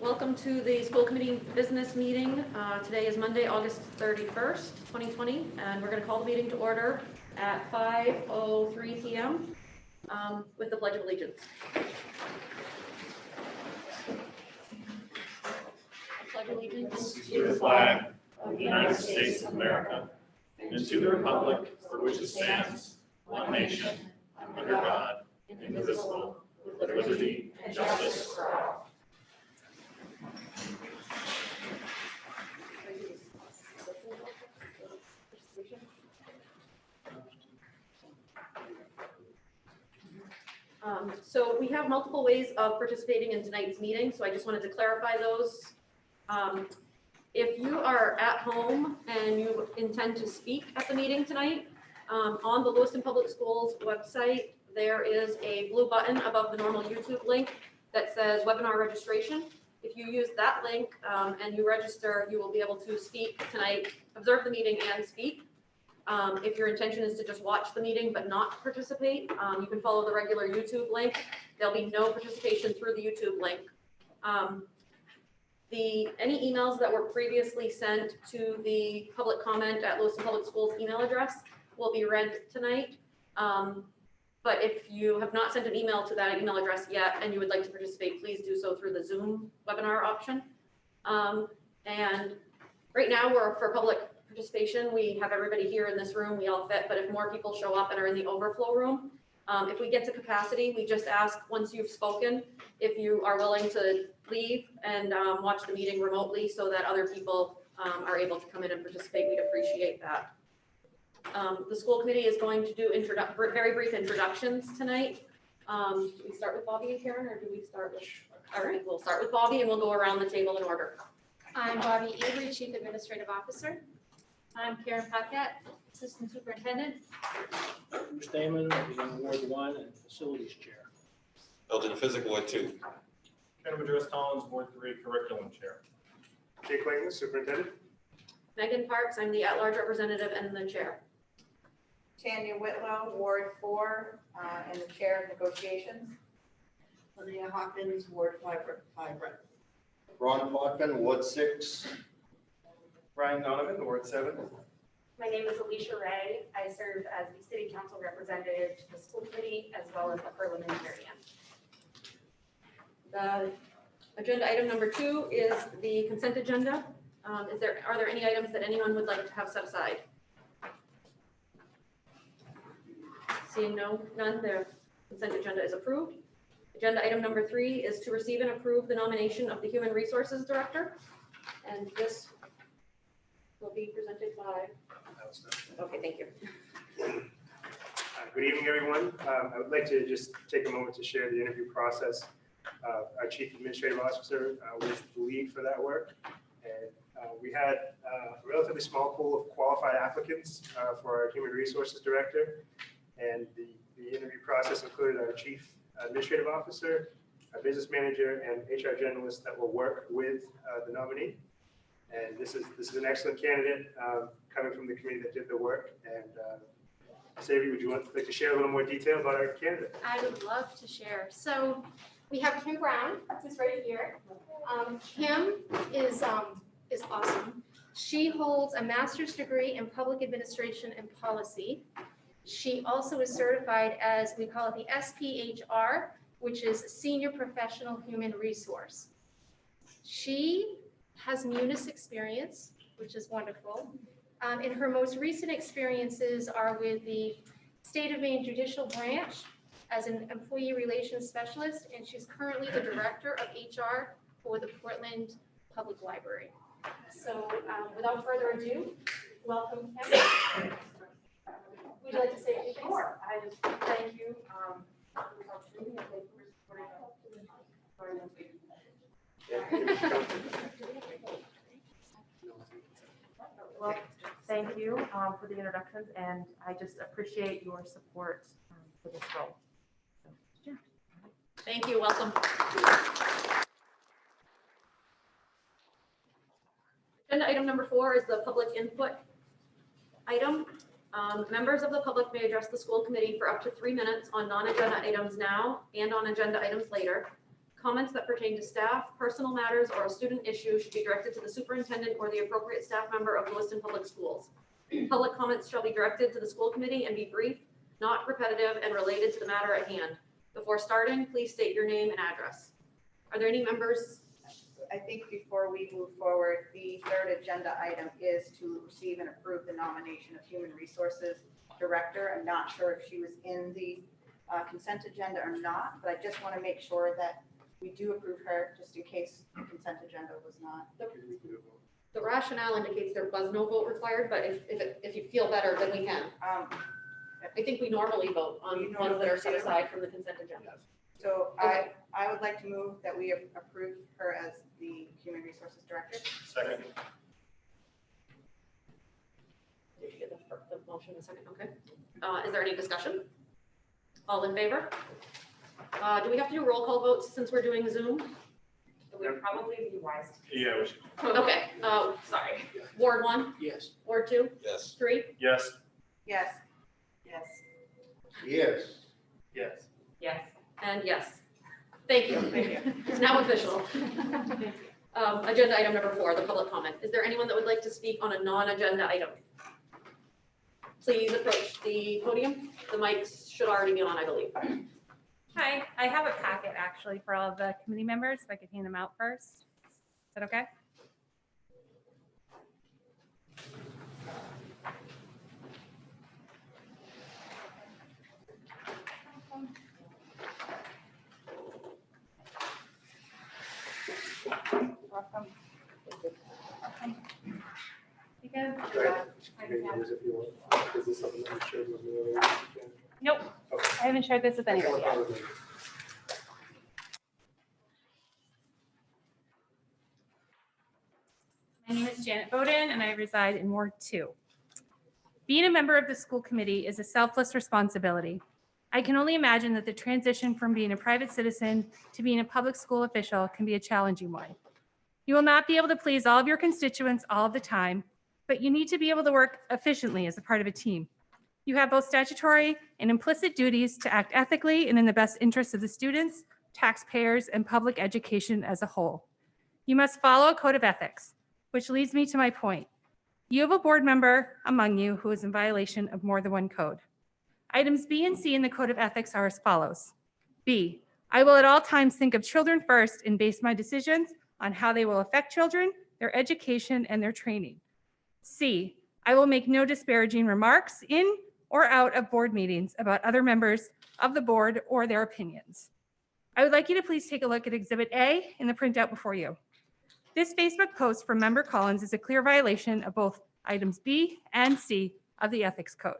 Welcome to the school committee business meeting. Today is Monday, August 31st, 2020, and we're going to call the meeting to order at 5:03 p.m. With the Pledge of Allegiance. I pledge allegiance to the flag of the United States of America and to the republic for which it stands, one nation, under God, indivisible, with liberty and justice for all. So we have multiple ways of participating in tonight's meeting, so I just wanted to clarify those. If you are at home and you intend to speak at the meeting tonight, on the Lewiston Public Schools website, there is a blue button above the normal YouTube link that says webinar registration. If you use that link and you register, you will be able to speak tonight, observe the meeting and speak. If your intention is to just watch the meeting but not participate, you can follow the regular YouTube link. There'll be no participation through the YouTube link. Any emails that were previously sent to the public comment at Lewiston Public Schools email address will be read tonight. But if you have not sent an email to that email address yet and you would like to participate, please do so through the Zoom webinar option. And right now we're for public participation. We have everybody here in this room, we all fit, but if more people show up and are in the overflow room, if we get to capacity, we just ask once you've spoken, if you are willing to leave and watch the meeting remotely so that other people are able to come in and participate. We'd appreciate that. The school committee is going to do very brief introductions tonight. Do we start with Bobby and Karen, or do we start with, all right, we'll start with Bobby and we'll go around the table in order. I'm Bobby Avery, Chief Administrative Officer. I'm Karen Paquette, Assistant Superintendent. Bruce Damon, being Ward 1 and Facilities Chair. Elgin Physical Ward 2. Kevin Madras Collins, Board 3 Curriculum Chair. Jake Langley, Superintendent. Megan Parks, I'm the at-large representative and the chair. Tanya Whitlow, Ward 4, and the Chair of Negotiations. Linnea Hawkins, Ward 5 Rep. Ron Botkin, Ward 6. Ryan Donovan, Ward 7. My name is Alicia Ray. I serve as the City Council representative to the school committee as well as the parliamentarian. The agenda item number 2 is the consent agenda. Are there any items that anyone would like to have set aside? Seeing none, the consent agenda is approved. Agenda item number 3 is to receive and approve the nomination of the Human Resources Director. And this will be presented by, okay, thank you. Good evening, everyone. I would like to just take a moment to share the interview process. Our Chief Administrative Officer was the lead for that work. And we had a relatively small pool of qualified applicants for our Human Resources Director. And the interview process included our Chief Administrative Officer, our Business Manager, and HR Generalist that will work with the nominee. And this is an excellent candidate coming from the committee that did the work. And Sadie, would you like to share a little more detail about our candidate? I would love to share. So we have Kim Brown, who's right here. Kim is awesome. She holds a master's degree in public administration and policy. She also is certified as, we call it the SPHR, which is Senior Professional Human Resource. She has Munis experience, which is wonderful. And her most recent experiences are with the State of Maine Judicial Branch as an employee relations specialist, and she's currently the director of HR for the Portland Public Library. So without further ado, welcome, Kim. Would you like to say anything? Sure. I just thank you for this opportunity and thank you for supporting us. Well, thank you for the introductions, and I just appreciate your support for this role. So, yeah. Thank you, welcome. Agenda item number 4 is the public input item. Members of the public may address the school committee for up to 3 minutes on non-agenda items now and on agenda items later. Comments that pertain to staff, personal matters, or a student issue should be directed to the superintendent or the appropriate staff member of Lewiston Public Schools. Public comments shall be directed to the school committee and be brief, not repetitive, and related to the matter at hand. Before starting, please state your name and address. Are there any members? I think before we move forward, the third agenda item is to receive and approve the nomination of Human Resources Director. I'm not sure if she was in the consent agenda or not, but I just want to make sure that we do approve her, just in case the consent agenda was not. The rationale indicates there was no vote required, but if you feel better, then we can. I think we normally vote on ones that are set aside from the consent agenda. So I would like to move that we approve her as the Human Resources Director. Second. Did you get the motion in a second? Okay. Is there any discussion? All in favor? Do we have to do roll call votes since we're doing Zoom? It would probably be wise to. Yeah, we should. Okay, sorry. Ward 1, Yes. Ward 2, Yes. 3, Yes. Yes. Yes. Yes. Yes. Yes. and yes. Thank you. Thank you. It's now official. Agenda item number 4, the public comment. Is there anyone that would like to speak on a non-agenda item? Please approach the podium. The mics should already be on, I believe. Hi, I have a packet actually for all of the committee members, if I could hand them out first. Is that okay? Welcome. You good? Go ahead. You can use it if you want. Is this something that you shared with me earlier? Nope, Okay. I haven't shared this with anyone yet. My name is Janet Bowden and I reside in Ward 2. Being a member of the school committee is a selfless responsibility. I can only imagine that the transition from being a private citizen to being a public school official can be a challenging one. You will not be able to please all of your constituents all of the time, but you need to be able to work efficiently as a part of a team. You have both statutory and implicit duties to act ethically and in the best interests of the students, taxpayers, and public education as a whole. You must follow a code of ethics, which leads me to my point. You have a board member among you who is in violation of more than one code. Items B and C in the code of ethics are as follows. B, I will at all times think of children first and base my decisions on how they will affect children, their education, and their training. C, I will make no disparaging remarks in or out of board meetings about other members of the board or their opinions. I would like you to please take a look at Exhibit A in the printout before you. This Facebook post from Member Collins is a clear violation of both items B and C of the Ethics Code.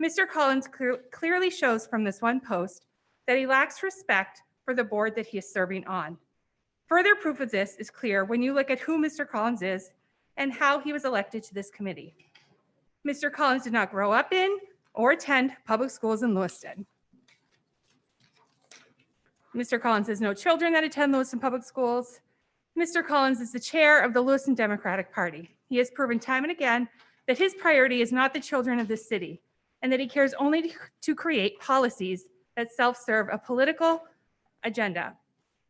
Mr. Collins clearly shows from this one post that he lacks respect for the board that he is serving on. Further proof of this is clear when you look at who Mr. Collins is and how he was elected to this committee. Mr. Collins did not grow up in or attend public schools in Lewiston. Mr. Collins has no children that attend Lewiston Public Schools. Mr. Collins is the chair of the Lewiston Democratic Party. He has proven time and again that his priority is not the children of this city and that he cares only to create policies that self-serve a political agenda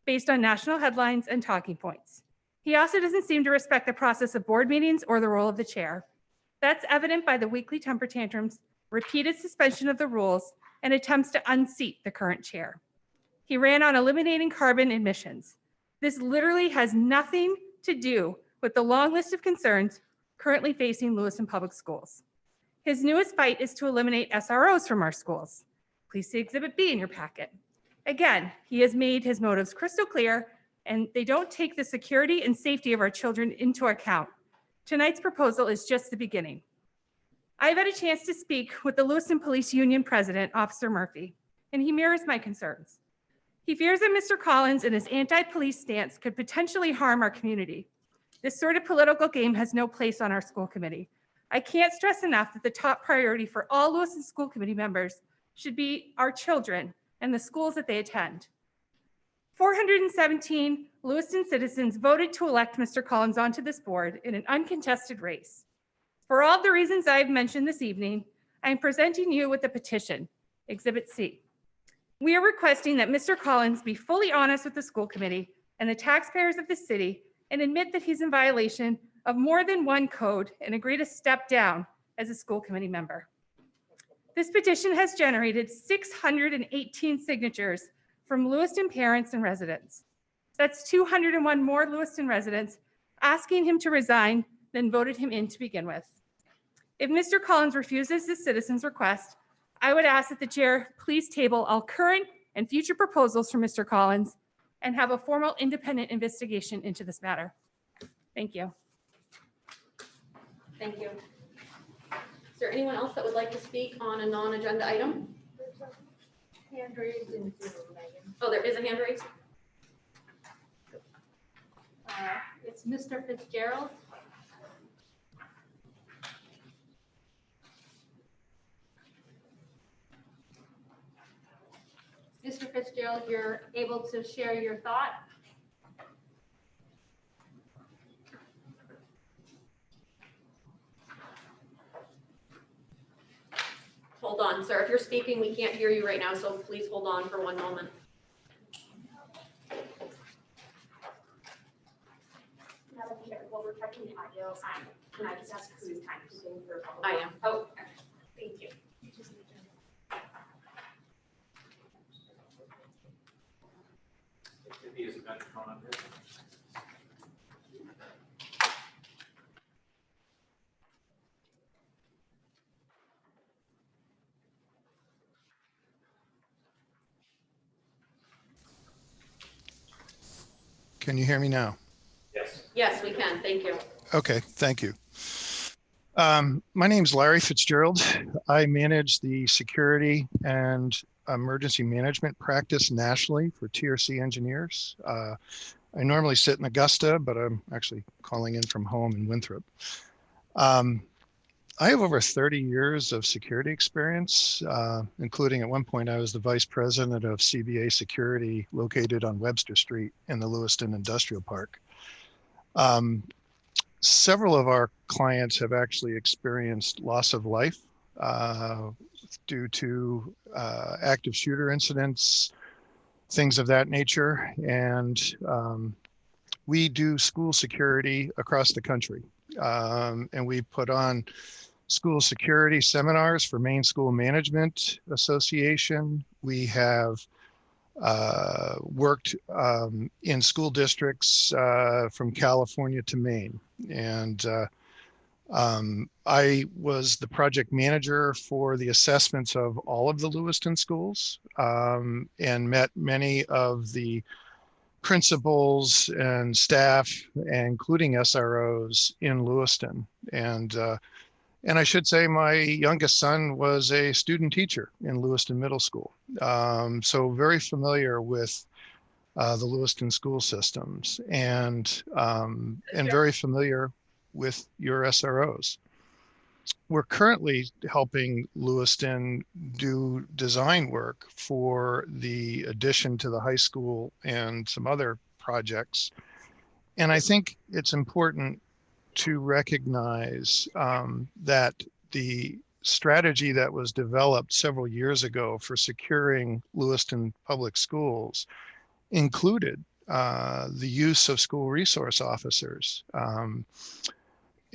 based on national headlines and talking points. He also doesn't seem to respect the process of board meetings or the role of the chair. That's evident by the weekly temper tantrums, repeated suspension of the rules, and attempts to unseat the current chair. He ran on eliminating carbon emissions. This literally has nothing to do with the long list of concerns currently facing Lewiston Public Schools. His newest fight is to eliminate SROs from our schools. Please see Exhibit B in your packet. Again, he has made his motives crystal clear, and they don't take the security and safety of our children into account. Tonight's proposal is just the beginning. I've had a chance to speak with the Lewiston Police Union President, Officer Murphy, and he mirrors my concerns. He fears that Mr. Collins and his anti-police stance could potentially harm our community. This sort of political game has no place on our school committee. I can't stress enough that the top priority for all Lewiston school committee members should be our children and the schools that they attend. 417 Lewiston citizens voted to elect Mr. Collins onto this board in an uncontested race. For all the reasons I've mentioned this evening, I am presenting you with a petition, Exhibit C. We are requesting that Mr. Collins be fully honest with the school committee and the taxpayers of the city and admit that he's in violation of more than one code and agree to step down as a school committee member. This petition has generated 618 signatures from Lewiston parents and residents. That's 201 more Lewiston residents asking him to resign than voted him in to begin with. If Mr. Collins refuses this citizen's request, I would ask that the chair please table all current and future proposals for Mr. Collins and have a formal independent investigation into this matter. Thank you. Thank you. Is there anyone else that would like to speak on a non-agenda item? Hand raised in Zoom, Megan. Oh, there is a hand raised. It's Mr. Fitzgerald. Mr. Fitzgerald, you're able to share your thought. Hold on, sir. If you're speaking, we can't hear you right now, so please hold on for one moment. Madam Chair, while we're checking the audio, can I just ask who's time keeping for public? I am. Oh, okay. Thank you. Can you hear me now? Yes. Yes, we can. Thank you. Okay, thank you. My name's Larry Fitzgerald. I manage the security and emergency management practice nationally for TRC engineers. I normally sit in Augusta, but I'm actually calling in from home in Winthrop. I have over 30 years of security experience, including at one point I was the vice president of CBA Security located on Webster Street in the Lewiston Industrial Park. Several of our clients have actually experienced loss of life due to active shooter incidents, things of that nature. And we do school security across the country. And we put on school security seminars for Maine School Management Association. We have worked in school districts from California to Maine. And I was the project manager for the assessments of all of the Lewiston schools and met many of the principals and staff, including SROs in Lewiston. And I should say my youngest son was a student teacher in Lewiston Middle School. So very familiar with the Lewiston school systems and very familiar with your SROs. We're currently helping Lewiston do design work for the addition to the high school and some other projects. And I think it's important to recognize that the strategy that was developed several years ago for securing Lewiston public schools included the use of school resource officers.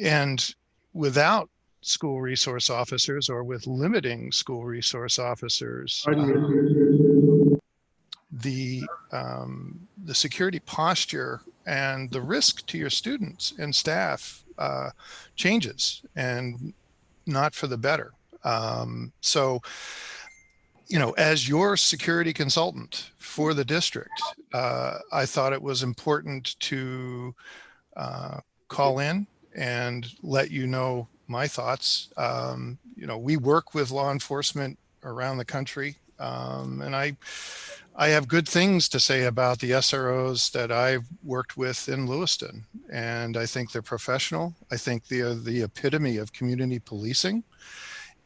And without school resource officers, or with limiting school resource officers, the security posture and the risk to your students and staff changes, and not for the better. So, you know, as your security consultant for the district, I thought it was important to call in and let you know my thoughts. You know, we work with law enforcement around the country, and I have good things to say about the SROs that I've worked with in Lewiston, and I think they're professional. I think they're the epitome of community policing.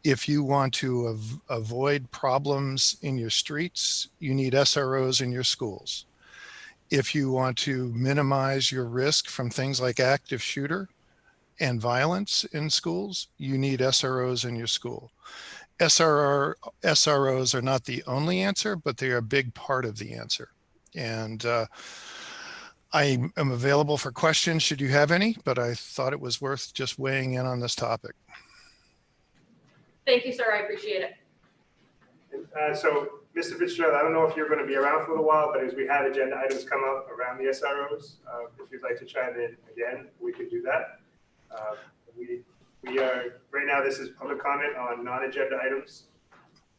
If you want to avoid problems in your streets, you need SROs in your schools. If you want to minimize your risk from things like active shooter and violence in schools, you need SROs in your school. SROs are not the only answer, but they are a big part of the answer. And I am available for questions should you have any, but I thought it was worth just weighing in on this topic. Thank you, sir. I appreciate it. So, Mr. Fitzgerald, I don't know if you're going to be around for a while, but as we have agenda items come up around the SROs, if you'd like to chime in again, we can do that. We are, right now, this is public comment on non-agenda items.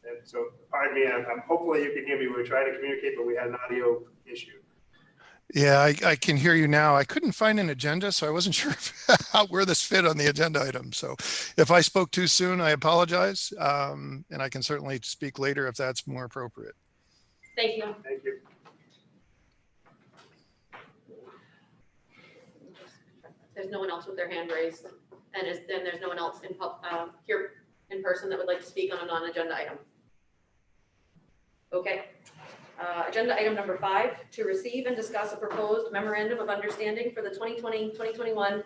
And so, pardon me, I'm hopefully you can hear me. We're trying to communicate, but we had an audio issue. Yeah, I can hear you now. I couldn't find an agenda, so I wasn't sure where this fit on the agenda item. So if I spoke too soon, I apologize. And I can certainly speak later if that's more appropriate. Thank you. Thank you. There's no one else with their hand raised, and then there's no one else here in person that would like to speak on a non-agenda item. Okay. Agenda item number 5, to receive and discuss a proposed memorandum of understanding for the 2020-2021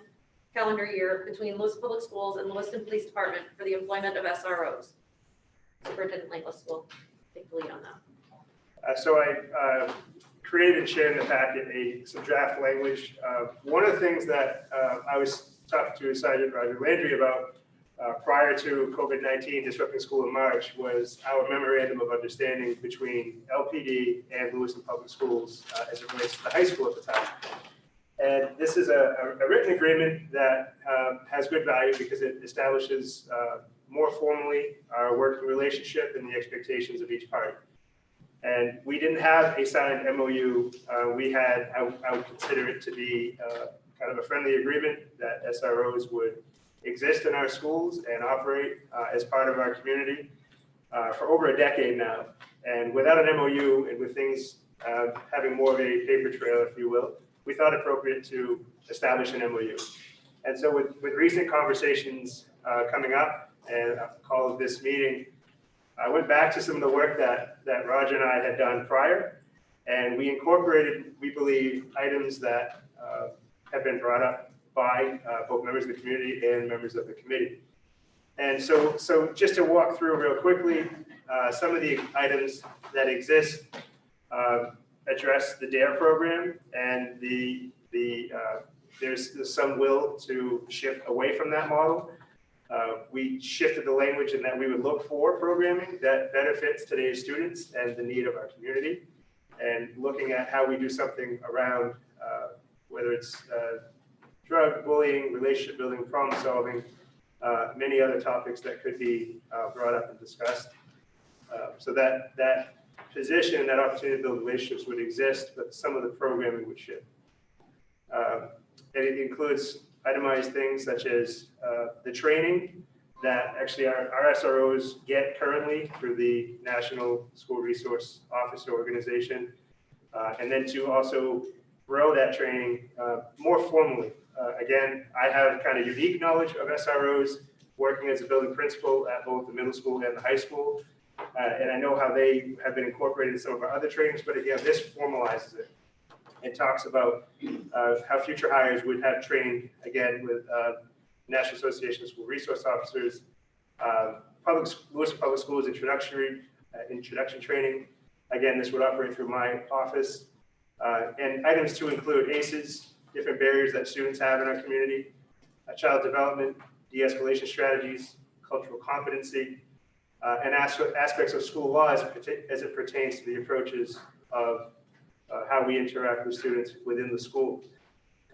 calendar year between Lewiston Public Schools and Lewiston Police Department for the employment of SROs. Superintendent Langless will take the lead on that. So I created and shared in the packet some draft language. One of the things that I was talking to Sergeant Roger Landry about prior to COVID-19 disrupting school in March was our memorandum of understanding between LPD and Lewiston Public Schools as it relates to the high school at the time. And this is a written agreement that has good value because it establishes more formally our working relationship and the expectations of each party. And we didn't have a signed MOU. I would consider it to be kind of a friendly agreement that SROs would exist in our schools and operate as part of our community for over a decade now. And without an MOU and with things having more of a paper trail, if you will, we thought it appropriate to establish an MOU. And so with recent conversations coming up and a call of this meeting, I went back to some of the work that Roger and I had done prior, and we incorporated, we believe, items that have been brought up by both members of the community and members of the committee. And so just to walk through real quickly, some of the items that exist address the DARE program, and there's some will to shift away from that model. We shifted the language in that we would look for programming that benefits today's students and the need of our community, and looking at how we do something around whether it's drug, bullying, relationship building, problem solving, many other topics that could be brought up and discussed. So that position, that opportunity to build relationships would exist, but some of the programming would shift. And it includes itemized things such as the training that actually our SROs get currently through the National School Resource Officer Organization, and then to also grow that training more formally. Again, I have kind of unique knowledge of SROs working as a building principal at both the middle school and the high school. And I know how they have been incorporated in some of our other trainings, but again, this formalizes it and talks about how future hires would have trained, again, with National Association of School Resource Officers, Lewiston Public Schools introduction training. Again, this would operate through my office. And items to include ACEs, different barriers that students have in our community, child development, de-escalation strategies, cultural competency, and aspects of school law as it pertains to the approaches of how we interact with students within the school.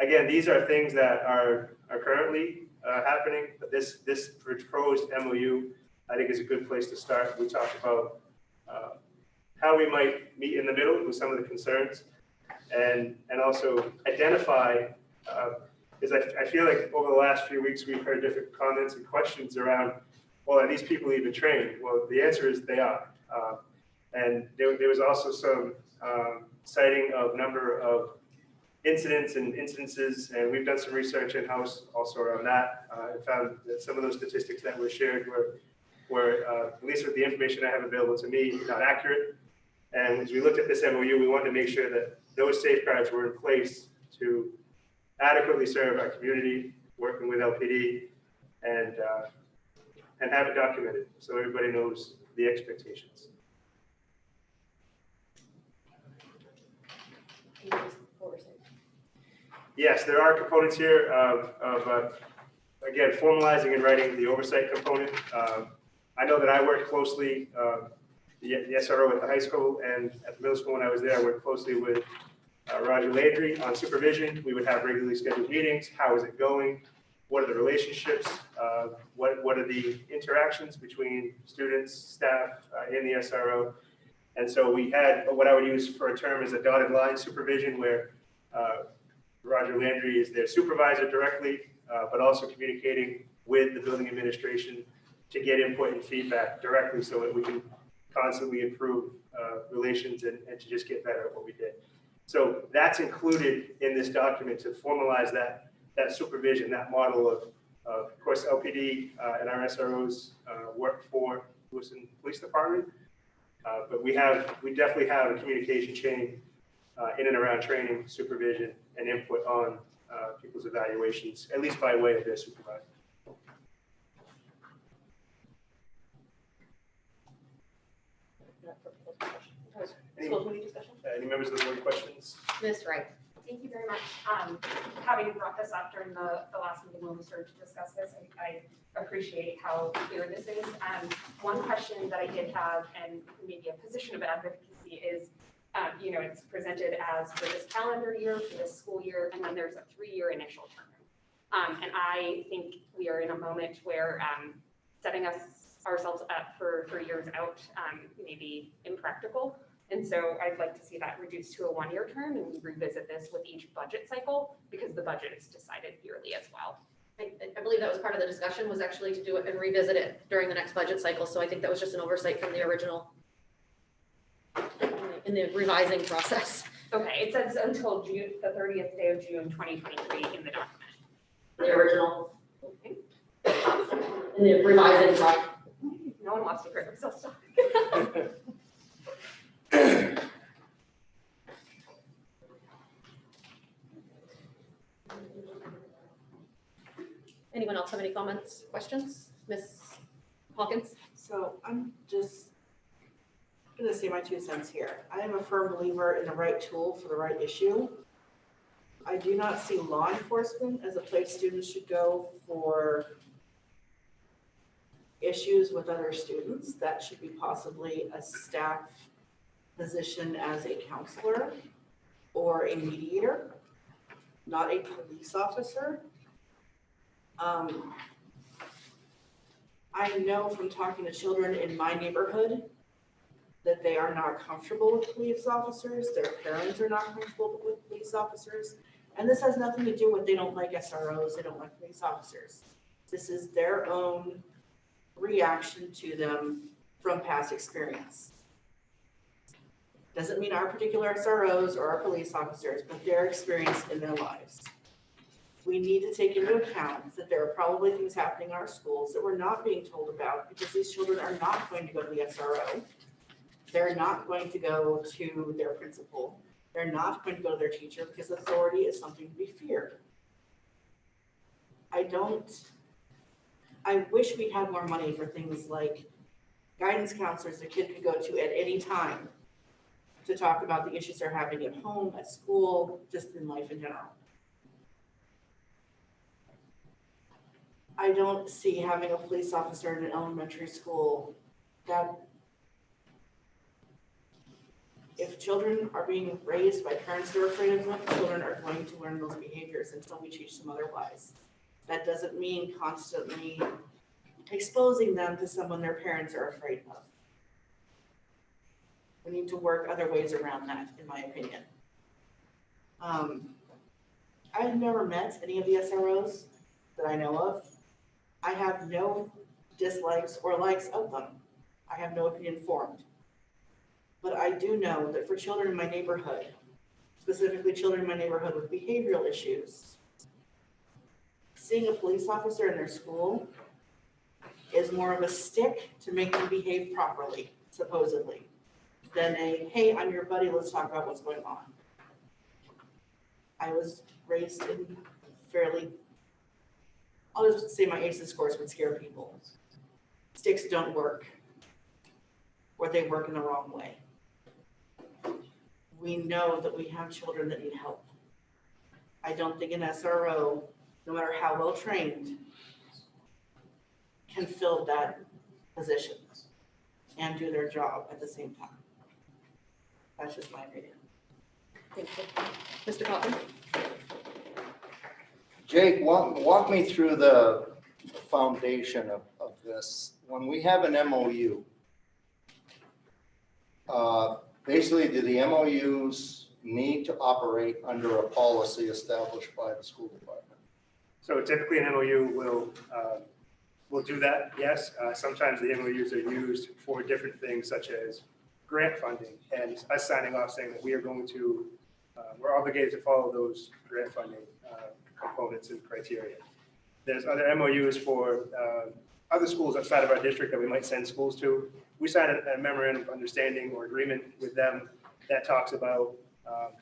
Again, these are things that are currently happening, but this proposed MOU, I think, is a good place to start. We talked about how we might meet in the middle with some of the concerns, and also identify, because I feel like over the last few weeks we've heard different comments and questions around, well, are these people even trained? Well, the answer is they are. And there was also some citing of number of incidents and instances, and we've done some research in-house also around that, and found that some of those statistics that were shared were at least with the information I have available to me, not accurate. And as we looked at this MOU, we wanted to make sure that those safeguards were in place to adequately serve our community, working with LPD, and and have it documented so everybody knows the expectations. Yes, there are components here of again, formalizing and writing the oversight component. I know that I worked closely, the SRO at the high school and at the middle school when I was there, I worked closely with Roger Landry on supervision. We would have regularly scheduled meetings. How is it going? What are the relationships? What are the interactions between students, staff, and the SRO? And so we had what I would use for a term is a dotted line supervision, where Roger Landry is their supervisor directly, but also communicating with the building administration to get input and feedback directly so that we can constantly improve relations and to just get better at what we did. So that's included in this document to formalize that supervision, that model of course, LPD and our SROs work for Lewiston Police Department, but we definitely have a communication chain in and around training, supervision, and input on people's evaluations, at least by way of their supervisor. Any members of the board questions? Ms. Wright. Thank you very much. Having brought this up during the last meeting when we started to discuss this, I appreciate how clear this is. One question that I did have, and maybe a position of advocacy, is it's presented as for this calendar year, for this school year, and then there's a 3-year initial term. And I think we are in a moment where setting ourselves up for years out may be impractical. And so I'd like to see that reduced to a 1-year term, and we revisit this with each budget cycle because the budget is decided yearly as well. I believe that was part of the discussion, was actually to do it and revisit it during the next budget cycle. So I think that was just an oversight from the original, in the revising process. Okay, it says until June, the 30th day of June, 2023 in the document. The original. Okay. In the revising process. No one wants to hear themselves talk. Anyone else have any comments, questions? Ms. Hawkins? So I'm just going to say my 2 cents here. I am a firm believer in the right tool for the right issue. I do not see law enforcement as a place students should go for issues with other students. That should be possibly a staff position as a counselor or a mediator, not a police officer. I know from talking to children in my neighborhood that they are not comfortable with police officers. Their parents are not comfortable with police officers. And this has nothing to do with they don't like SROs, they don't like police officers. This is their own reaction to them from past experience. Doesn't mean our particular SROs or our police officers, but their experience in their lives. We need to take into account that there are probably things happening in our schools that we're not being told about because these children are not going to go to the SRO. They're not going to go to their principal. They're not going to go to their teacher because authority is something to be feared. I wish we had more money for things like guidance counselors the kid could go to at any time to talk about the issues they're having at home, at school, just in life in general. I don't see having a police officer in an elementary school that if children are being raised by parents that are afraid of them, children are going to learn those behaviors until we teach them otherwise. That doesn't mean constantly exposing them to someone their parents are afraid of. We need to work other ways around that, in my opinion. I've never met any of the SROs that I know of. I have no dislikes or likes of them. I have no opinion formed. But I do know that for children in my neighborhood, specifically children in my neighborhood with behavioral issues, seeing a police officer in their school is more of a stick to make them behave properly, supposedly, than a, hey, I'm your buddy, let's talk about what's going on. I was raised in fairly, I'll just say my ACEs scores would scare people. sticks don't work, or they work in the wrong way. We know that we have children that need help. I don't think an SRO, no matter how well trained, can fill that position and do their job at the same time. That's just my opinion. Thank you. Mr. Cotton? Jake, walk me through the foundation of this. When we have an MOU, basically, do the MOUs need to operate under a policy established by the school department? So typically an MOU will do that, yes. Sometimes the MOUs are used for different things such as grant funding and us signing off saying that we are going to, we're obligated to follow those grant funding components and criteria. There's other MOUs for other schools outside of our district that we might send schools to. We sign a memorandum of understanding or agreement with them that talks about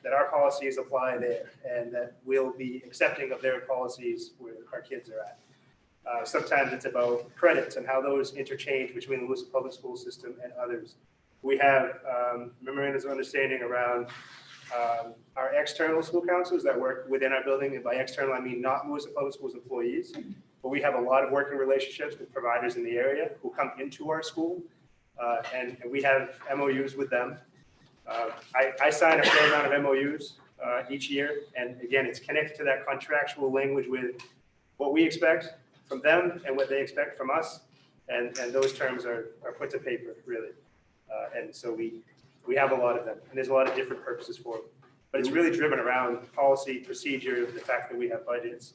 that our policies apply there and that we'll be accepting of their policies where our kids are at. Sometimes it's about credits and how those interchange between the Lewiston Public School System and others. We have memorandums of understanding around our external school counselors that work within our building, and by external I mean not Lewiston Public Schools employees, but we have a lot of working relationships with providers in the area who come into our school, and we have MOUs with them. I sign a fair amount of MOUs each year, and again, it's connected to that contractual language with what we expect from them and what they expect from us, and those terms are put to paper, really. And so we have a lot of them, and there's a lot of different purposes for them. But it's really driven around policy, procedure, the fact that we have budgets,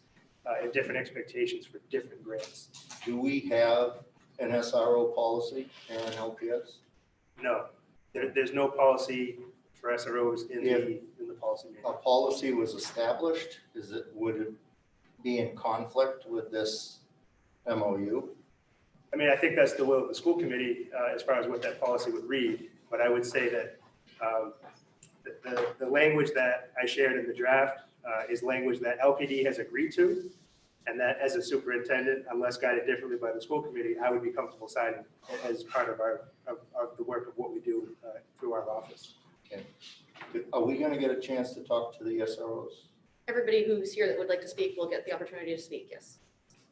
and different expectations for different grants. Do we have an SRO policy and an LPS? No, there's no policy for SROs in the policy A manual. policy was established, would it be in conflict with this MOU? I mean, I think that's the will of the school committee as far as what that policy would read. But I would say that the language that I shared in the draft is language that LPD has agreed to, and that as a superintendent, unless guided differently by the school committee, I would be comfortable signing as part of the work of what we do through our office. Okay. Are we going to get a chance to talk to the SROs? Everybody who's here that would like to speak will get the opportunity to speak, yes.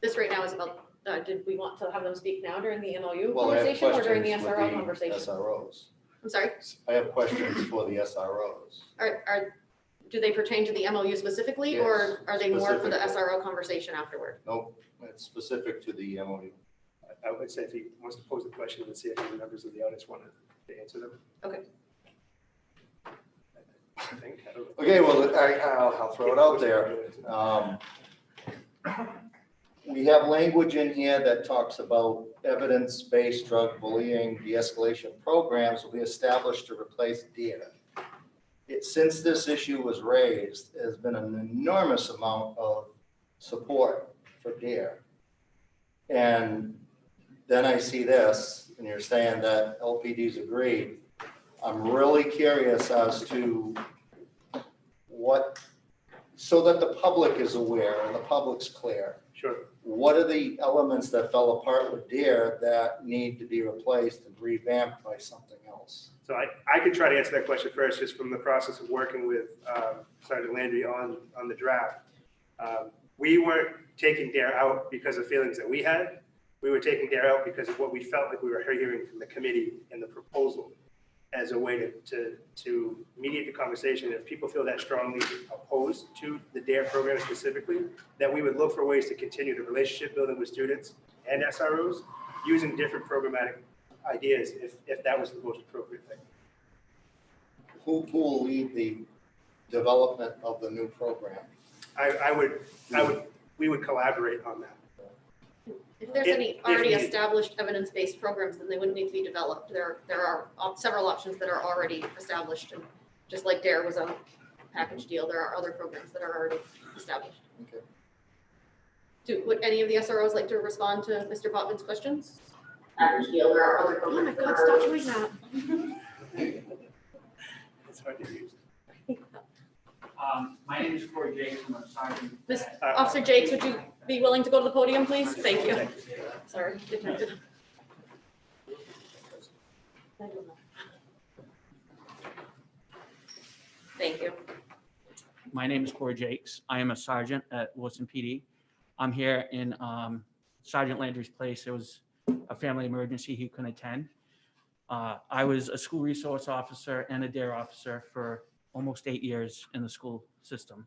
This right now is about, did we want to have them speak now during the MOU Well, I have conversation or during the questions for SRO conversation? SROs. I'm sorry, I have questions for the SROs. do they pertain to the MOU specifically, Yes, or are they more for the specifically. SRO conversation afterward? Nope, it's specific to the MOU. I would say if he wants to pose the question and see if any members of the audience want to answer them. Okay. I think, I don't know. Okay, well, I'll throw it out there. We have language in here that talks about evidence-based drug bullying de-escalation programs will be established to replace DARE. Since this issue was raised, there's been an enormous amount of support for DARE. And then I see this, and you're saying that LPD's agreed. I'm really curious as to what, so that the public is aware and the public's clear. Sure. What are the elements that fell apart with DARE that need to be replaced and revamped by something else? So I could try to answer that question first, just from the process of working with Sergeant Landry on the draft. We weren't taking DARE out because of feelings that we had. We were taking DARE out because of what we felt like we were hearing from the committee and the proposal as a way to mediate the conversation. If people feel that strongly opposed to the DARE program specifically, that we would look for ways to continue the relationship building with students and SROs using different programmatic ideas if that was the most appropriate thing. Who will lead the development of the new program? We would collaborate on that. If there's any already established evidence-based programs, then they wouldn't need to be developed. There are several options that are already established, and just like DARE was a package deal, there are other programs that are already established. Okay. Would any of the SROs like to respond to Mr. Potvin's questions? Package deal, there are other programs. Oh my God, stop doing that. It's hard to use. My name is Corey Jakes, I'm a sergeant. Officer Jakes, would you be willing to go to the podium, please? Thank you. Sorry. Thank you. My name is Corey Jakes. I am a sergeant at Wilson PD. I'm here in Sergeant Landry's place. There was a family emergency he couldn't attend. I was a school resource officer and a DARE officer for almost 8 years in the school system.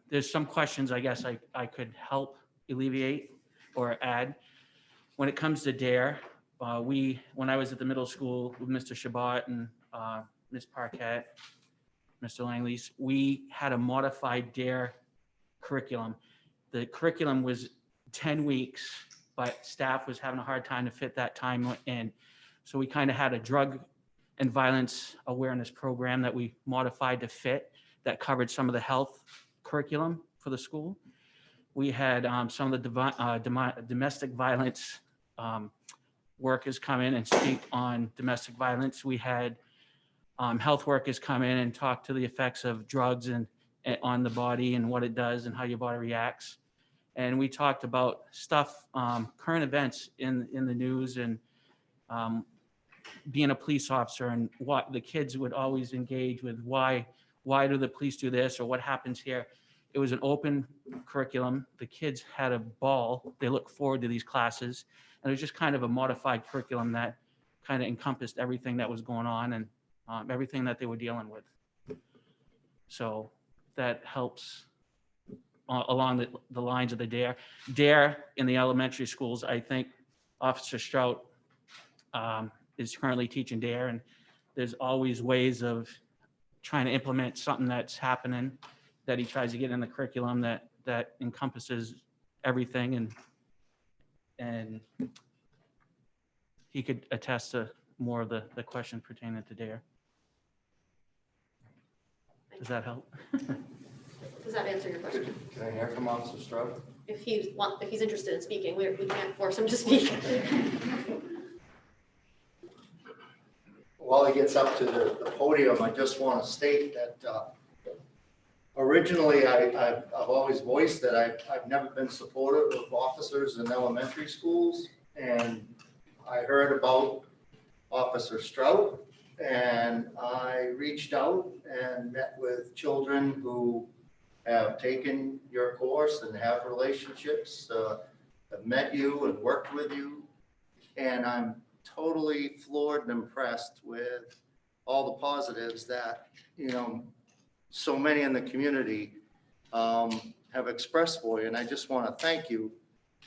There's some questions I guess I could help alleviate or add. When it comes to DARE, when I was at the middle school with Mr. Shabbat and Ms. Parquette, Mr. Langley's, we had a modified DARE curriculum. The curriculum was 10 weeks, but staff was having a hard time to fit that time in. So we kind of had a drug and violence awareness program that we modified to fit that covered some of the health curriculum for the school. We had some of the domestic violence workers come in and speak on domestic violence. We had health workers come in and talk to the effects of drugs and on the body and what it does and how your body reacts. And we talked about stuff, current events in the news and being a police officer and what the kids would always engage with. Why do the police do this or what happens here? It was an open curriculum. The kids had a ball. They looked forward to these classes. And it was just kind of a modified curriculum that kind of encompassed everything that was going on and everything that they were dealing with. So that helps along the lines of the DARE. DARE in the elementary schools, I think Officer Strout is currently teaching DARE, and there's always ways of trying to implement something that's happening that he tries to get in the curriculum that encompasses everything, and he could attest to more of the question pertaining to DARE. Does that help? Does that answer your question? Can I hear from Officer Stroud? If he's interested in speaking, we can't force him to speak. While he gets up to the podium, I just want to state that originally I've always voiced that I've never been supportive of officers in elementary schools. And I heard about Officer Stroud, and I reached out and met with children who have taken your course and have relationships, have met you and worked with you. And I'm totally floored and impressed with all the positives that, so many in the community have expressed for you. And I just want to thank you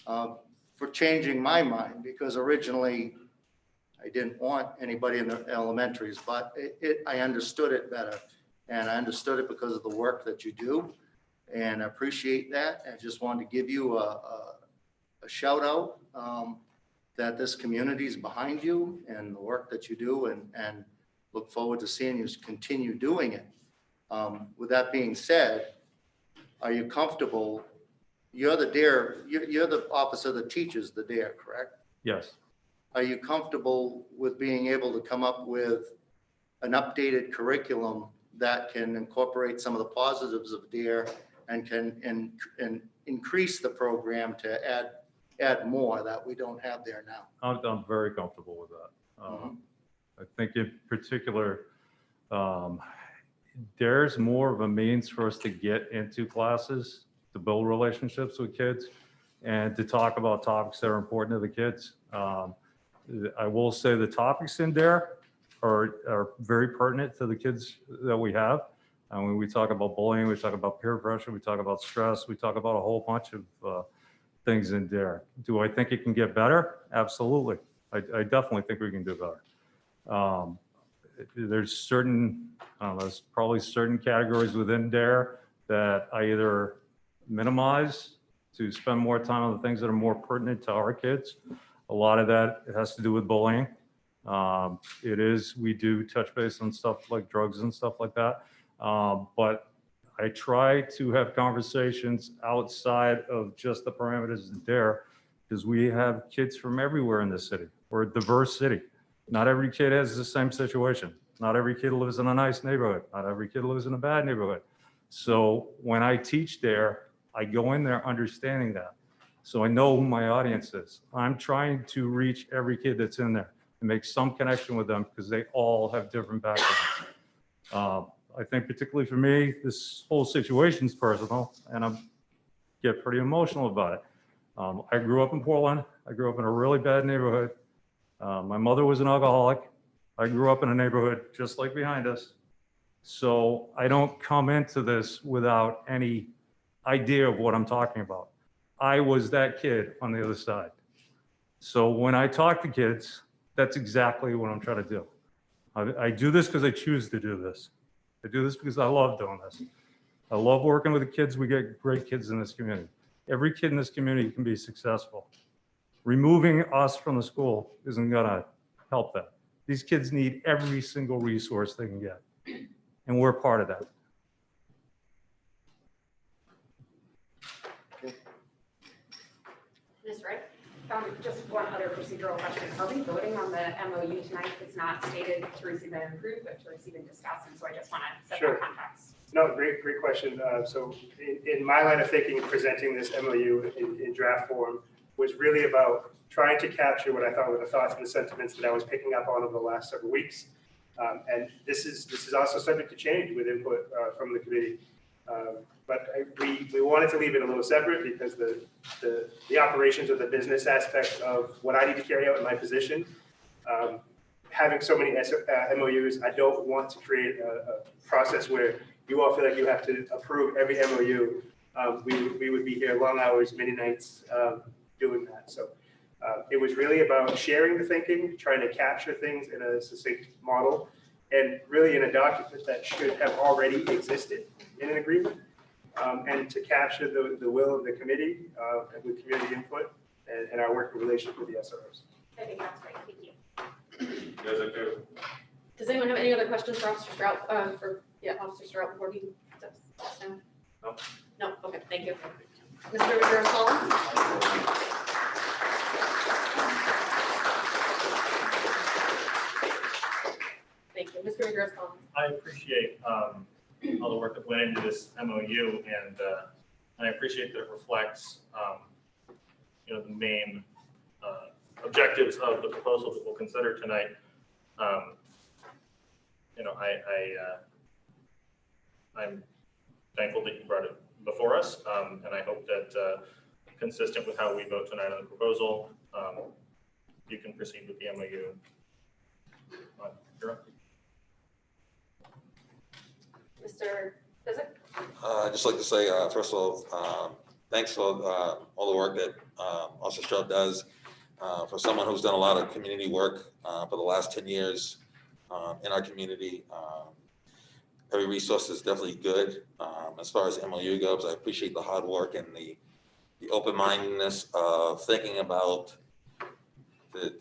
for changing my mind, because originally I didn't want anybody in the elementaries, but I understood it better. And I understood it because of the work that you do. And I appreciate that. I just wanted to give you a shout out that this community is behind you and the work that you do, and look forward to seeing you continue doing it. With that being said, are you comfortable? You're the DARE, you're the officer that teaches the DARE, correct? Yes. Are you comfortable with being able to come up with an updated curriculum that can incorporate some of the positives of DARE and can increase the program to add more that we don't have there now? I'm very comfortable with that. I think in particular, there's more of a means for us to get into classes, to build relationships with kids, and to talk about topics that are important to the kids. I will say the topics in there are very pertinent to the kids that we have. And when we talk about bullying, we talk about peer pressure, we talk about stress, we talk about a whole bunch of things in there. Do I think it can get better? Absolutely. I definitely think we can do better. There's probably certain categories within DARE that I either minimize to spend more time on the things that are more pertinent to our kids. A lot of that has to do with bullying. We do touch base on stuff like drugs and stuff like that. But I try to have conversations outside of just the parameters of DARE, because we have kids from everywhere in the city. We're a diverse city. Not every kid has the same situation. Not every kid lives in a nice neighborhood. Not every kid lives in a bad neighborhood. So when I teach DARE, I go in there understanding that. So I know who my audience is. I'm trying to reach every kid that's in there. and make some connection with them because they all have different backgrounds. I think particularly for me, this whole situation is personal, and I get pretty emotional about it. I grew up in Portland. I grew up in a really bad neighborhood. My mother was an alcoholic. I grew up in a neighborhood just like behind us. So I don't come into this without any idea of what I'm talking about. I was that kid on the other side. So when I talk to kids, that's exactly what I'm trying to do. I do this because I choose to do this. I do this because I love doing this. I love working with the kids. We get great kids in this community. Every kid in this community can be successful. Removing us from the school isn't gonna help that. These kids need every single resource they can get, and we're part of that. Ms. Wright? Just one other procedural question. Are we voting on the MOU tonight? It's not stated to receive and approve, but to receive and discuss, and so I just want to set Sure. that context. No, great question. So in my line of thinking, presenting this MOU in draft form was really about trying to capture what I thought were the thoughts and the sentiments that I was picking up on over the last several weeks. And this is also subject to change with input from the committee. But we wanted to leave it a little separate because the operations or the business aspect of what I need to carry out in my position, having so many MOUs, I don't want to create a process where you all feel like you have to approve every MOU. We would be here long hours, many nights doing that. So it was really about sharing the thinking, trying to capture things in a succinct model, and really in a document that should have already existed in an agreement. And to capture the will of the committee and with community input and our working relationship with the SROs. I think that's great. Thank you. Does anyone have any other questions for Officer Strout, Officer Strout before he steps down? No. No, okay, thank you. Mr. Rivera-Collins? Thank you. Mr. Rivera-Collins? I appreciate all the work that went into this MOU, and I appreciate that it reflects, the main objectives of the proposal that we'll consider tonight. I'm thankful that you brought it before us, and I hope that consistent with how we vote tonight on the proposal, you can proceed with the MOU. You're up. Mr. Physick? I'd just like to say, first of all, thanks for all the work that Officer Strout does. For someone who's done a lot of community work for the last 10 years in our community, every resource is definitely good. As far as MOU goes, I appreciate the hard work and the open-mindedness of thinking about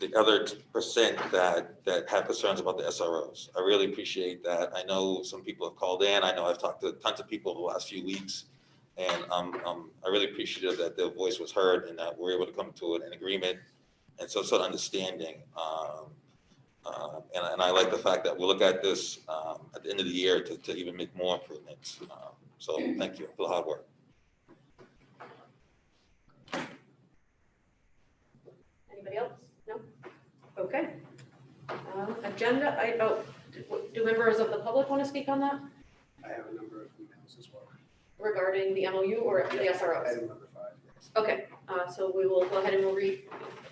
the other percent that have concerns about the SROs. I really appreciate that. I know some people have called in. I know I've talked to tons of people the last few weeks, and I really appreciative that their voice was heard and that we're able to come to an agreement and some sort of understanding. And I like the fact that we'll look at this at the end of the year to even make more improvements. So thank you for the hard work. Anybody else? No? Okay. Agenda, do members of the public want to speak on that I have a number of emails as well. regarding the MOU or the SROs? Item number 5. Okay, so we will go ahead and we'll read.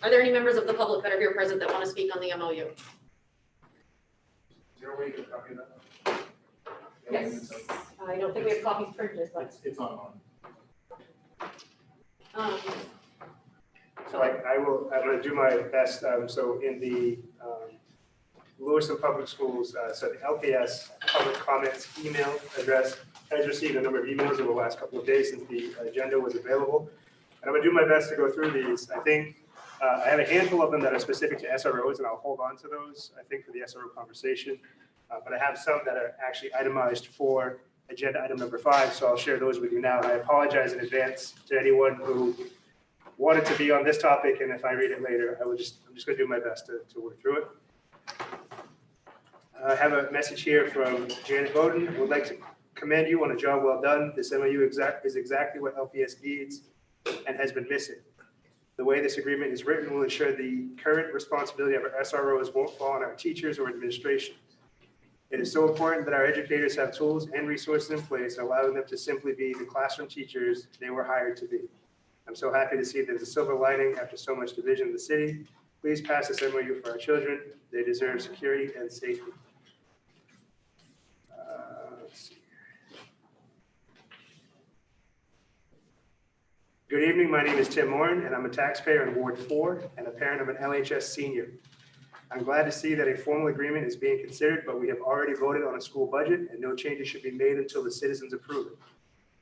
Are there any members of the public that are here present that want to speak on the MOU? Is there a way to copy that? Yes. I don't think we have copies printed, but. It's online. So I'm going to do my best. So in the Lewiston Public Schools, so the LPS public comments email address has received a number of emails over the last couple of days since the agenda was available. And I'm going to do my best to go through these. I think I have a handful of them that are specific to SROs, and I'll hold on to those, I think, for the SRO conversation. But I have some that are actually itemized for agenda item number 5, so I'll share those with you now. I apologize in advance to anyone who wanted to be on this topic, and if I read it later, I'm just going to do my best to work through it. I have a message here from Janet Bowden. Would like to commend you on a job well done. This MOU is exactly what LPS needs and has been missing. The way this agreement is written will ensure the current responsibility of our SROs won't fall on our teachers or administration. It is so important that our educators have tools and resources in place, allowing them to simply be the classroom teachers they were hired to be. I'm so happy to see there's a silver lining after so much division in the city. Please pass this MOU for our children. They deserve security and safety. Let's see. Good evening, my name is Tim Moran, and I'm a taxpayer in Ward 4 and a parent of an LHS senior. I'm glad to see that a formal agreement is being considered, but we have already voted on a school budget and no changes should be made until the citizens approve it.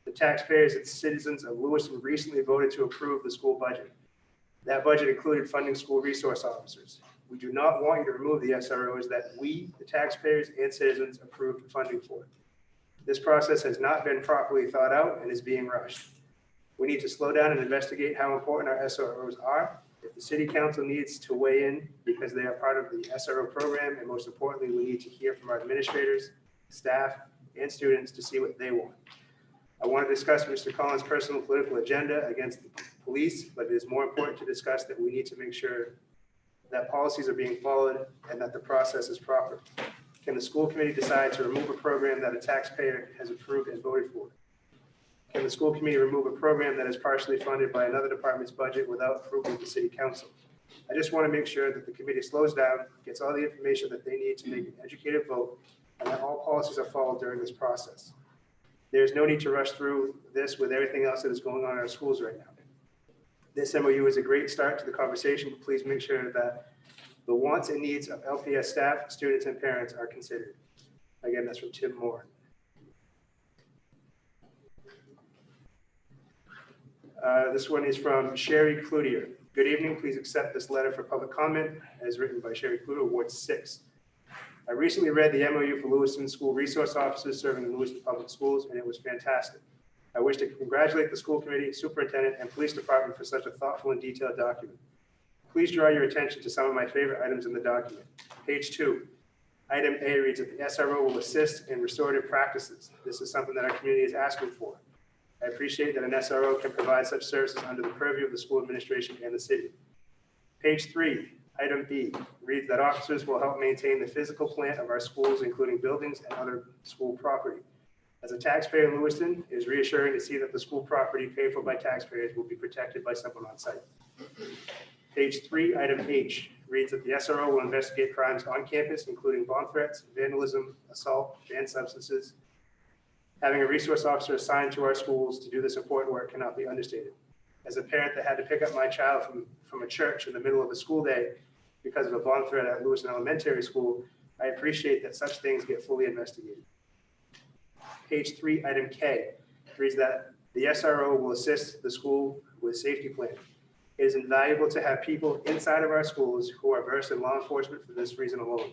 The taxpayers and citizens of Lewiston recently voted to approve the school budget. That budget included funding school resource officers. We do not want you to remove the SROs that we, the taxpayers and citizens, approved funding for. This process has not been properly thought out and is being rushed. We need to slow down and investigate how important our SROs are. If the city council needs to weigh in because they are part of the SRO program, and most importantly, we need to hear from our administrators, staff, and students to see what they want. I want to discuss Mr. Collins' personal political agenda against the police, but it is more important to discuss that we need to make sure that policies are being followed and that the process is proper. Can the school committee decide to remove a program that a taxpayer has approved and voted for? Can the school committee remove a program that is partially funded by another department's budget without approval of the city council? I just want to make sure that the committee slows down, gets all the information that they need to make an educated vote, and that all policies are followed during this process. There's no need to rush through this with everything else that is going on in our schools right now. This MOU is a great start to the conversation, but please make sure that the wants and needs of LPS staff, students, and parents are considered. Again, that's from Tim Moore. This one is from Sherry Cloutier. Good evening. Please accept this letter for public comment as written by Sherry Cloutier, Ward 6. I recently read the MOU for Lewiston School Resource Officers serving in Lewiston Public Schools, and it was fantastic. I wish to congratulate the school committee, superintendent, and police department for such a thoughtful and detailed document. Please draw your attention to some of my favorite items in the document. Page 2, item A reads that the SRO will assist in restorative practices. This is something that our community is asking for. I appreciate that an SRO can provide such services under the purview of the school administration and the city. Page 3, item B reads that officers will help maintain the physical plant of our schools, including buildings and other school property. As a taxpayer in Lewiston, it is reassuring to see that the school property paid for by taxpayers will be protected by someone on site. Page 3, item H reads that the SRO will investigate crimes on campus, including bomb threats, vandalism, assault, banned substances. Having a resource officer assigned to our schools to do this important work cannot be understated. As a parent that had to pick up my child from a church in the middle of a school day because of a bomb threat at Lewiston Elementary School, I appreciate that such things get fully investigated. Page 3, item K reads that the SRO will assist the school with safety planning. It is invaluable to have people inside of our schools who are versed in law enforcement for this reason alone.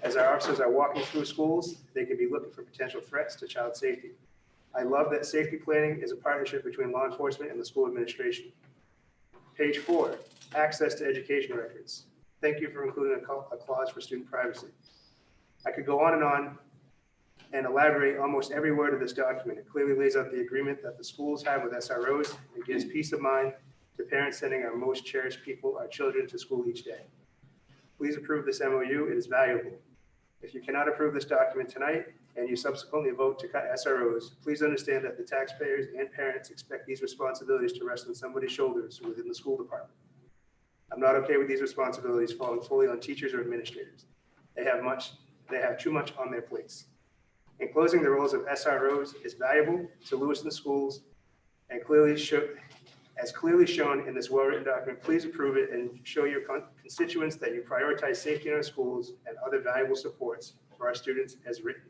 As our officers are walking through schools, they can be looking for potential threats to child safety. I love that safety planning is a partnership between law enforcement and the school administration. Page 4, access to education records. Thank you for including a clause for student privacy. I could go on and elaborate almost every word of this document. It clearly lays out the agreement that the schools have with SROs and gives peace of mind to parents sending our most cherished people, our children, to school each day. Please approve this MOU. It is valuable. If you cannot approve this document tonight and you subsequently vote to cut SROs, please understand that the taxpayers and parents expect these responsibilities to rest on somebody's shoulders within the school department. I'm not okay with these responsibilities falling fully on teachers or administrators. They have too much on their plates. In closing, the roles of SROs is valuable to Lewiston schools and clearly shown in this well-written document. Please approve it and show your constituents that you prioritize safety in our schools and other valuable supports for our students as written.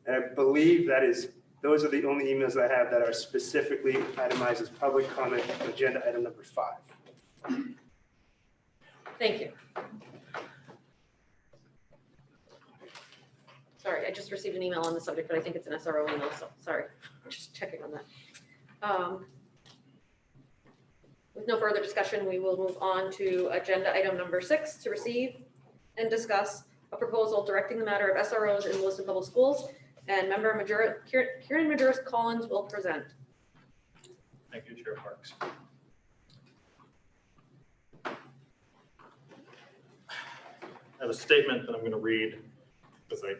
And I believe those are the only emails I have that are specifically itemized as public comment on agenda item number 5. Thank you. Sorry, I just received an email on the subject, but I think it's an SRO email, so sorry. Just checking on that. With no further discussion, we will move on to agenda item number 6 to receive and discuss a proposal directing the matter of SROs in Lewiston Public Schools, and member Kieran Majerus Collins will present. Thank you, Chair Parks. I have a statement that I'm going to read because I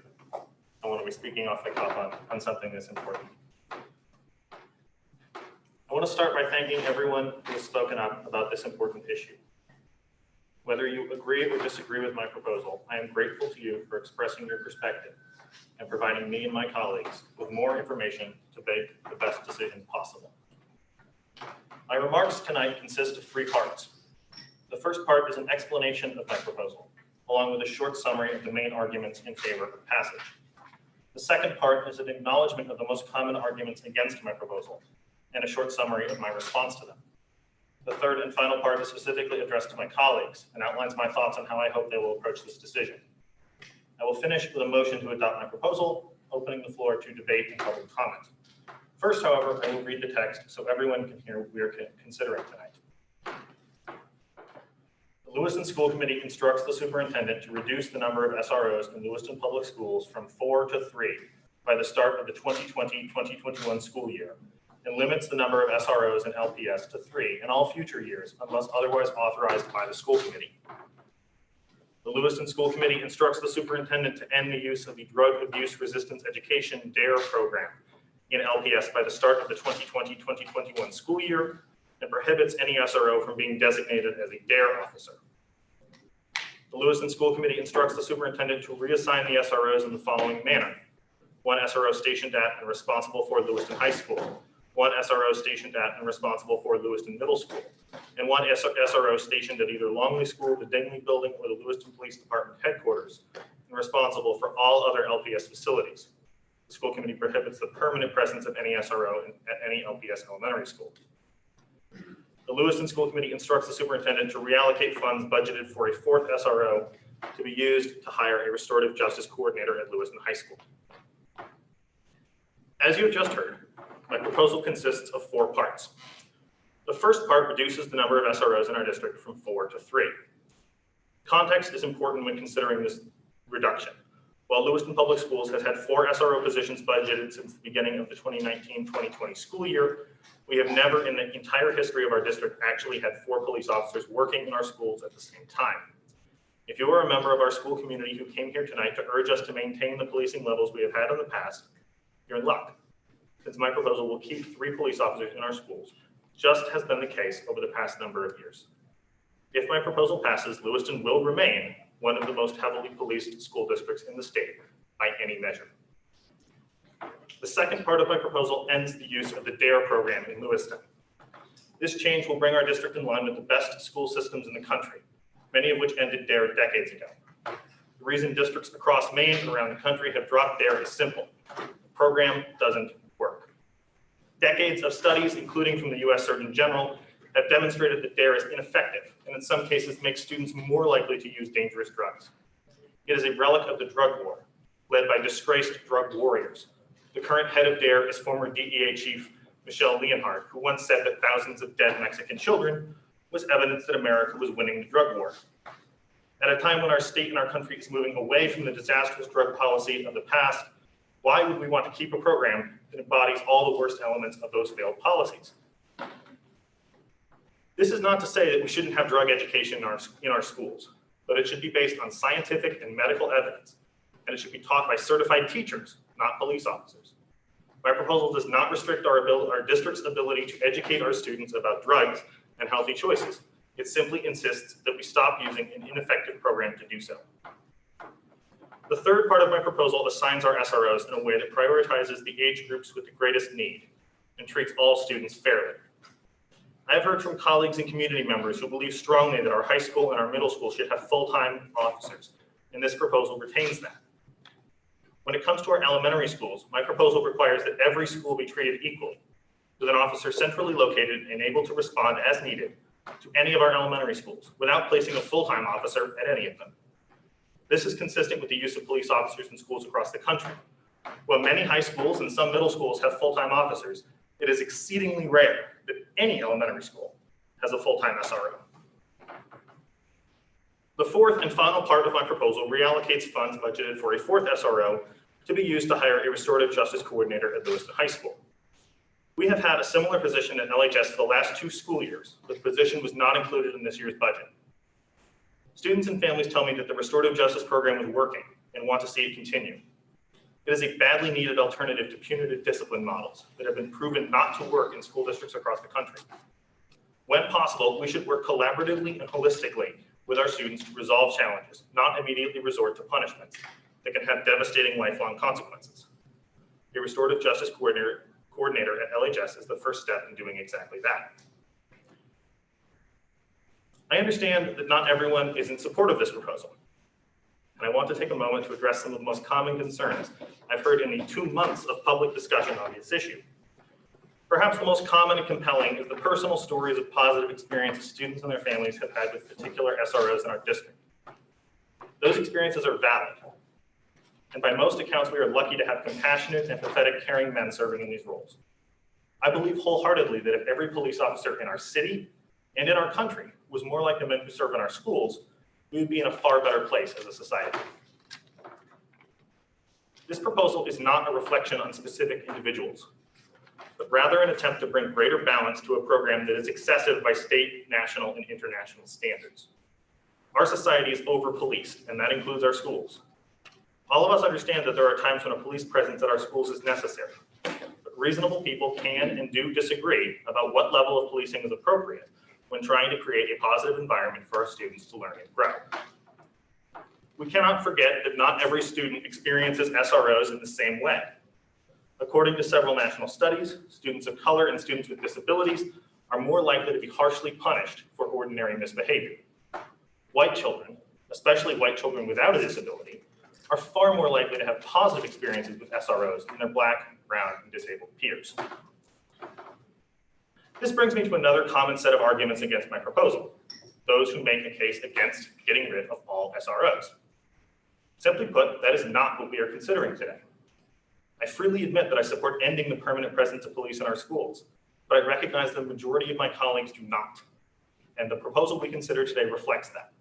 want to be speaking off the cuff on something that's important. I want to start by thanking everyone who has spoken up about this important issue. Whether you agree or disagree with my proposal, I am grateful to you for expressing your perspective and providing me and my colleagues with more information to make the best decision possible. My remarks tonight consist of 3 parts. The first part is an explanation of my proposal, along with a short summary of the main arguments in favor of passage. The second part is an acknowledgement of the most common arguments against my proposal and a short summary of my response to them. The third and final part is specifically addressed to my colleagues and outlines my thoughts on how I hope they will approach this decision. I will finish with a motion to adopt my proposal, opening the floor to debate and public comment. First, however, I will read the text so everyone can hear what we are considering tonight. The Lewiston School Committee instructs the superintendent to reduce the number of SROs in Lewiston Public Schools from 4 to 3 by the start of the 2020-2021 school year, and limits the number of SROs and LPS to 3 in all future years unless otherwise authorized by the school committee. The Lewiston School Committee instructs the superintendent to end the use of the Drug Abuse Resistance Education DARE program in LPS by the start of the 2020-2021 school year and prohibits any SRO from being designated as a DARE officer. The Lewiston School Committee instructs the superintendent to reassign the SROs in the following manner: 1 SRO stationed at and responsible for Lewiston High School, 1 SRO stationed at and responsible for Lewiston Middle School, and 1 SRO stationed at either Longley School, the Dingley Building, or the Lewiston Police Department headquarters, and responsible for all other LPS facilities. The school committee prohibits the permanent presence of any SRO at any LPS elementary school. The Lewiston School Committee instructs the superintendent to reallocate funds budgeted for a 4th SRO to be used to hire a restorative justice coordinator at Lewiston High School. As you have just heard, my proposal consists of 4 parts. The first part reduces the number of SROs in our district from 4 to 3. Context is important when considering this reduction. While Lewiston Public Schools has had 4 SRO positions budgeted since the beginning of the 2019-2020 school year, we have never in the entire history of our district actually had 4 police officers working in our schools at the same time. If you are a member of our school community who came here tonight to urge us to maintain the policing levels we have had in the past, you're in luck, since my proposal will keep 3 police officers in our schools, just has been the case over the past number of years. If my proposal passes, Lewiston will remain one of the most heavily policed school districts in the state by any measure. The second part of my proposal ends the use of the DARE program in Lewiston. This change will bring our district in line with the best school systems in the country, many of which ended DARE decades ago. The reason districts across Maine and around the country have dropped DARE is simple. The program doesn't work. Decades of studies, including from the US Surgeon General, have demonstrated that DARE is ineffective and in some cases makes students more likely to use dangerous drugs. It is a relic of the drug war, led by disgraced drug warriors. The current head of DARE is former DEA Chief Michelle Leonhardt, who once said that thousands of dead Mexican children was evidence that America was winning the drug war. At a time when our state and our country is moving away from the disastrous drug policy of the past, why would we want to keep a program that embodies all the worst elements of those failed policies? This is not to say that we shouldn't have drug education in our schools, but it should be based on scientific and medical evidence, and it should be taught by certified teachers, not police officers. My proposal does not restrict our district's ability to educate our students about drugs and healthy choices. It simply insists that we stop using an ineffective program to do so. The third part of my proposal assigns our SROs in a way that prioritizes the age groups with the greatest need and treats all students fairly. I have heard from colleagues and community members who believe strongly that our high school and our middle school should have full-time officers, and this proposal retains that. When it comes to our elementary schools, my proposal requires that every school be treated equally, with an officer centrally located and able to respond as needed to any of our elementary schools without placing a full-time officer at any of them. This is consistent with the use of police officers in schools across the country. While many high schools and some middle schools have full-time officers, it is exceedingly rare that any elementary school has a full-time SRO. The fourth and final part of my proposal reallocates funds budgeted for a 4th SRO to be used to hire a restorative justice coordinator at Lewiston High School. We have had a similar position at LHS for the last 2 school years, but the position was not included in this year's budget. Students and families tell me that the restorative justice program is working and want to see it continue. It is a badly needed alternative to punitive discipline models that have been proven not to work in school districts across the country. When possible, we should work collaboratively and holistically with our students to resolve challenges, not immediately resort to punishments that can have devastating lifelong consequences. A restorative justice coordinator at LHS is the first step in doing exactly that. I understand that not everyone is in support of this proposal, and I want to take a moment to address some of the most common concerns I've heard in the 2 months of public discussion on this issue. Perhaps the most common and compelling is the personal stories of positive experiences students and their families have had with particular SROs in our district. Those experiences are valid, and by most accounts, we are lucky to have compassionate, empathetic, caring men serving in these roles. I believe wholeheartedly that if every police officer in our city and in our country was more like the men who serve in our schools, we would be in a far better place as a society. This proposal is not a reflection on specific individuals, but rather an attempt to bring greater balance to a program that is excessive by state, national, and international standards. Our society is over-policed, and that includes our schools. All of us understand that there are times when a police presence at our schools is necessary, but reasonable people can and do disagree about what level of policing is appropriate when trying to create a positive environment for our students to learn and grow. We cannot forget that not every student experiences SROs in the same way. According to several national studies, students of color and students with disabilities are more likely to be harshly punished for ordinary misbehavior. White children, especially white children without a disability, are far more likely to have positive experiences with SROs than their Black, brown, and disabled peers. This brings me to another common set of arguments against my proposal, those who make a case against getting rid of all SROs. Simply put, that is not what we are considering today. I freely admit that I support ending the permanent presence of police in our schools, but I recognize the majority of my colleagues do not, and the proposal we consider today reflects that.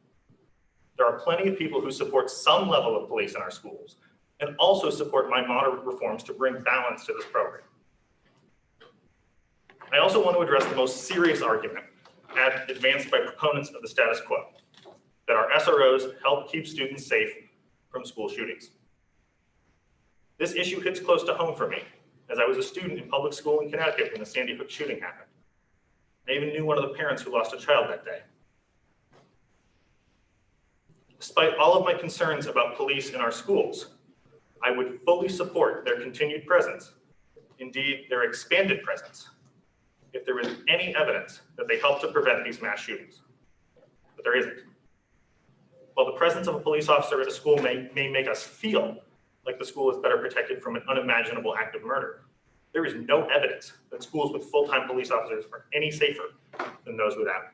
There are plenty of people who support some level of police in our schools and also support my moderate reforms to bring balance to this program. I also want to address the most serious argument advanced by proponents of the status quo, that our SROs help keep students safe from school shootings. This issue hits close to home for me, as I was a student in public school in Connecticut when the Sandy Hook shooting happened. I even knew one of the parents who lost a child that day. Despite all of my concerns about police in our schools, I would fully support their continued presence, indeed their expanded presence, if there is any evidence that they help to prevent these mass shootings. But there isn't. While the presence of a police officer at a school may make us feel like the school is better protected from an unimaginable act of murder, there is no evidence that schools with full-time police officers are any safer than those without.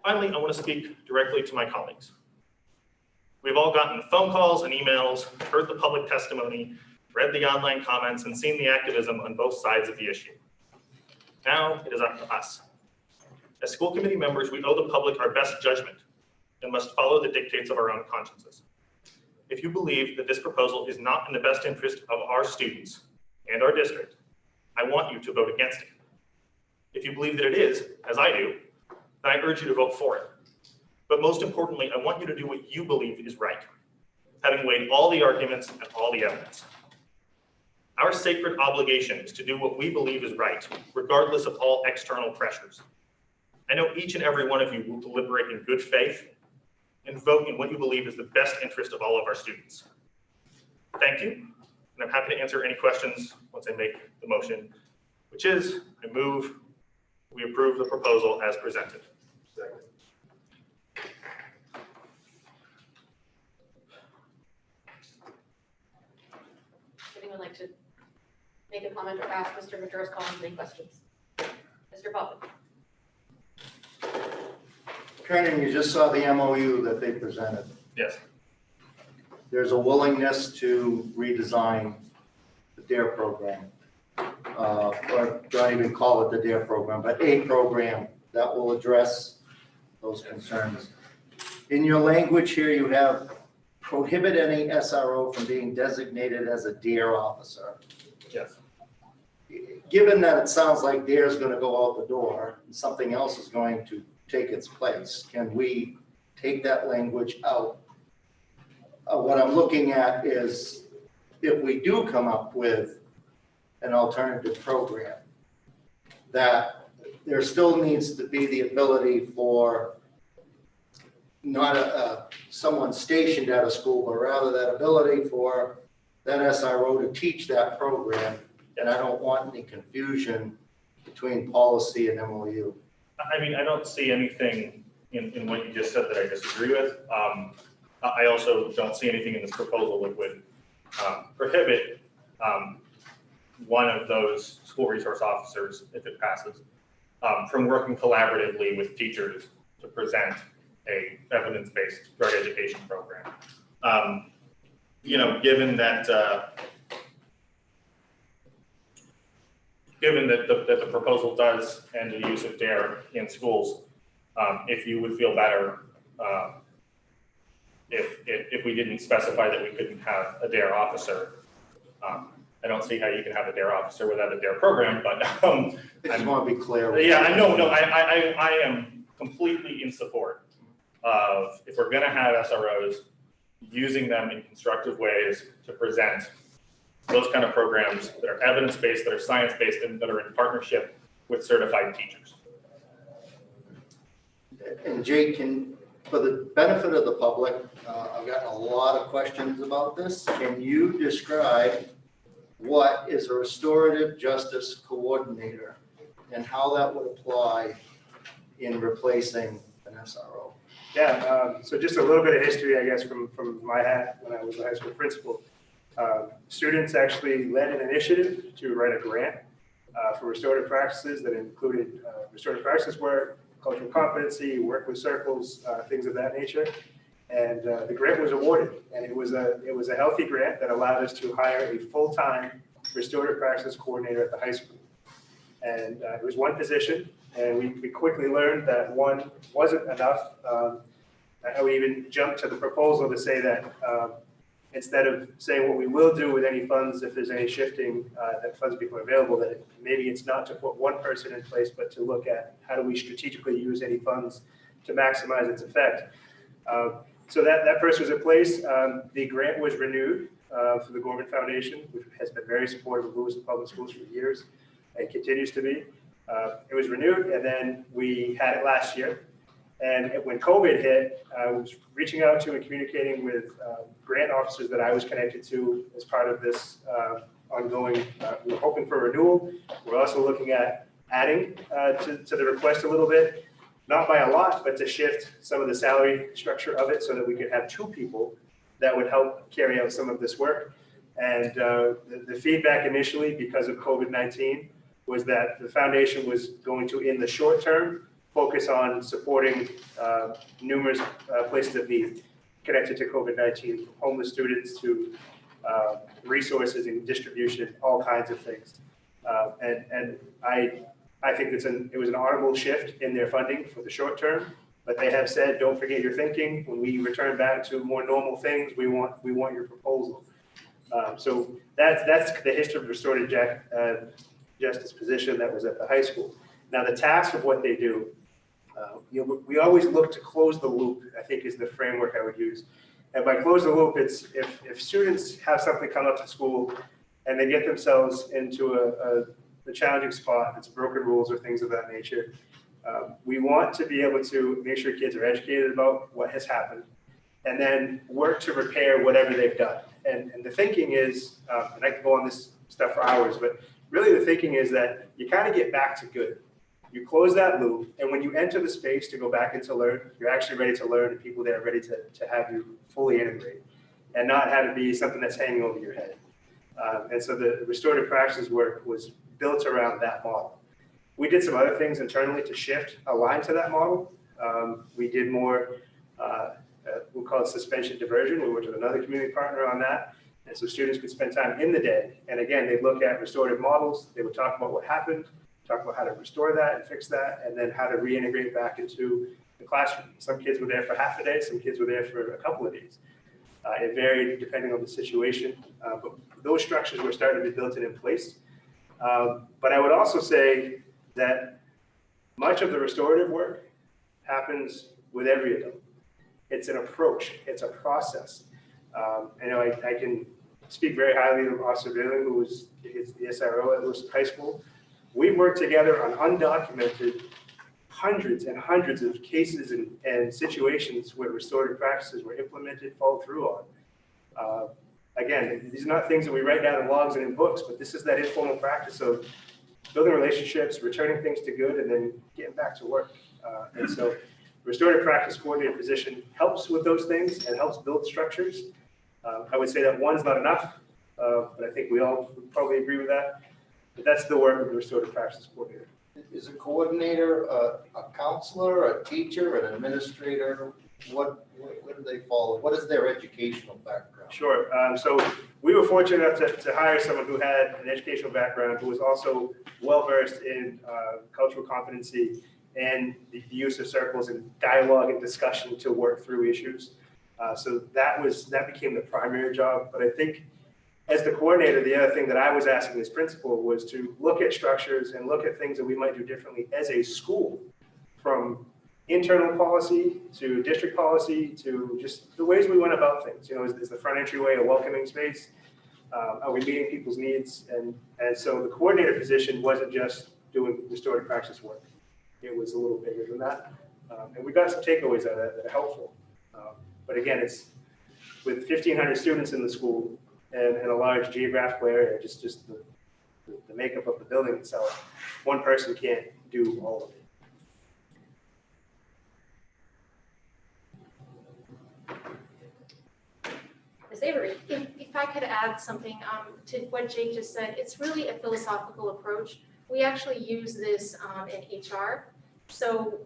Finally, I want to speak directly to my colleagues. We've all gotten phone calls and emails, heard the public testimony, read the online comments, and seen the activism on both sides of the issue. Now it is up to us. As school committee members, we owe the public our best judgment and must follow the dictates of our own consciences. If you believe that this proposal is not in the best interest of our students and our district, I want you to vote against it. If you believe that it is, as I do, then I urge you to vote for it. But most importantly, I want you to do what you believe is right, having weighed all the arguments and all the evidence. Our sacred obligation is to do what we believe is right, regardless of all external pressures. I know each and every one of you will deliberate in good faith and vote in what you believe is the best interest of all of our students. Thank you, and I'm happy to answer any questions once I make the motion, which is, I move we approve the proposal as presented. Second. Anyone like to make a comment or ask Mr. Majoros-Collins any questions? Mr. Poppin. Kernan, you just saw the MOU that they presented. Yes. There's a willingness to redesign the DARE program. Or don't even call it the DARE program, but a program that will address those concerns. In your language here, you have prohibit any SRO from being designated as a DARE officer. Yes. given that it sounds like DARE is gonna go out the door, and something else is going to take its place, can we take that language out? What I'm looking at is if we do come up with an alternative program, that there still needs to be the ability for not someone stationed at a school, but rather that ability for that SRO to teach that program. And I don't want any confusion between policy and MOU. I mean, I don't see anything in what you just said that I disagree with. I also don't see anything in this proposal that would prohibit one of those school resource officers, if it passes, from working collaboratively with teachers to present a evidence-based drug education program. You know, given that the proposal does end the use of DARE in schools, if you would feel better if we didn't specify that we couldn't have a DARE officer. I don't see how you can have a DARE officer without a DARE program, but I just want to be clear. yeah, I know, no, I am completely in support of, if we're gonna have SROs, using them in constructive ways to present those kind of programs that are evidence-based, that are science-based, and that are in partnership with certified teachers. And Jake, for the benefit of the public, I've gotten a lot of questions about this. Can you describe what is a restorative justice coordinator and how that would apply in replacing an SRO? Yeah, so just a little bit of history, I guess, from my hat when I was a high school principal. Students actually led an initiative to write a grant for restorative practices that included restorative practice work, cultural competency, work with circles, things of that nature. And the grant was awarded, and it was a healthy grant that allowed us to hire a full-time restorative practice coordinator at the high school. And it was one position, and we quickly learned that one wasn't enough. We even jumped to the proposal to say that instead of saying what we will do with any funds, if there's any shifting, that funds become available, that maybe it's not to put one person in place, but to look at how do we strategically use any funds to maximize its effect. So that person was in place. The grant was renewed for the Gorman Foundation, which has been very supportive of Lewiston Public Schools for years and continues to be. It was renewed, and then we had it last year. And when COVID hit, I was reaching out to and communicating with grant officers that I was connected to as part of this ongoing. We were hoping for renewal. We're also looking at adding to the request a little bit, not by a lot, but to shift some of the salary structure of it so that we could have two people that would help carry out some of this work. And the feedback initially, because of COVID-19, was that the foundation was going to, in the short term, focus on supporting numerous places of need connected to COVID-19, from homeless students to resources and distribution, all kinds of things. And I think it was an honorable shift in their funding for the short term, but they have said, don't forget your thinking. When we return back to more normal things, we want your proposal. So that's the history of restorative justice position that was at the high school. Now the task of what they do, we always look to close the loop, I think is the framework I would use. And by close the loop, it's if students have something come up to school and they get themselves into a challenging spot, it's broken rules or things of that nature, we want to be able to make sure kids are educated about what has happened and then work to repair whatever they've done. And the thinking is, and I can go on this stuff for hours, but really the thinking is that you kind of get back to good. You close that loop, and when you enter the space to go back and to learn, you're actually ready to learn, and people there are ready to have you fully integrate and not have it be something that's hanging over your head. And so the restorative practices work was built around that model. We did some other things internally to shift, align to that model. We did more, we'll call it suspension diversion. We worked with another community partner on that. And so students could spend time in the day. And again, they'd look at restorative models. They would talk about what happened, talk about how to restore that and fix that, and then how to reintegrate back into the classroom. Some kids were there for half a day. Some kids were there for a couple of days. It varied depending on the situation. But those structures were starting to be built in place. But I would also say that much of the restorative work happens with every adult. It's an approach, it's a process. I know I can speak very highly of Officer Billing, who is the SRO at Lewiston High School. We've worked together on undocumented hundreds and hundreds of cases and situations where restorative practices were implemented, followed through on. Again, these are not things that we write down in logs and in books, but this is that informal practice of building relationships, returning things to good, and then getting back to work. And so restorative practice coordinator position helps with those things and helps build structures. I would say that one's not enough, but I think we all would probably agree with that. But that's the work of the restorative practice coordinator. Is a coordinator a counselor, a teacher, an administrator? What do they follow? What is their educational background? Sure. So we were fortunate enough to hire someone who had an educational background, who was also well-versed in cultural competency and the use of circles and dialogue and discussion to work through issues. So that became the primary job. But I think as the coordinator, the other thing that I was asking this principal was to look at structures and look at things that we might do differently as a school, from internal policy to district policy to just the ways we went about things. You know, is the front entryway a welcoming space? Are we meeting people's needs? And so the coordinator position wasn't just doing restorative practice work. It was a little bigger than that. And we got some takeaways out of that that are helpful. But again, it's with 1,500 students in the school and a large geographical area, just the makeup of the building itself, one person can't do all of it. Ms. Avery. If I could add something to what Jake just said, it's really a philosophical approach. We actually use this in HR. So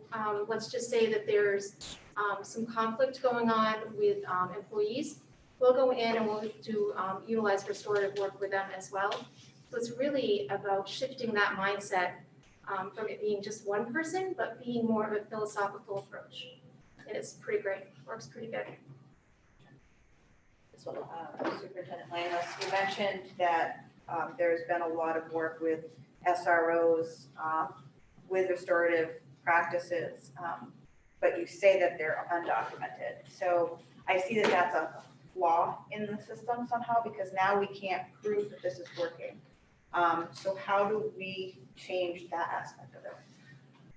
let's just say that there's some conflict going on with employees. We'll go in and we'll do utilize restorative work with them as well. So it's really about shifting that mindset from it being just one person, but being more of a philosophical approach. And it's pretty great, works pretty good. Superintendent Lamos, you mentioned that there's been a lot of work with SROs with restorative practices, but you say that they're undocumented. So I see that that's a flaw in the system somehow, because now we can't prove that this is working. So how do we change that aspect of it?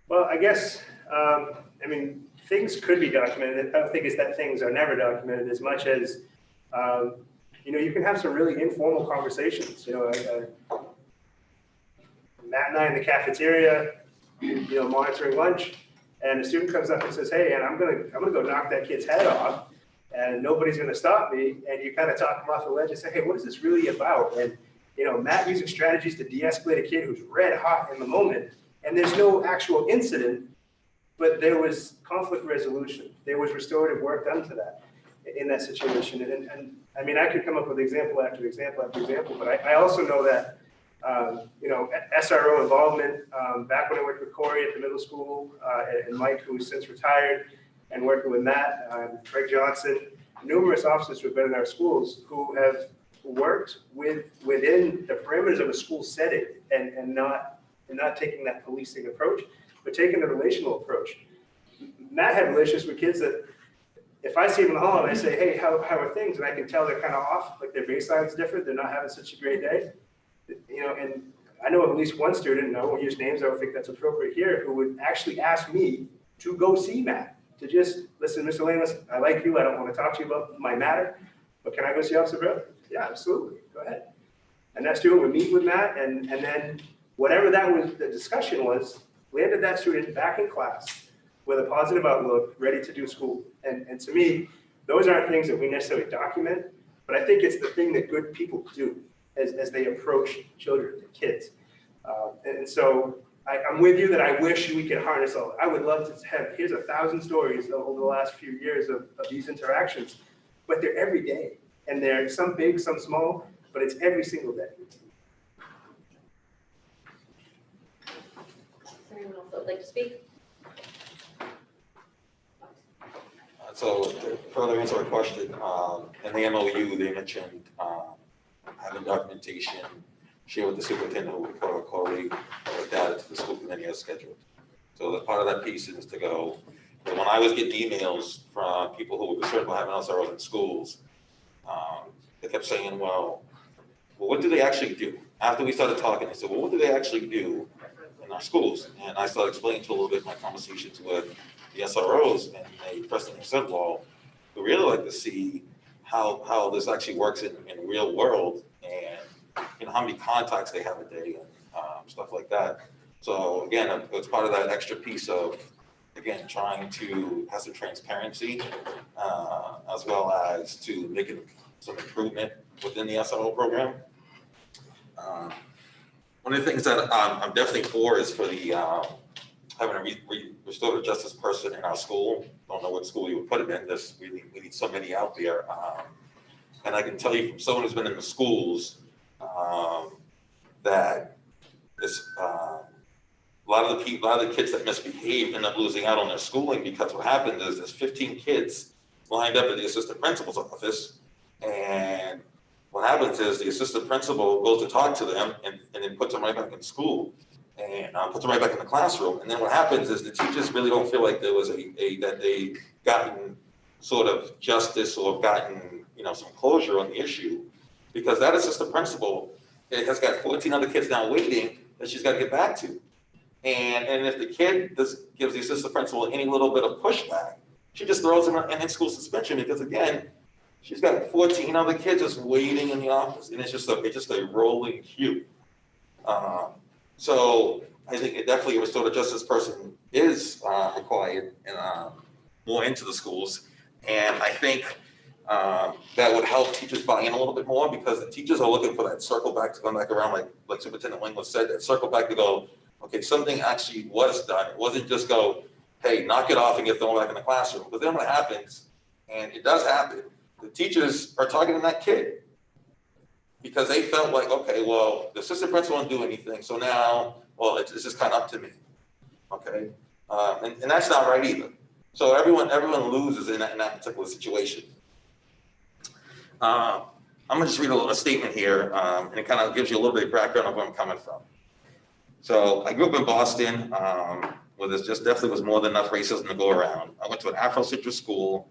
Well, I guess, I mean, things could be documented. I don't think it's that things are never documented as much as, you know, you can have some really informal conversations. You know, Matt and I in the cafeteria, you know, monitoring lunch, and a student comes up and says, "Hey, and I'm gonna go knock that kid's head off, and nobody's gonna stop me." And you kind of talk them off the ledge and say, "Hey, what is this really about?" And you know, Matt using strategies to de-escalate a kid who's red hot in the moment, and there's no actual incident, but there was conflict resolution. There was restorative work done to that in that situation. And I mean, I could come up with example after example after example, but I also know that, you know, SRO involvement, back when I worked with Corey at the middle school, and Mike, who's since retired, and working with Matt, Craig Johnson, numerous officers who have been in our schools who have worked within the parameters of a school setting and not taking that policing approach, but taking the relational approach. Matt had relationships with kids that if I see them in the hall and I say, "Hey, how are things?" and I can tell they're kind of off, like their baseline's different, they're not having such a great day. You know, and I know of at least one student, and I won't use names, I don't think that's appropriate here, who would actually ask me to go see Matt, to just, "Listen, Mr. Lamos, I like you, I don't want to talk to you about my matter, but can I go see Officer Brill?" "Yeah, absolutely, go ahead." And that student would meet with Matt, and then whatever that was, the discussion was, landed that student back in class with a positive outlook, ready to do school. And to me, those aren't things that we necessarily document, but I think it's the thing that good people do as they approach children and kids. And so I'm with you that I wish we could harness all. I would love to have, here's 1,000 stories over the last few years of these interactions, but they're every day. And they're some big, some small, but it's every single day. Is there anyone else that would like to speak? So to further answer our question, in the MOU, they mentioned having documentation share with the superintendent who would correlate data to the school committee as scheduled. So the part of that piece is to go, and when I was getting emails from people who were concerned about having SROs in schools, they kept saying, well, what do they actually do? After we started talking, they said, well, what do they actually do in our schools? And I started explaining to a little bit my conversations with the SROs, and they pressed and said, well, we really like to see how this actually works in real world, and how many contacts they have a day, and stuff like that. So again, it's part of that extra piece of, again, trying to have some transparency, as well as to making some improvement within the SRO program. One of the things that I'm definitely for is for the having a restorative justice person in our school. Don't know what school you would put it in. We need so many out there. And I can tell you from someone who's been in the schools that this a lot of the kids that misbehave end up losing out on their schooling, because what happens is there's 15 kids lined up at the assistant principal's office, and what happens is the assistant principal goes to talk to them and then puts them right back in school and puts them right back in the classroom. And then what happens is the teachers really don't feel like there was that they gotten sort of justice or gotten some closure on the issue, because that assistant principal has got 14 other kids now waiting that she's got to get back to. And if the kid gives the assistant principal any little bit of pushback, she just throws him an in-school suspension, because again, she's got 14 other kids just waiting in the office, and it's just a rolling queue. So I think it definitely a restorative justice person is required and more into the schools, and I think that would help teachers buy in a little bit more, because the teachers are looking for that circle back to come back around, like Superintendent Wingwood said, that circle back to go, okay, something actually was done. It wasn't just go, hey, knock it off and get thrown back in the classroom. But then what happens, and it does happen, the teachers are targeting that kid because they felt like, okay, well, the assistant principal didn't do anything, so now, well, it's just kind of up to me, okay? And that's not right either. So everyone loses in that particular situation. I'm gonna just read a statement here, and it kind of gives you a little bit of background of where I'm coming from. So I grew up in Boston, where there's just definitely was more than enough racism to go around. I went to an Afrocentric school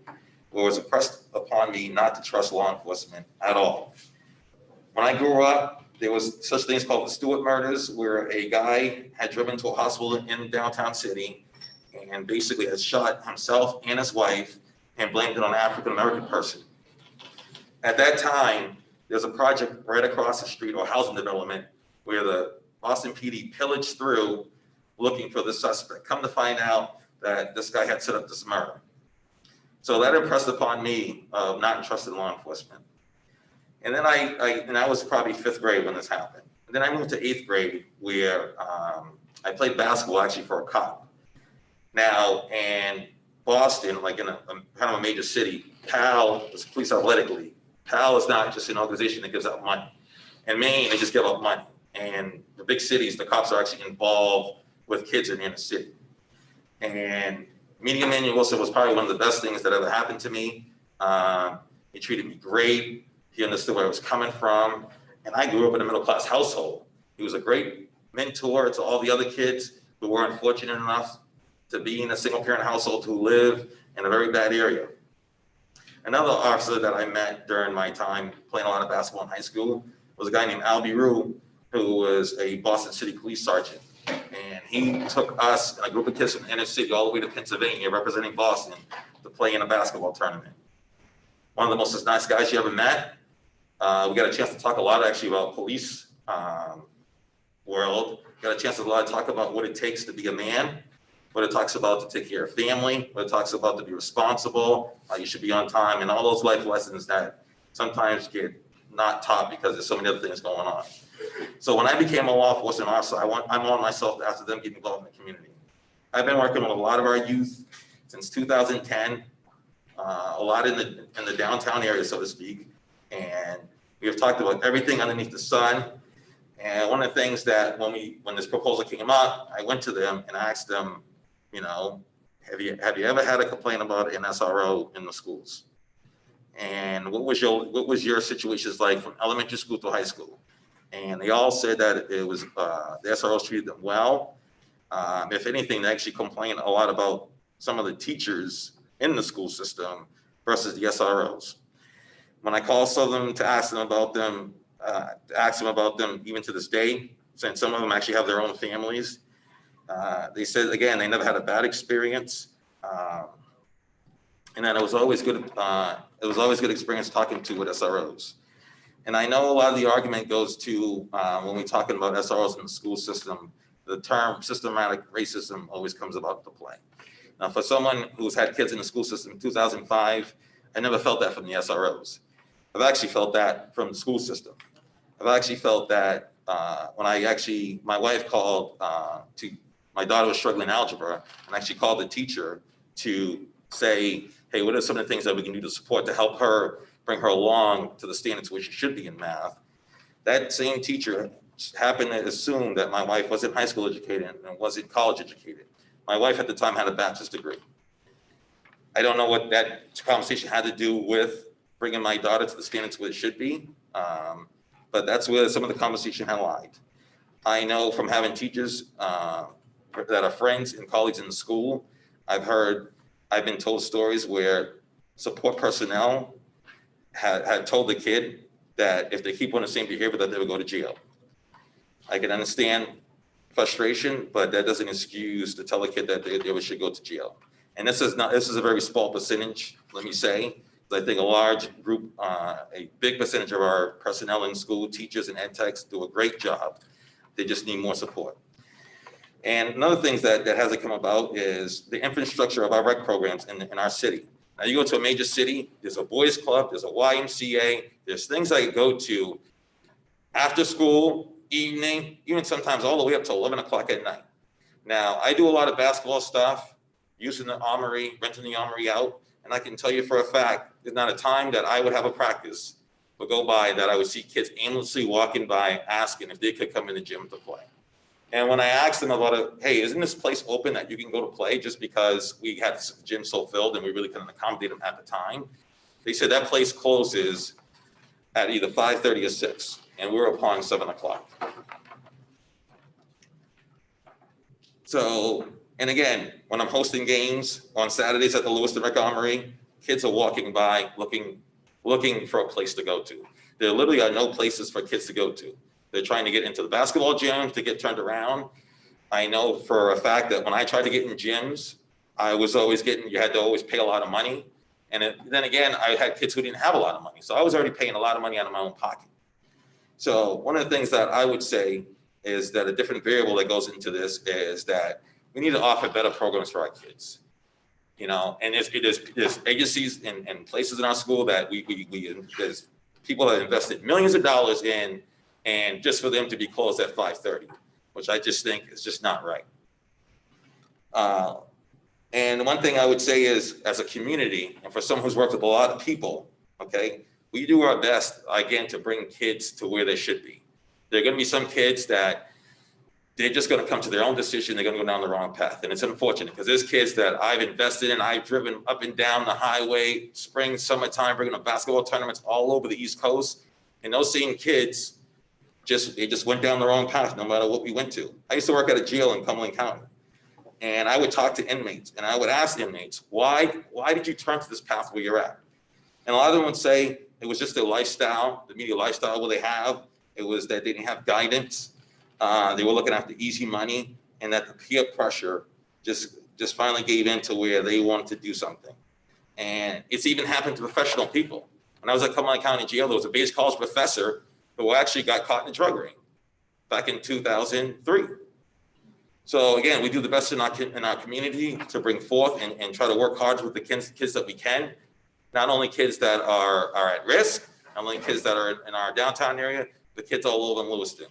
where it was impressed upon me not to trust law enforcement at all. When I grew up, there was such things called the Stewart murders, where a guy had driven to a hospital in downtown city and basically had shot himself and his wife and blamed it on an African-American person. At that time, there's a project right across the street, or housing development, where the Boston PD pillaged through looking for the suspect. Come to find out that this guy had set up this murder. So that impressed upon me of not trusting law enforcement. And then I was probably 5th grade when this happened. And then I moved to 8th grade, where I played basketball actually for a cop. Now, in Boston, like in a kind of a major city, PAL is Police Athletic League. PAL is not just an organization that gives out money. In Maine, they just give out money. And the big cities, the cops are actually involved with kids in the inner city. And meeting Emmanuel Wilson was probably one of the best things that ever happened to me. He treated me great. He understood where I was coming from. And I grew up in a middle-class household. He was a great mentor to all the other kids who weren't fortunate enough to be in a single-parent household, who lived in a very bad area. Another officer that I met during my time playing a lot of basketball in high school was a guy named Albie Rue, who was a Boston City police sergeant. And he took us and a group of kids from the inner city all the way to Pennsylvania, representing Boston, to play in a basketball tournament. One of the most nice guys you ever met. We got a chance to talk a lot actually about police world. Got a chance to talk about what it takes to be a man, what it talks about to take care of family, what it talks about to be responsible, how you should be on time, and all those life lessons that sometimes get not taught because there's so many other things going on. So when I became a law enforcement officer, I'm on myself to ask them to get involved in the community. I've been working with a lot of our youth since 2010, a lot in the downtown area, so to speak. And we have talked about everything underneath the sun. And one of the things that when this proposal came up, I went to them and I asked them, have you ever had a complaint about an SRO in the schools? And what was your situations like from elementary school to high school? And they all said that it was, the SROs treated them well. If anything, they actually complained a lot about some of the teachers in the school system versus the SROs. When I called some of them to ask them about them, even to this day, since some of them actually have their own families, they said, again, they never had a bad experience. And then it was always good experience talking to with SROs. And I know a lot of the argument goes to, when we're talking about SROs in the school system, the term systematic racism always comes about to play. Now, for someone who's had kids in the school system in 2005, I never felt that from the SROs. I've actually felt that from the school system. I've actually felt that when my wife called my daughter was struggling in algebra, and actually called the teacher to say, hey, what are some of the things that we can do to support to help her, bring her along to the standards where she should be in math. That same teacher happened to assume that my wife wasn't high school educated and wasn't college educated. My wife at the time had a bachelor's degree. I don't know what that conversation had to do with bringing my daughter to the standards where it should be, but that's where some of the conversation had lied. I know from having teachers that are friends and colleagues in the school, I've been told stories where support personnel had told the kid that if they keep on the same behavior that they would go to jail. I can understand frustration, but that doesn't excuse to tell a kid that they should go to jail. And this is a very small percentage, let me say. I think a large group, a big percentage of our personnel in school, teachers and ed techs do a great job. They just need more support. And another thing that hasn't come about is the infrastructure of our rec programs in our city. Now you go to a major city, there's a boys club, there's a YMCA, there's things I go to after school, evening, even sometimes all the way up to 11 o'clock at night. Now I do a lot of basketball stuff, using the armory, renting the armory out. And I can tell you for a fact, there's not a time that I would have a practice would go by that I would see kids aimlessly walking by asking if they could come in the gym to play. And when I asked them about it, hey, isn't this place open that you can go to play just because we had the gym so filled and we really couldn't accommodate them at the time? They said that place closes at either 5:30 or 6, and we're upon 7 o'clock. So, and again, when I'm hosting games on Saturdays at the Lewiston Rec Armory, kids are walking by looking for a place to go to. There literally are no places for kids to go to. They're trying to get into the basketball gyms to get turned around. I know for a fact that when I tried to get in gyms, you had to always pay a lot of money. And then again, I had kids who didn't have a lot of money. So I was already paying a lot of money out of my own pocket. So one of the things that I would say is that a different variable that goes into this is that we need to offer better programs for our kids. You know, and there's agencies and places in our school that there's people that invested millions of dollars in, and just for them to be closed at 5:30, which I just think is just not right. And one thing I would say is, as a community, and for someone who's worked with a lot of people, okay, we do our best, again, to bring kids to where they should be. There are going to be some kids that they're just going to come to their own decision. They're going to go down the wrong path. And it's unfortunate because there's kids that I've invested in. I've driven up and down the highway, spring, summertime, bringing them basketball tournaments all over the East Coast. And those same kids, they just went down the wrong path no matter what we went to. I used to work at a jail in Cumberland County. And I would talk to inmates and I would ask inmates, why did you turn to this path where you're at? And a lot of them would say it was just their lifestyle, the media lifestyle where they have. It was that they didn't have guidance. They were looking after easy money, and that the peer pressure just finally gave in to where they wanted to do something. And it's even happened to professional people. When I was at Cumberland County Jail, there was a base college professor who actually got caught in a drug ring back in 2003. So again, we do the best in our community to bring forth and try to work hard with the kids that we can. Not only kids that are at risk, not only kids that are in our downtown area, but kids all over in Lewiston.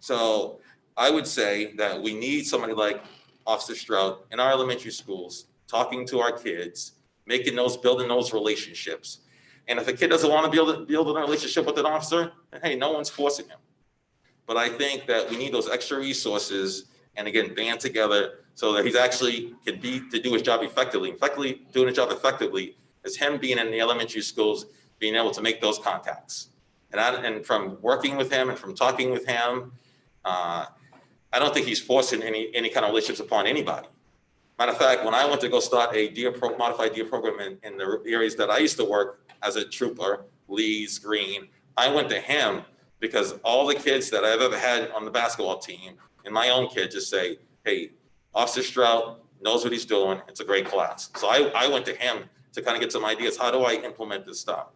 So I would say that we need somebody like Officer Strout in our elementary schools, talking to our kids, building those relationships. And if a kid doesn't want to build a relationship with an officer, then hey, no one's forcing him. But I think that we need those extra resources and again, band together so that he's actually to do his job effectively. Doing his job effectively is him being in the elementary schools, being able to make those contacts. And from working with him and from talking with him, I don't think he's forcing any kind of relationships upon anybody. Matter of fact, when I went to go start a modified DEER program in the areas that I used to work as a trooper, Lee's, Green, I went to him because all the kids that I've ever had on the basketball team and my own kid just say, hey, Officer Stroud knows what he's doing. It's a great class. So I went to him to kind of get some ideas. How do I implement this stuff?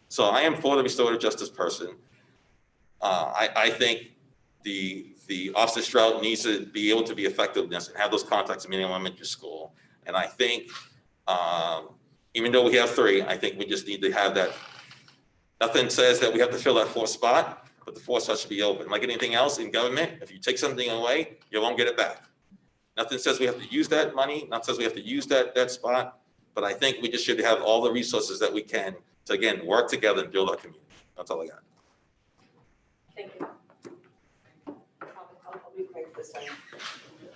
So I am for the restorative justice person. I think the Officer Stroud needs to be able to be effectiveness and have those contacts in Minnetonka Elementary School. And I think even though we have 3, I think we just need to have that. Nothing says that we have to fill that 4th spot, but the 4th spot should be open. Like anything else in government, if you take something away, you won't get it back. Nothing says we have to use that money, nothing says we have to use that spot, but I think we just should have all the resources that we can to, again, work together and build our community. That's all I got. Thank you. I'll be quick this time.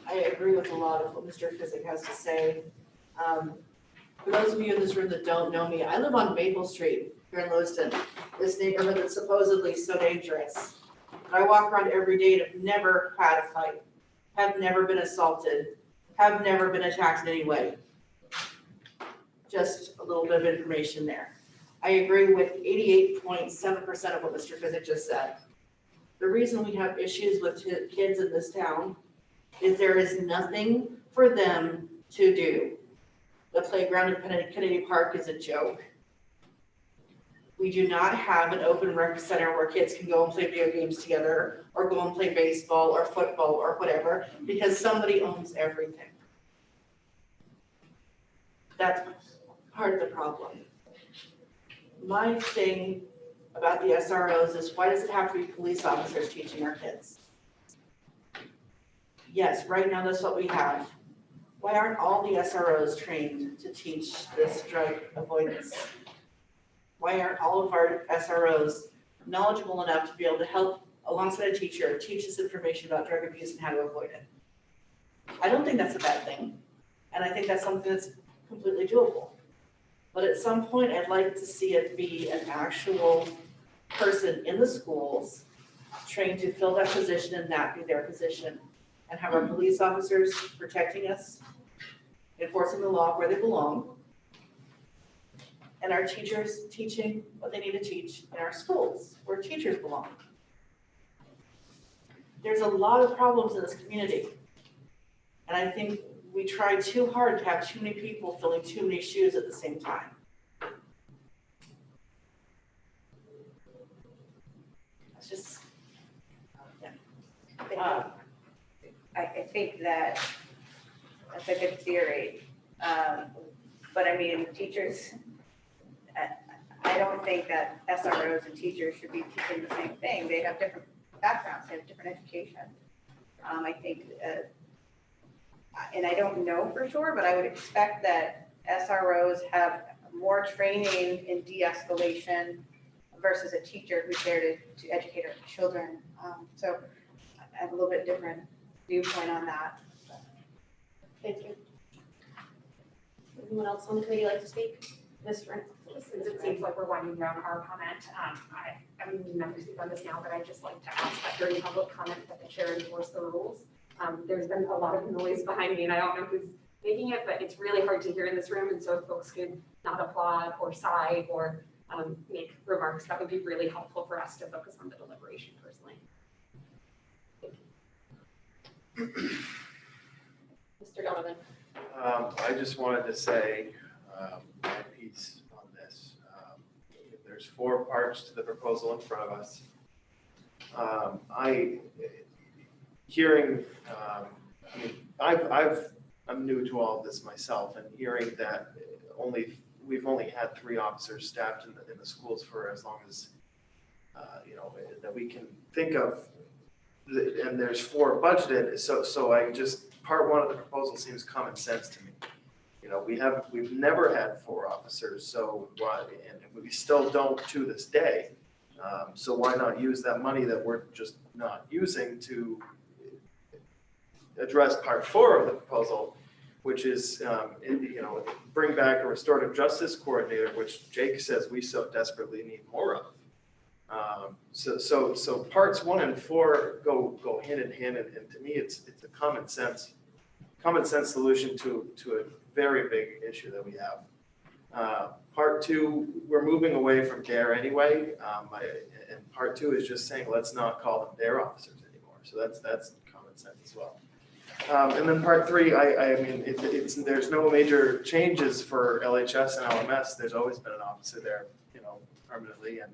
I agree with a lot of what Mr. Physick has to say. For those of you in this room that don't know me, I live on Maple Street here in Lewiston, this neighborhood that's supposedly so dangerous. But I walk around every day and have never had a fight, have never been assaulted, have never been attacked in any way. Just a little bit of information there. I agree with 88.7% of what Mr. Physick just said. The reason we have issues with kids in this town is there is nothing for them to do. The playground in Kennedy Park is a joke. We do not have an open rec center where kids can go and play video games together or go and play baseball or football or whatever because somebody owns everything. That's part of the problem. My thing about the SROs is why does it have to be police officers teaching our kids? Yes, right now that's what we have. Why aren't all the SROs trained to teach this drug avoidance? Why aren't all of our SROs knowledgeable enough to be able to help alongside a teacher teach us information about drug abuse and how to avoid it? I don't think that's a bad thing. And I think that's something that's completely doable. But at some point, I'd like to see it be an actual person in the schools trained to fill that position and that be their position. And have our police officers protecting us, enforcing the law where they belong, and our teachers teaching what they need to teach in our schools where teachers belong. There's a lot of problems in this community. And I think we try too hard to have too many people filling too many shoes at the same time. It's just, yeah. I think that that's a good theory. But I mean, teachers, I don't think that SROs and teachers should be teaching the same thing. They have different backgrounds, they have different education. I think, and I don't know for sure, but I would expect that SROs have more training in de-escalation versus a teacher who's there to educate our children. So I have a little bit different viewpoint on that. Thank you. Anyone else on the committee like to speak? Ms. Rent? Since it seems like we're winding down our comment, I'm not going to speak on this now, but I'd just like to ask that during public comment that the chair enforce the rules. There's been a lot of noise behind me and I don't know who's making it, but it's really hard to hear in this room. And so if folks could not applaud or sigh or make remarks, that would be really helpful for us to focus on the deliberation personally. Mr. Donovan. I just wanted to say my piece on this. There's 4 parts to the proposal in front of us. I'm new to all of this myself, and hearing that we've only had 3 officers staffed in the schools for as long as that we can think of, and there's 4 budgeted. So I just, part 1 of the proposal seems common sense to me. We've never had 4 officers, so why, and we still don't to this day. So why not use that money that we're just not using to address part 4 of the proposal, which is, bring back a restorative justice coordinator, which Jake says we so desperately need more of. So parts 1 and 4 go hand in hand, and to me, it's a common sense solution to a very big issue that we have. Part 2, we're moving away from DARE anyway, and part 2 is just saying, let's not call them DARE officers anymore. So that's common sense as well. And then part 3, I mean, there's no major changes for LHS and LMS. There's always been an officer there, permanently. And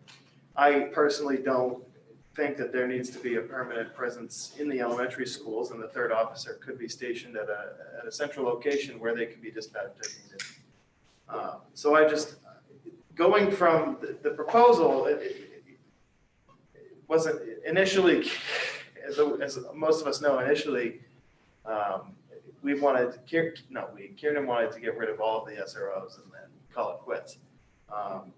I personally don't think that there needs to be a permanent presence in the elementary schools, and the 3rd officer could be stationed at a central location where they could be dispatch designated. So I just, going from the proposal, it wasn't initially, as most of us know, initially, Kiernan wanted to get rid of all of the SROs and then call it quits.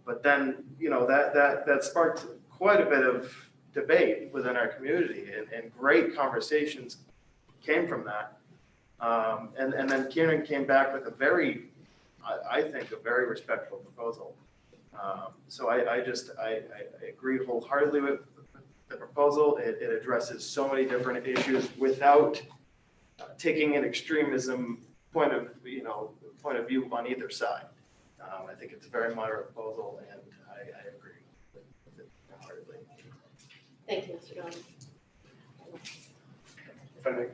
But then, that sparked quite a bit of debate within our community, and great conversations came from that. And then Kiernan came back with I think, a very respectful proposal. So I agree wholeheartedly with the proposal. It addresses so many different issues without taking an extremism point of view on either side. I think it's a very moderate proposal, and I agree with it wholeheartedly. Thank you, Mr. Johnson. If I may,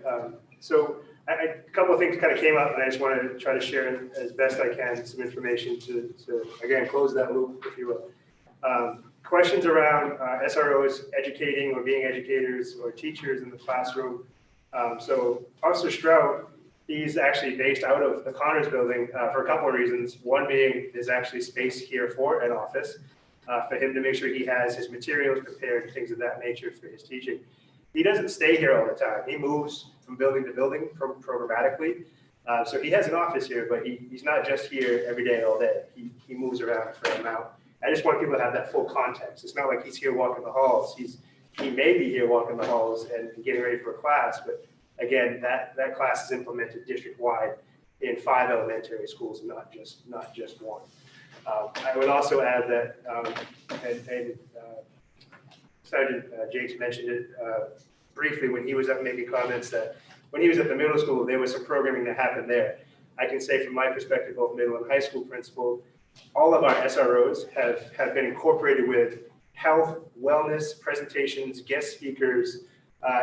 so a couple of things kind of came up, and I just want to try to share as best I can some information to again, close that loop, if you will. Questions around SROs educating or being educators or teachers in the classroom. So Officer Stroud, he's actually based out of the Connors building for a couple of reasons. One being there's actually space here for an office for him to make sure he has his materials prepared and things of that nature for his teaching. He doesn't stay here all the time. He moves from building to building programmatically. So he has an office here, but he's not just here every day, all day. He moves around a fair amount. I just want people to have that full context. It's not like he's here walking the halls. He may be here walking the halls and getting ready for a class, but again, that class is implemented district-wide in 5 elementary schools, not just one. I would also add that, Sergeant Jakes mentioned it briefly when he was up making comments that when he was at the middle school, there was some programming that happened there. I can say from my perspective, both middle and high school principal, all of our SROs have been incorporated with health, wellness, presentations, guest speakers,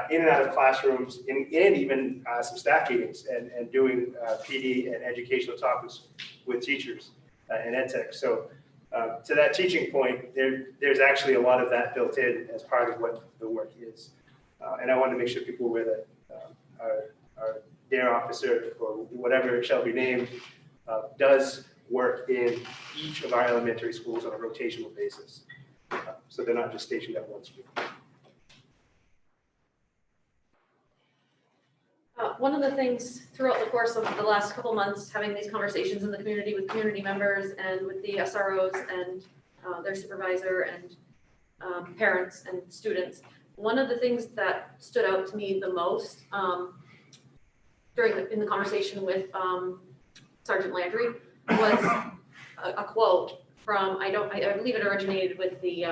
in and out of classrooms, and even some staff meetings and doing PD and educational topics with teachers and ed tech. So to that teaching point, there's actually a lot of that built in as part of what the work is. And I want to make sure people were that our DARE officer, or whatever it shall be named, does work in each of our elementary schools on a rotational basis. So they're not just stationed at one school. One of the things throughout the course of the last couple months, having these conversations in the community with community members and with the SROs and their supervisor and parents and students, one of the things that stood out to me the most in the conversation with Sergeant Landry was a quote from, I believe it originated with the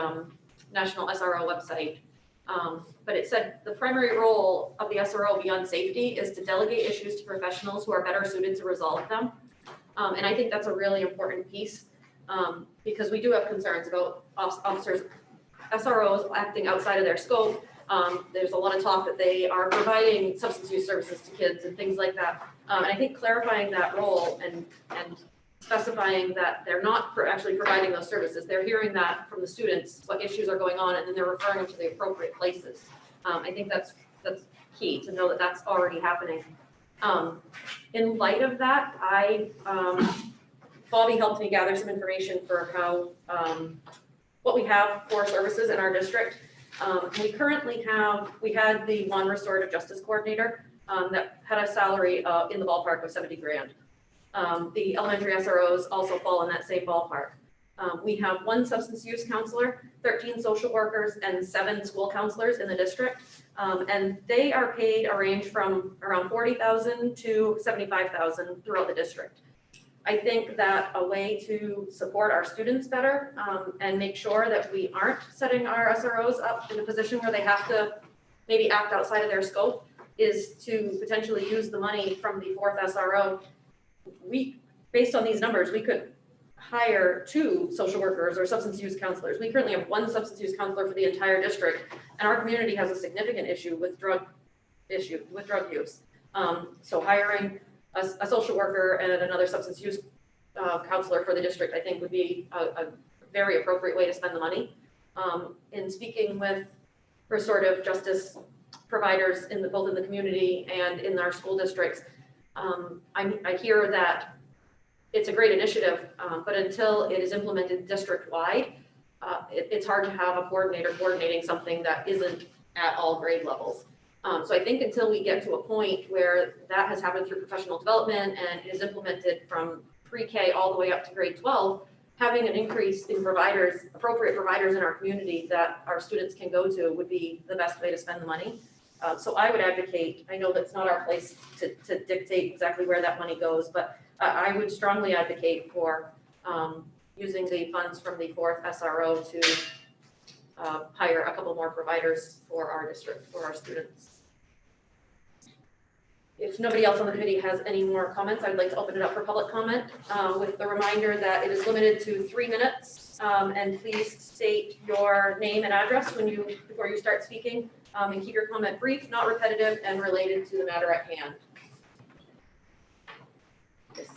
National SRO website. But it said the primary role of the SRO beyond safety is to delegate issues to professionals who are better suited to resolve them. And I think that's a really important piece because we do have concerns about officers, SROs acting outside of their scope. There's a lot of talk that they are providing substance use services to kids and things like that. And I think clarifying that role and specifying that they're not actually providing those services. They're hearing that from the students, what issues are going on, and then they're referring them to the appropriate places. I think that's key to know that that's already happening. In light of that, Bobby helped me gather some information for how, what we have for services in our district. We currently had the one restorative justice coordinator that had a salary in the ballpark of 70 grand. The elementary SROs also fall in that same ballpark. We have 1 substance use counselor, 13 social workers, and 7 school counselors in the district. And they are paid a range from around $40,000 to $75,000 throughout the district. I think that a way to support our students better and make sure that we aren't setting our SROs up in a position where they have to maybe act outside of their scope is to potentially use the money from the fourth SRO. Based on these numbers, we could hire 2 social workers or substance use counselors. We currently have 1 substance use counselor for the entire district, and our community has a significant issue with drug use. So hiring a social worker and another substance use counselor for the district, I think would be a very appropriate way to spend the money. In speaking with restorative justice providers both in the community and in our school districts, I hear that it's a great initiative, but until it is implemented district-wide, it's hard to have a coordinator coordinating something that isn't at all grade levels. So I think until we get to a point where that has happened through professional development and is implemented from pre-K all the way up to grade 12, having an increase in providers, appropriate providers in our community that our students can go to would be the best way to spend the money. So I would advocate, I know that's not our place to dictate exactly where that money goes, but I would strongly advocate for using the funds from the fourth SRO to hire a couple more providers for our district, for our students. If nobody else on the committee has any more comments, I'd like to open it up for public comment with the reminder that it is limited to 3 minutes. And please state your name and address before you start speaking, and keep your comment brief, not repetitive, and related to the matter at hand. Yes.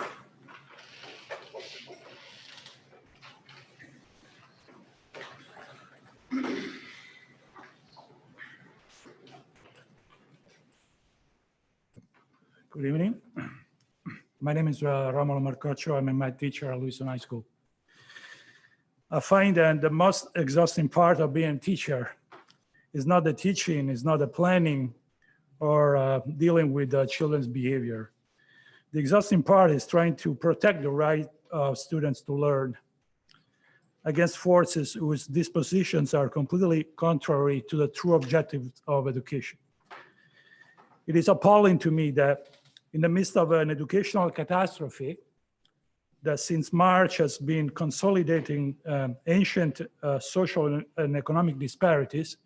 Good evening. My name is Romulo Marcoccio. I'm a math teacher at Lewiston High School. I find that the most exhausting part of being a teacher is not the teaching, is not the planning or dealing with children's behavior. The exhausting part is trying to protect the right of students to learn against forces whose dispositions are completely contrary to the true objectives of education. It is appalling to me that in the midst of an educational catastrophe that since March has been consolidating ancient social and economic disparities,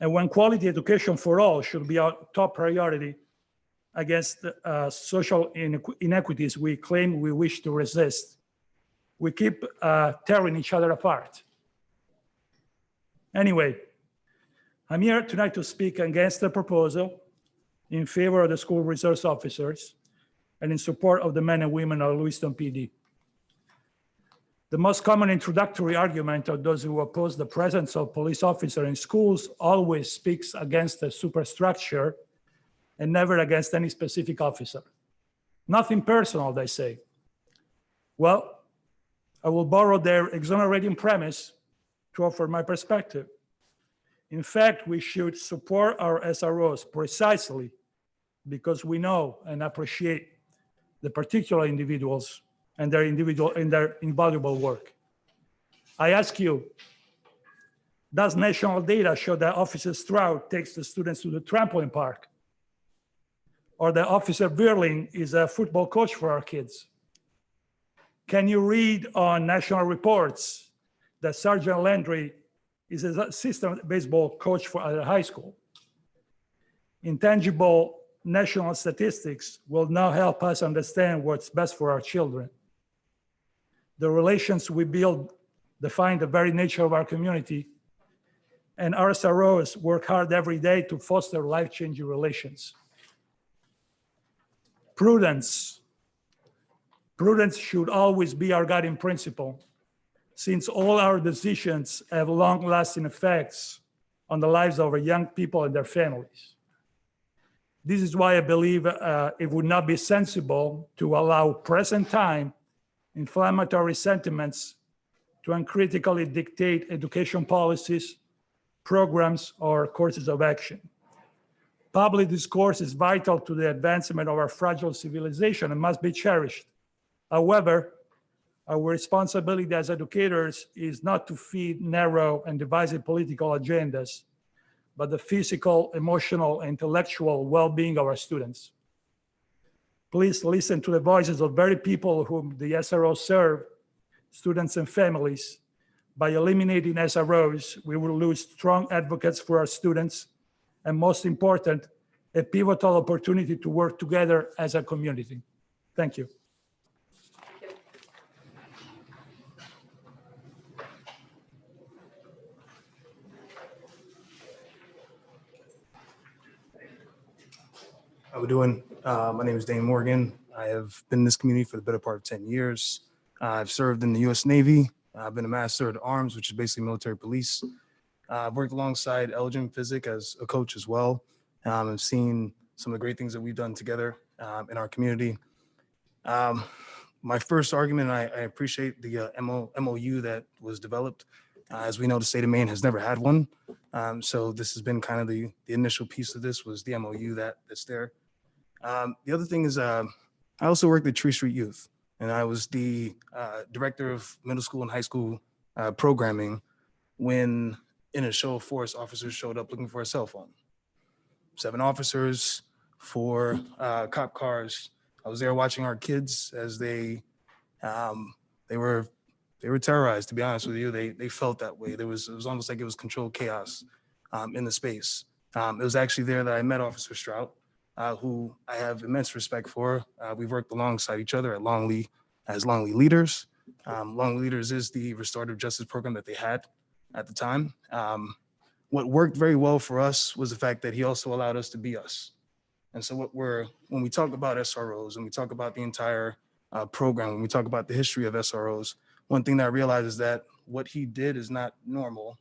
and when quality education for all should be our top priority against social inequities we claim we wish to resist, we keep tearing each other apart. Anyway, I'm here tonight to speak against the proposal, in favor of the school resource officers, and in support of the men and women of Lewiston PD. The most common introductory argument of those who oppose the presence of police officers in schools always speaks against the superstructure and never against any specific officer. Nothing personal, they say. Well, I will borrow their exonerating premise to offer my perspective. In fact, we should support our SROs precisely because we know and appreciate the particular individuals and their invaluable work. I ask you, does national data show that Officer Stroud takes the students to the trampoline park? Or that Officer Birling is a football coach for our kids? Can you read on national reports that Sergeant Landry is an assistant baseball coach at a high school? Intangible national statistics will now help us understand what's best for our children. The relations we build define the very nature of our community, and our SROs work hard every day to foster life-changing relations. Prudence should always be our guiding principle, since all our decisions have long-lasting effects on the lives of our young people and their families. This is why I believe it would not be sensible to allow present-time inflammatory sentiments to uncritically dictate education policies, programs, or courses of action. Public discourse is vital to the advancement of our fragile civilization and must be cherished. However, our responsibility as educators is not to feed narrow and divisive political agendas, but the physical, emotional, and intellectual well-being of our students. Please listen to the voices of very people whom the SROs serve, students and families. By eliminating SROs, we will lose strong advocates for our students, and most important, a pivotal opportunity to work together as a community. Thank you. How we doing? My name is Dane Morgan. I have been in this community for the better part of 10 years. I've served in the U.S. Navy. I've been a Master at Arms, which is basically military police. I've worked alongside Elgin Physic as a coach as well. I've seen some of the great things that we've done together in our community. My first argument, I appreciate the MOU that was developed. As we know, the state of Maine has never had one. So this has been kind of the initial piece of this was the MOU that's there. The other thing is I also worked at Tree Street Youth, and I was the director of middle school and high school programming when in a show of force, officers showed up looking for a cell phone. 7 officers, 4 cop cars. I was there watching our kids as they were terrorized, to be honest with you. They felt that way. It was almost like it was controlled chaos in the space. It was actually there that I met Officer Strout, who I have immense respect for. We've worked alongside each other at Longley as Longley Leaders. Longley Leaders is the restorative justice program that they had at the time. What worked very well for us was the fact that he also allowed us to be us. And so when we talk about SROs and we talk about the entire program, when we talk about the history of SROs, one thing that I realized is that what he did is not normal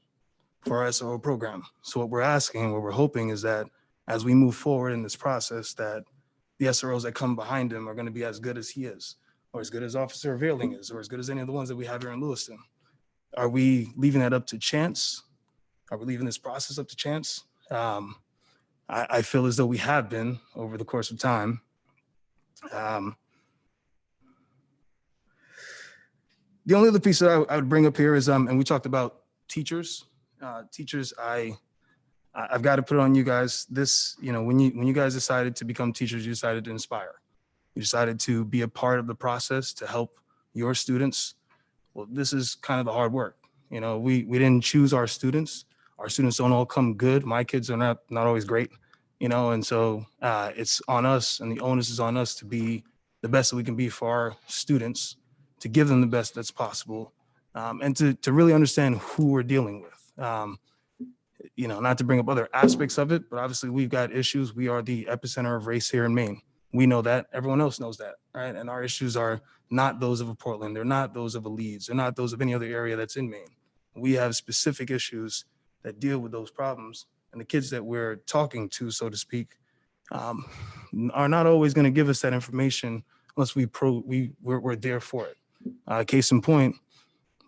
for our SRO program. So what we're asking, what we're hoping is that as we move forward in this process, that the SROs that come behind him are going to be as good as he is, or as good as Officer Availing is, or as good as any of the ones that we have here in Lewiston. Are we leaving that up to chance? Are we leaving this process up to chance? I feel as though we have been over the course of time. The only other piece that I would bring up here is, and we talked about teachers. Teachers, I've got to put it on you guys. This, when you guys decided to become teachers, you decided to inspire. You decided to be a part of the process to help your students. Well, this is kind of the hard work. We didn't choose our students. Our students don't all come good. My kids are not always great, and so it's on us, and the onus is on us to be the best that we can be for our students, to give them the best that's possible, and to really understand who we're dealing with. Not to bring up other aspects of it, but obviously we've got issues. We are the epicenter of race here in Maine. We know that. Everyone else knows that, right? And our issues are not those of a Portland. They're not those of a Leeds. They're not those of any other area that's in Maine. We have specific issues that deal with those problems. And the kids that we're talking to, so to speak, are not always going to give us that information unless we're there for it. Case in point,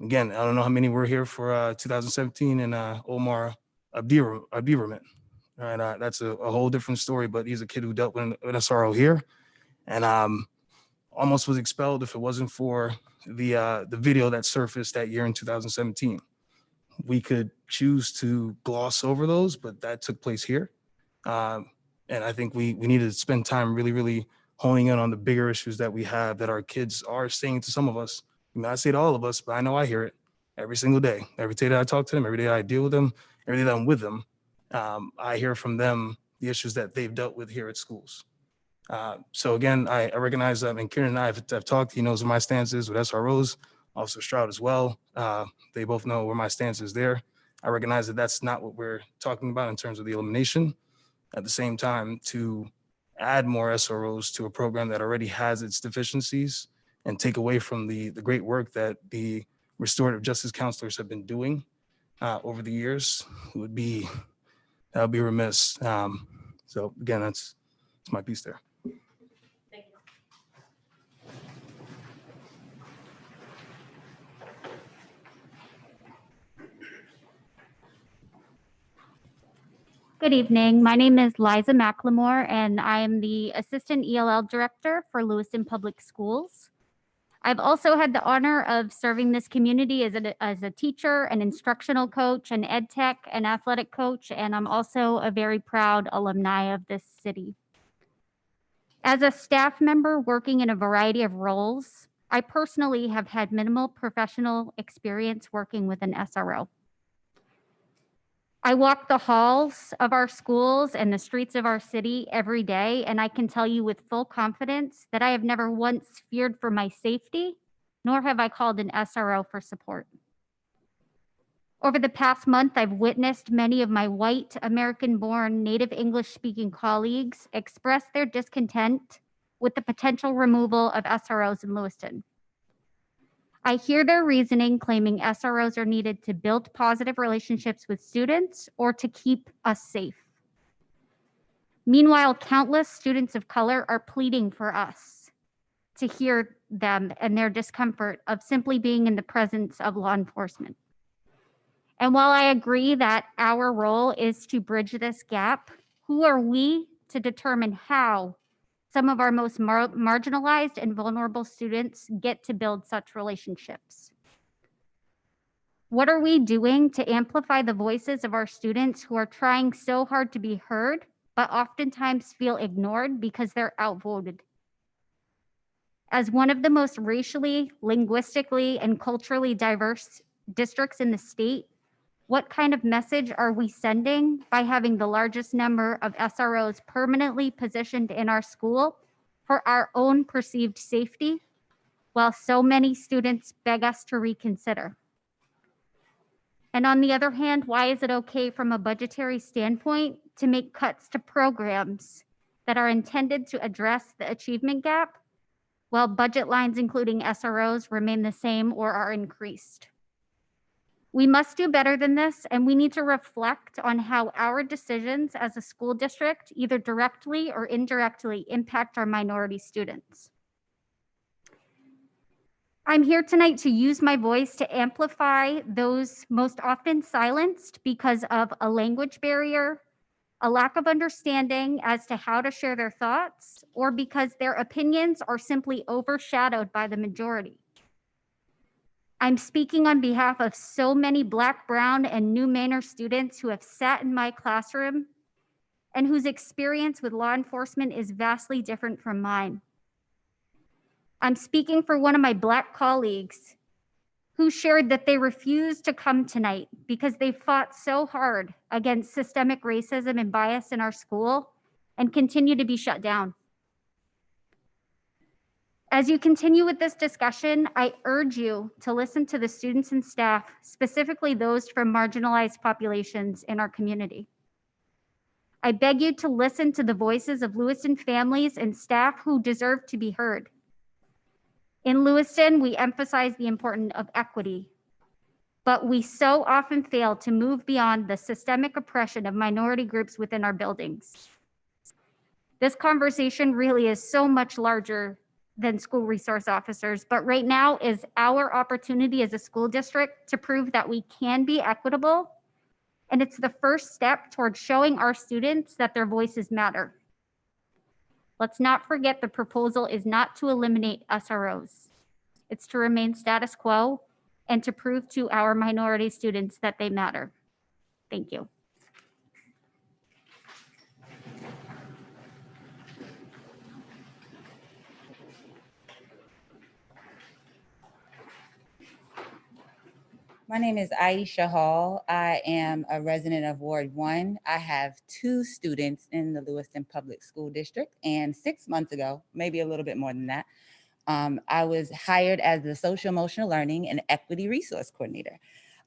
again, I don't know how many were here for 2017 and Omar Abdirahman. Right, that's a whole different story, but he's a kid who dealt with an SRO here, and almost was expelled if it wasn't for the video that surfaced that year in 2017. We could choose to gloss over those, but that took place here. And I think we needed to spend time really, really honing in on the bigger issues that we have that our kids are saying to some of us. I mean, I say to all of us, but I know I hear it every single day. Every day that I talk to them, every day I deal with them, every day that I'm with them, I hear from them the issues that they've dealt with here at schools. So again, I recognize that, and Kieran and I have talked, he knows what my stance is with SROs, Officer Stroud as well. They both know where my stance is there. I recognize that that's not what we're talking about in terms of the elimination. At the same time, to add more SROs to a program that already has its deficiencies and take away from the great work that the restorative justice counselors have been doing over the years would be remiss. So again, that's my piece there. Thank you. Good evening. My name is Liza McLemore, and I am the Assistant ELL Director for Lewiston Public Schools. I've also had the honor of serving this community as a teacher, an instructional coach, an ed tech, an athletic coach, and I'm also a very proud alumni of this city. As a staff member working in a variety of roles, I personally have had minimal professional experience working with an SRO. I walk the halls of our schools and the streets of our city every day, and I can tell you with full confidence that I have never once feared for my safety, nor have I called an SRO for support. Over the past month, I've witnessed many of my white, American-born, native English-speaking colleagues express their discontent with the potential removal of SROs in Lewiston. I hear their reasoning claiming SROs are needed to build positive relationships with students or to keep us safe. Meanwhile, countless students of color are pleading for us to hear them and their discomfort of simply being in the presence of law enforcement. And while I agree that our role is to bridge this gap, who are we to determine how some of our most marginalized and vulnerable students get to build such relationships? What are we doing to amplify the voices of our students who are trying so hard to be heard, but oftentimes feel ignored because they're outvoted? As one of the most racially, linguistically, and culturally diverse districts in the state, what kind of message are we sending by having the largest number of SROs permanently positioned in our school for our own perceived safety, while so many students beg us to reconsider? And on the other hand, why is it okay from a budgetary standpoint to make cuts to programs that are intended to address the achievement gap, while budget lines including SROs remain the same or are increased? We must do better than this, and we need to reflect on how our decisions as a school district either directly or indirectly impact our minority students. I'm here tonight to use my voice to amplify those most often silenced because of a language barrier, a lack of understanding as to how to share their thoughts, or because their opinions are simply overshadowed by the majority. I'm speaking on behalf of so many Black, Brown, and New Manor students who have sat in my classroom and whose experience with law enforcement is vastly different from mine. I'm speaking for one of my Black colleagues who shared that they refused to come tonight because they fought so hard against systemic racism and bias in our school and continue to be shut down. As you continue with this discussion, I urge you to listen to the students and staff, specifically those from marginalized populations in our community. I beg you to listen to the voices of Lewiston families and staff who deserve to be heard. In Lewiston, we emphasize the importance of equity, but we so often fail to move beyond the systemic oppression of minority groups within our buildings. This conversation really is so much larger than school resource officers, but right now is our opportunity as a school district to prove that we can be equitable, and it's the first step towards showing our students that their voices matter. Let's not forget the proposal is not to eliminate SROs. It's to remain status quo and to prove to our minority students that they matter. Thank you. My name is Aisha Hall. I am a resident of Ward 1. I have 2 students in the Lewiston Public School District, and 6 months ago, maybe a little bit more than that, I was hired as the Social Emotional Learning and Equity Resource Coordinator.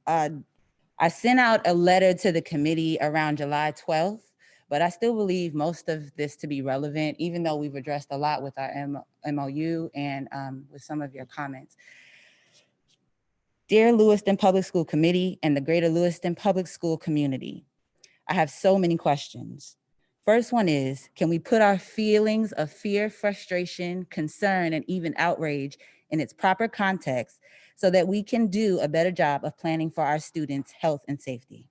I sent out a letter to the committee around July 12th, but I still believe most of this to be relevant, even though we've addressed a lot with our MOU and with some of your comments. Dear Lewiston Public School Committee and the Greater Lewiston Public School community, I have so many questions. First one is, can we put our feelings of fear, frustration, concern, and even outrage in its proper context so that we can do a better job of planning for our students' health and safety?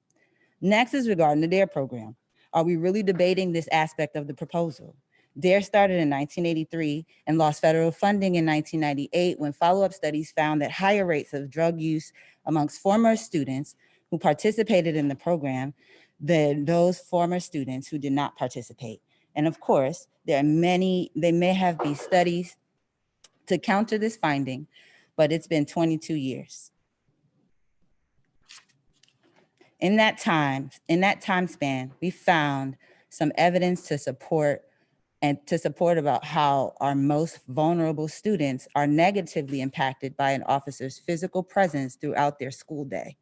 Next is regarding the DARE program. Are we really debating this aspect of the proposal? DARE started in 1983 and lost federal funding in 1998 when follow-up studies found that higher rates of drug use amongst former students who participated in the program than those former students who did not participate. And of course, there may have been studies to counter this finding, but it's been 22 years. In that time span, we found some evidence to support about how our most vulnerable students are negatively impacted by an officer's physical presence throughout their school day.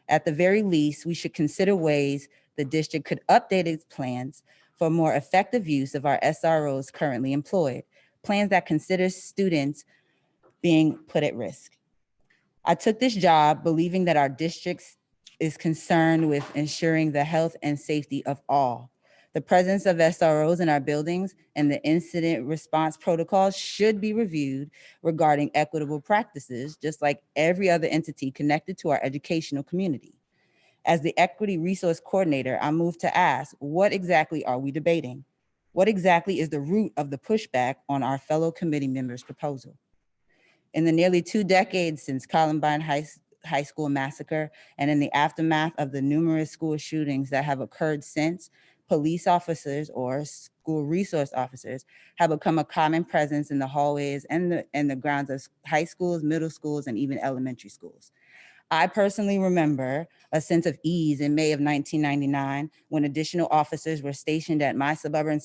At the very least, we should consider ways the district could update its plans for more effective use of our SROs currently employed, plans that consider students being put at risk. I took this job believing that our district is concerned with ensuring the health and safety of all. The presence of SROs in our buildings and the incident response protocols should be reviewed regarding equitable practices, just like every other entity connected to our educational community. As the Equity Resource Coordinator, I moved to ask, what exactly are we debating? What exactly is the root of the pushback on our fellow committee members' proposal? In the nearly 2 decades since Columbine High School massacre and in the aftermath of the numerous school shootings that have occurred since, police officers or school resource officers have become a common presence in the hallways and the grounds of high schools, middle schools, and even elementary schools. I personally remember a sense of ease in May of 1999 when additional officers were stationed at my suburban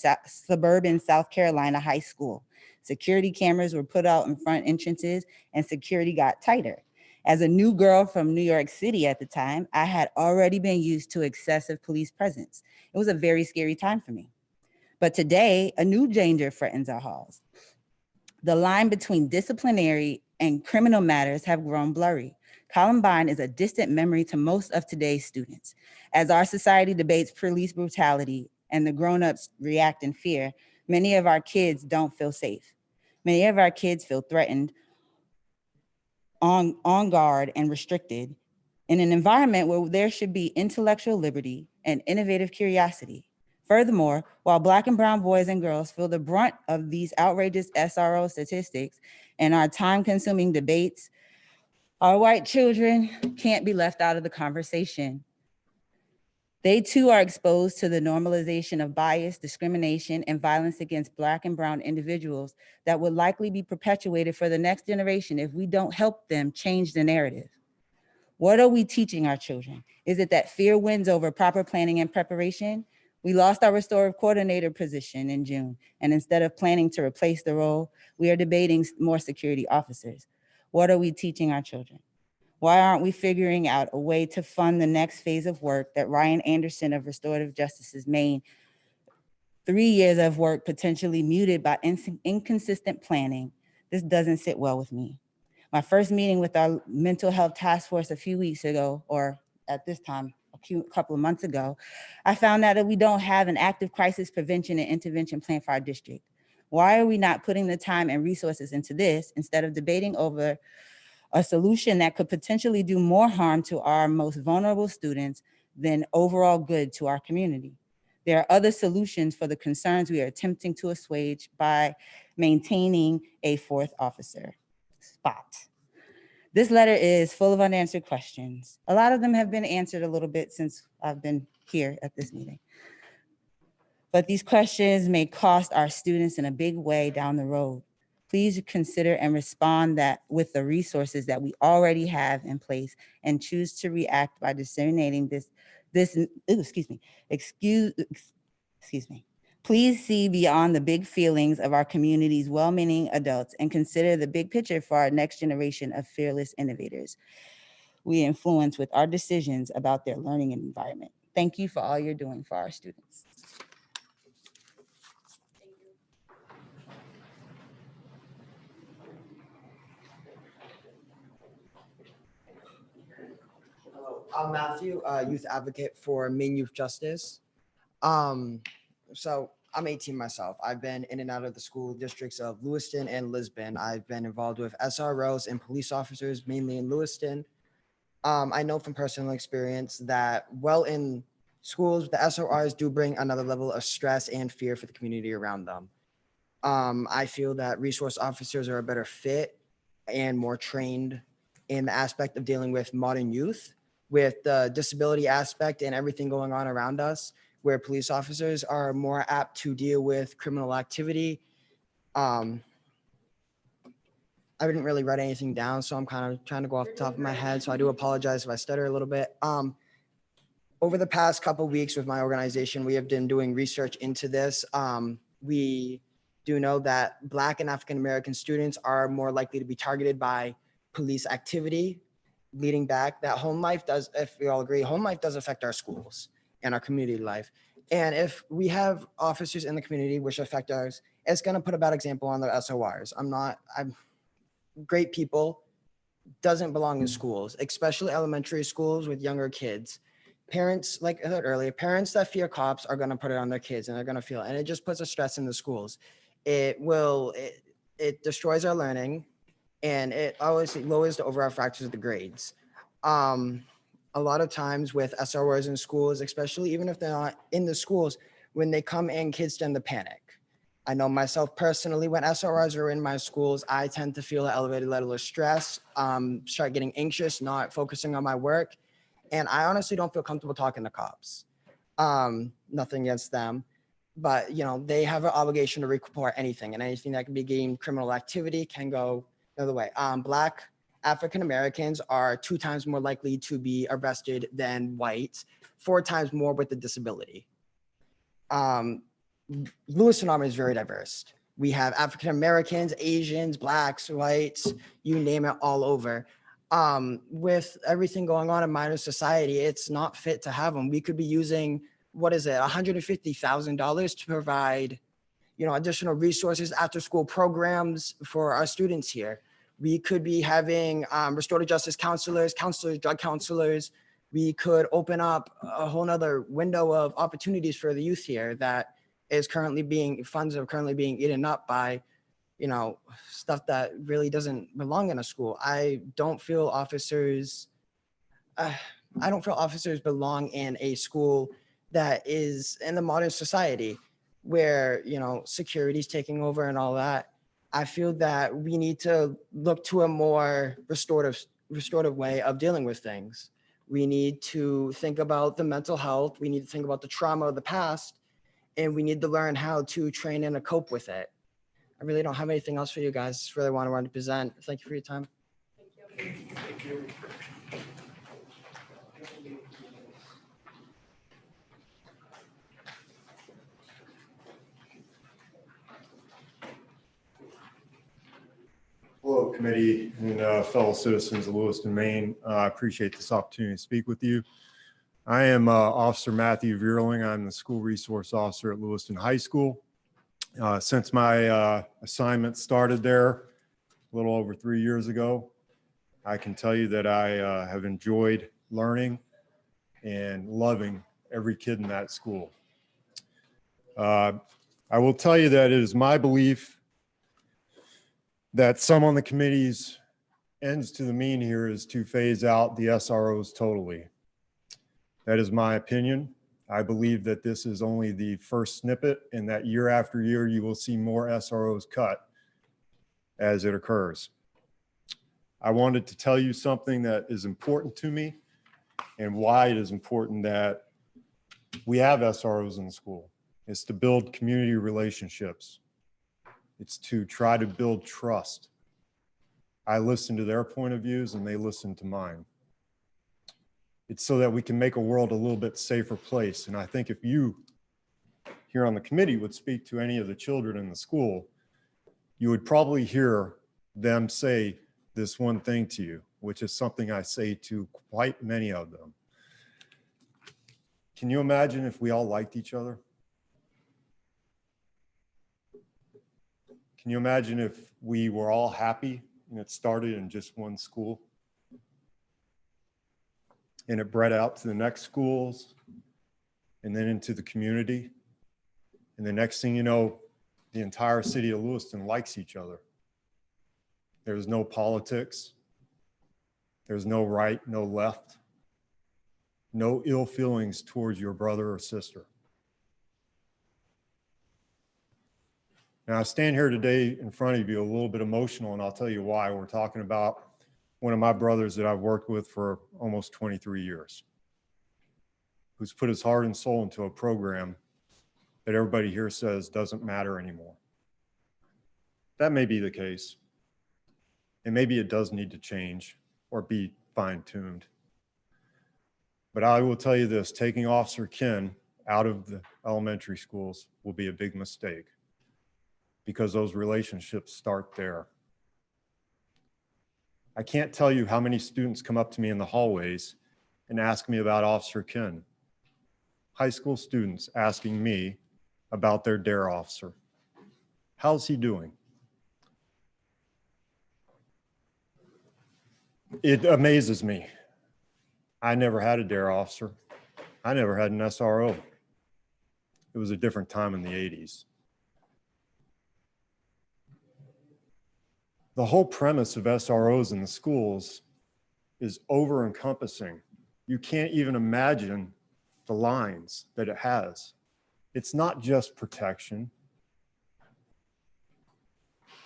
South Carolina high school. Security cameras were put out in front entrances and security got tighter. As a new girl from New York City at the time, I had already been used to excessive police presence. It was a very scary time for me. But today, a new danger threatens our halls. The line between disciplinary and criminal matters have grown blurry. Columbine is a distant memory to most of today's students. As our society debates police brutality and the grown-ups react in fear, many of our kids don't feel safe. Many of our kids feel threatened, on guard, and restricted in an environment where there should be intellectual liberty and innovative curiosity. Furthermore, while Black and brown boys and girls feel the brunt of these outrageous SRO statistics and our time-consuming debates, our white children can't be left out of the conversation. They too are exposed to the normalization of bias, discrimination, and violence against Black and brown individuals that would likely be perpetuated for the next generation if we don't help them change the narrative. What are we teaching our children? Is it that fear wins over proper planning and preparation? We lost our restorative coordinator position in June, and instead of planning to replace the role, we are debating more security officers. What are we teaching our children? Why aren't we figuring out a way to fund the next phase of work that Ryan Anderson of Restorative Justice's Maine, 3 years of work potentially muted by inconsistent planning? This doesn't sit well with me. My first meeting with our mental health task force a few weeks ago, or at this time, a couple of months ago, I found out that we don't have an active crisis prevention and intervention plan for our district. Why are we not putting the time and resources into this instead of debating over a solution that could potentially do more harm to our most vulnerable students than overall good to our community? There are other solutions for the concerns we are attempting to assuage by maintaining a 4th officer spot. This letter is full of unanswered questions. A lot of them have been answered a little bit since I've been here at this meeting. But these questions may cost our students in a big way down the road. Please consider and respond with the resources that we already have in place and choose to react by disseminating Please see beyond the big feelings of our community's well-meaning adults and consider the big picture for our next generation of fearless innovators we influence with our decisions about their learning environment. Thank you for all you're doing for our students. Hello, I'm Matthew, youth advocate for Maine Youth Justice. So I'm 18 myself. I've been in and out of the school districts of Lewiston and Lisbon. I've been involved with SROs and police officers, mainly in Lewiston. I know from personal experience that while in schools, the SROs do bring another level of stress and fear for the community around them. I feel that resource officers are a better fit and more trained in the aspect of dealing with modern youth. With the disability aspect and everything going on around us, where police officers are more apt to deal with criminal activity. I didn't really write anything down, so I'm kind of trying to go off the top of my head. So I do apologize if I stutter a little bit. Over the past couple of weeks with my organization, we have been doing research into this. We do know that Black and African-American students are more likely to be targeted by police activity, leading back that home life does, if we all agree, home life does affect our schools and our community life. And if we have officers in the community which affect ours, it's going to put a bad example on the SORs. Great people doesn't belong in schools, especially elementary schools with younger kids. Parents, like I said earlier, parents that fear cops are going to put it on their kids and they're going to feel it. And it just puts a stress in the schools. It destroys our learning, and it always lowers the overall factors of the grades. A lot of times with SROs in schools, especially even if they're not in the schools, when they come in, kids tend to panic. I know myself personally, when SROs are in my schools, I tend to feel an elevated level of stress, start getting anxious, not focusing on my work. And I honestly don't feel comfortable talking to cops. Nothing against them, but they have an obligation to report anything, and anything that can be deemed criminal activity can go the other way. Black African Americans are 2 times more likely to be arrested than whites, 4 times more with a disability. Lewiston Army is very diverse. We have African Americans, Asians, Blacks, whites, you name it, all over. With everything going on in minor society, it's not fit to have them. We could be using, $150,000 to provide, additional resources, after school programs for our students here. We could be having restorative justice counselors, drug counselors. We could open up a whole nother window of opportunities for the youth here that is funds are currently being eaten up by, stuff that really doesn't belong in a school. I don't feel officers belong in a school that is in the modern society where, security's taking over and all that. I feel that we need to look to a more restorative way of dealing with things. We need to think about the mental health. We need to think about the trauma of the past, and we need to learn how to train and to cope with it. I really don't have anything else for you guys. Just really wanted to present. Thank you for your time. Thank you. Hello, committee and fellow citizens of Lewiston, Maine. I appreciate this opportunity to speak with you. I am Officer Matthew Vierling. I'm the school resource officer at Lewiston High School. Since my assignment started there a little over 3 years ago, I can tell you that I have enjoyed learning and loving every kid in that school. I will tell you that it is my belief that some on the committee's ends to the mean here is to phase out the SROs totally. That is my opinion. I believe that this is only the first snippet, and that year after year, you will see more SROs cut as it occurs. I wanted to tell you something that is important to me and why it is important that we have SROs in the school. It's to build community relationships. It's to try to build trust. I listen to their point of views and they listen to mine. It's so that we can make a world a little bit safer place. And I think if you here on the committee would speak to any of the children in the school, you would probably hear them say this one thing to you, which is something I say to quite many of them. Can you imagine if we all liked each other? Can you imagine if we were all happy and it started in just one school and it bred out to the next schools and then into the community? And the next thing you know, the entire city of Lewiston likes each other. There's no politics. There's no right, no left. No ill feelings towards your brother or sister. Now, I stand here today in front of you a little bit emotional, and I'll tell you why. We're talking about one of my brothers that I've worked with for almost 23 years. who's put his heart and soul into a program that everybody here says doesn't matter anymore. That may be the case. And maybe it does need to change or be fine-tuned. But I will tell you this, taking Officer Ken out of the elementary schools will be a big mistake because those relationships start there. I can't tell you how many students come up to me in the hallways and ask me about Officer Ken. High school students asking me about their DARE officer. How's he doing? It amazes me. I never had a DARE officer. I never had an SRO. It was a different time in the 80s. The whole premise of SROs in the schools is over-encompassing. You can't even imagine the lines that it has. It's not just protection.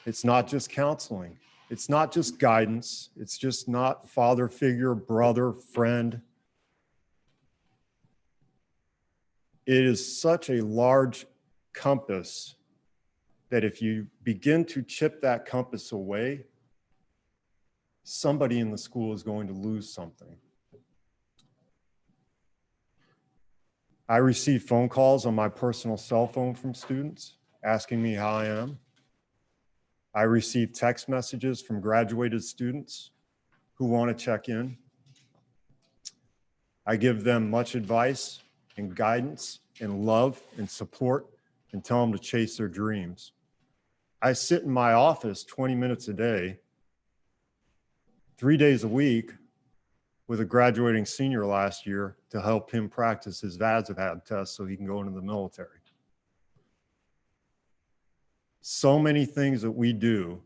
It's not just counseling. It's not just guidance. It's just not father figure, brother, friend. It is such a large compass that if you begin to chip that compass away, somebody in the school is going to lose something. I receive phone calls on my personal cell phone from students asking me how I am. I receive text messages from graduated students who want to check in. I give them much advice and guidance and love and support and tell them to chase their dreams. I sit in my office 20 minutes a day, 3 days a week with a graduating senior last year to help him practice his VASAVAB test so he can go into the military. So many things that we do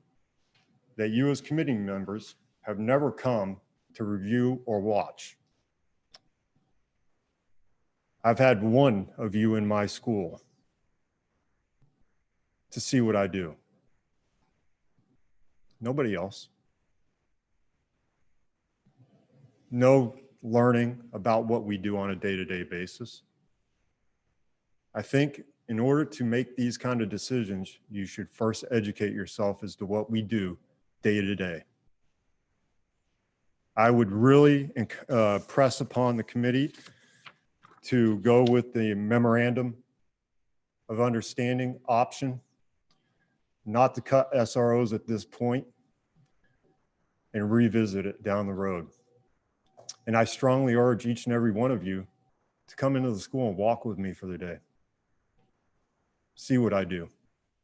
that you as committee members have never come to review or watch. I've had one of you in my school to see what I do. Nobody else. No learning about what we do on a day-to-day basis. I think in order to make these kind of decisions, you should first educate yourself as to what we do day to day. I would really press upon the committee to go with the memorandum of understanding option, not to cut SROs at this point, and revisit it down the road. And I strongly urge each and every one of you to come into the school and walk with me for the day. See what I do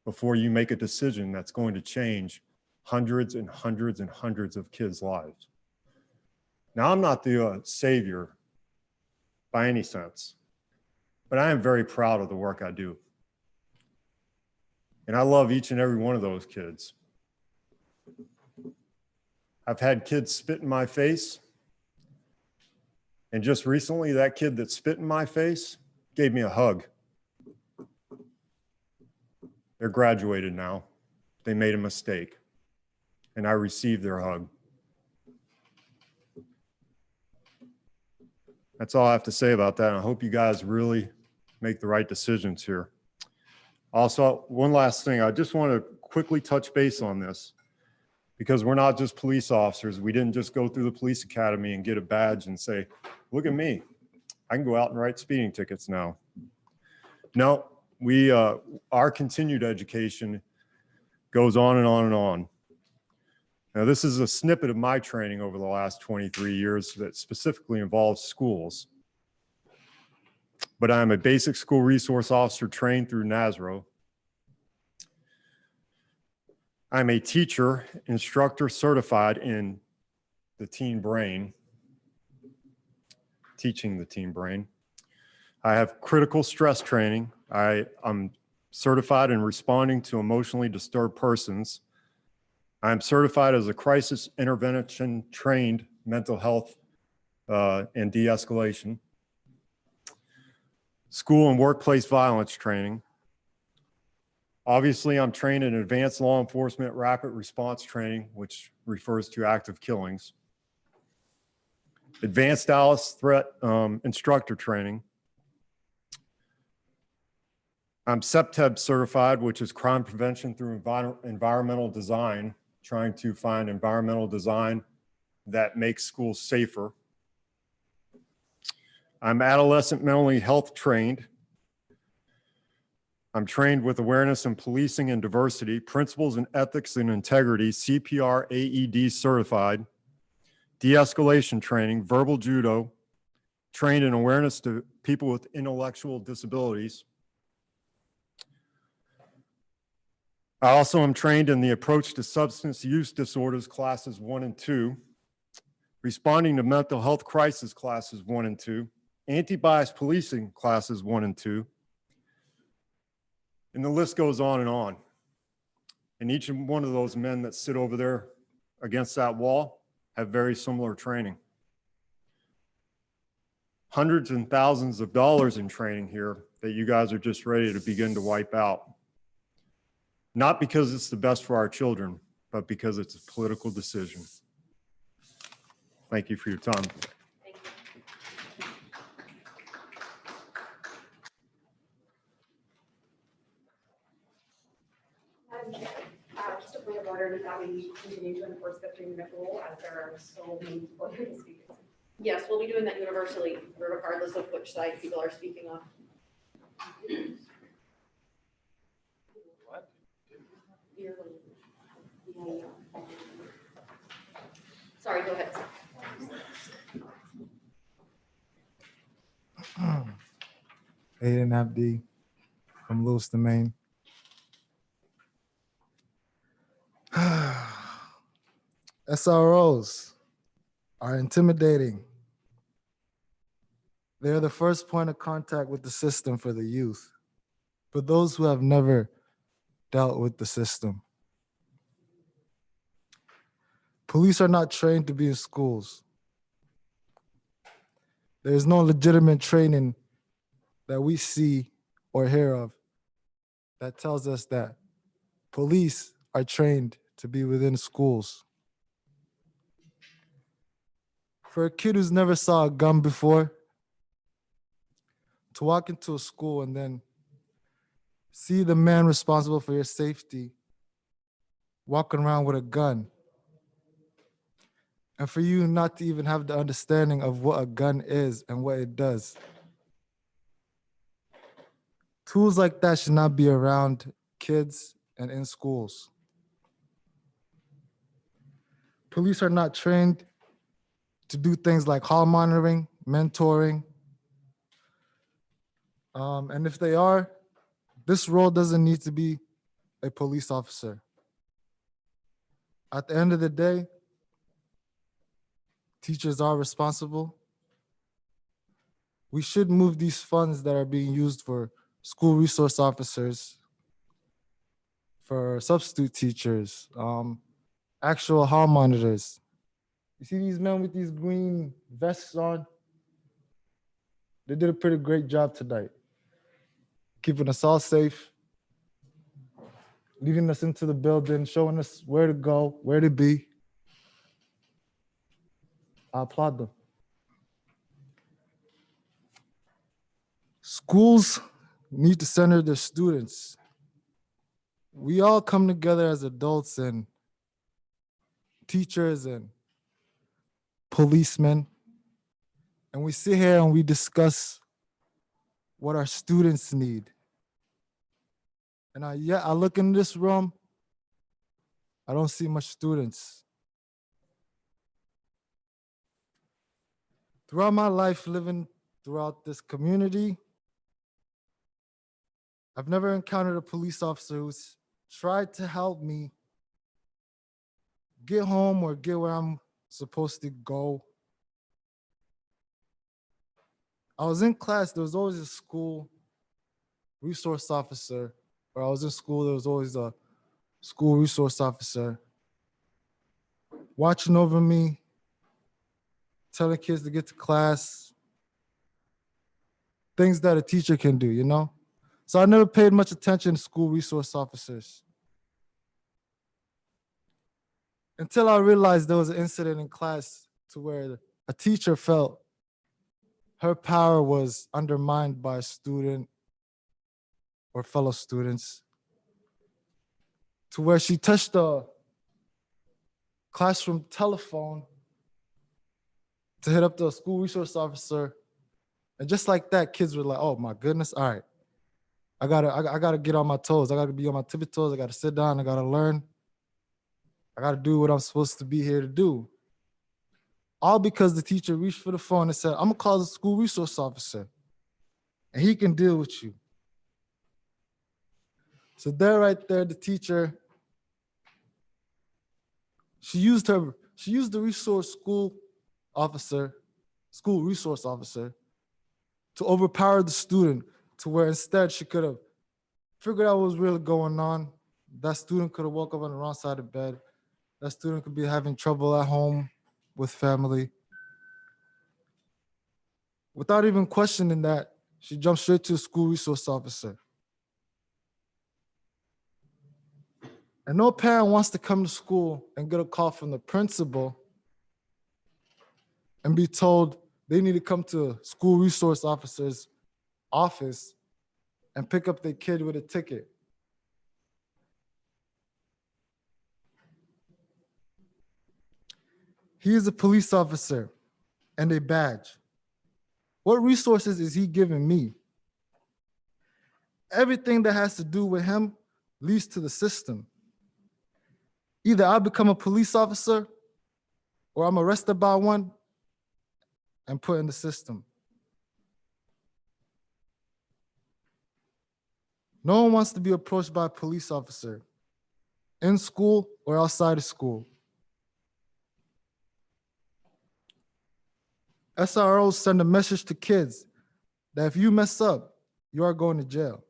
before you make a decision that's going to change hundreds and hundreds and hundreds of kids' lives. Now, I'm not the savior by any sense, but I am very proud of the work I do. And I love each and every one of those kids. I've had kids spit in my face. And just recently, that kid that spit in my face gave me a hug. They're graduated now. They made a mistake. And I received their hug. That's all I have to say about that. I hope you guys really make the right decisions here. Also, one last thing. I just want to quickly touch base on this because we're not just police officers. We didn't just go through the police academy and get a badge and say, look at me. I can go out and write speeding tickets now. No, our continued education goes on and on and on. Now, this is a snippet of my training over the last 23 years that specifically involves schools. But I'm a basic school resource officer trained through NASRO. I'm a teacher, instructor certified in the teen brain, teaching the teen brain. I have critical stress training. I'm certified in responding to emotionally disturbed persons. I'm certified as a crisis intervention trained mental health and de-escalation. School and workplace violence training. Obviously, I'm trained in advanced law enforcement rapid response training, which refers to active killings. Advanced Dallas threat instructor training. I'm CEPTEB certified, which is crime prevention through environmental design, trying to find environmental design that makes schools safer. I'm adolescent mentally health trained. I'm trained with awareness in policing and diversity, principles in ethics and integrity, CPR AED certified, de-escalation training, verbal judo, trained in awareness to people with intellectual disabilities. I also am trained in the approach to substance use disorders classes 1 and 2, responding to mental health crisis classes 1 and 2, anti-bias policing classes 1 and 2, and the list goes on and on. And each one of those men that sit over there against that wall have very similar training. Hundreds and thousands of dollars in training here that you guys are just ready to begin to wipe out. Not because it's the best for our children, but because it's a political decision. Thank you for your time. Just a point of order that we continue to enforce the 3-minute rule as there are so many people here to speak. Yes, we'll be doing that universally, regardless of which side people are speaking on. What? Sorry, go ahead. Aiden Abdi from Lewiston, Maine. SROs are intimidating. They're the first point of contact with the system for the youth, for those who have never dealt with the system. Police are not trained to be in schools. There is no legitimate training that we see or hear of that tells us that police are trained to be within schools. For a kid who's never saw a gun before, to walk into a school and then see the man responsible for your safety walking around with a gun, and for you not to even have the understanding of what a gun is and what it does. Tools like that should not be around kids and in schools. Police are not trained to do things like hall monitoring, mentoring. And if they are, this role doesn't need to be a police officer. At the end of the day, teachers are responsible. We should move these funds that are being used for school resource officers, for substitute teachers, actual hall monitors. You see these men with these green vests on? They did a pretty great job tonight, keeping us all safe, leading us into the building, showing us where to go, where to be. I applaud them. Schools need to center their students. We all come together as adults and teachers and policemen, and we sit here and we discuss what our students need. And I look in this room, I don't see much students. Throughout my life living throughout this community, I've never encountered a police officer who's tried to help me get home or get where I'm supposed to go. I was in class, there was always a school resource officer, or I was in school, there was always a school resource officer watching over me, telling kids to get to class, things that a teacher can do, you know? So I never paid much attention to school resource officers until I realized there was an incident in class to where a teacher felt her power was undermined by a student or fellow students, to where she touched the classroom telephone to hit up the school resource officer. And just like that, kids were like, oh my goodness, all right. I gotta get on my toes. I gotta be on my tippy toes. I gotta sit down. I gotta learn. I gotta do what I'm supposed to be here to do. All because the teacher reached for the phone and said, I'm gonna call the school resource officer and he can deal with you. So there, right there, the teacher, she used the school resource officer to overpower the student, to where instead she could have figured out what was really going on. That student could have woke up on the wrong side of bed. That student could be having trouble at home with family. Without even questioning that, she jumped straight to the school resource officer. And no parent wants to come to school and get a call from the principal and be told they need to come to a school resource officer's office and pick up their kid with a ticket. He is a police officer and a badge. What resources is he giving me? Everything that has to do with him leads to the system. Either I become a police officer or I'm arrested by one and put in the system. No one wants to be approached by a police officer in school or outside of school. SROs send a message to kids that if you mess up, you are going to jail.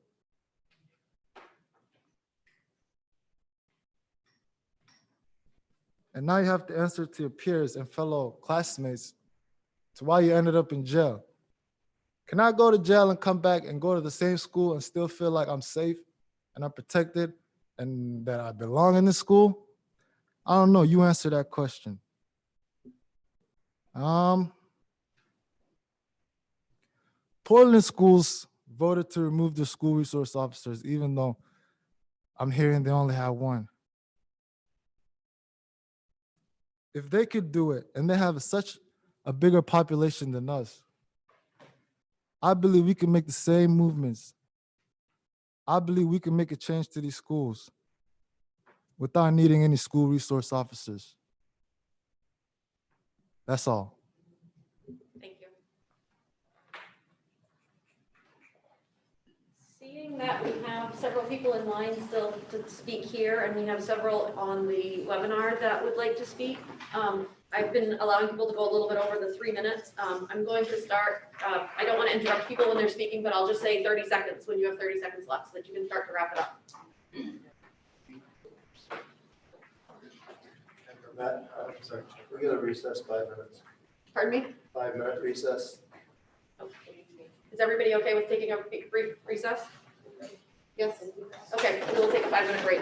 And now you have to answer to your peers and fellow classmates to why you ended up in jail. Can I go to jail and come back and go to the same school and still feel like I'm safe and I'm protected and that I belong in this school? I don't know. You answer that question. Portland schools voted to remove the school resource officers, even though I'm hearing they only have one. If they could do it, and they have such a bigger population than us, I believe we can make the same movements. I believe we can make a change to these schools without needing any school resource officers. That's all. Thank you. Seeing that we have several people in line still to speak here, and we have several on the webinar that would like to speak, I've been allowing people to go a little bit over the 3 minutes. I'm going to start, I don't want to interrupt people when they're speaking, but I'll just say 30 seconds when you have 30 seconds left so that you can start to wrap it up. Matt, sorry, we're gonna recess 5 minutes. Pardon me? 5-minute recess. Okay. Is everybody okay with taking a brief recess? Yes? Okay, we will take a 5-minute break.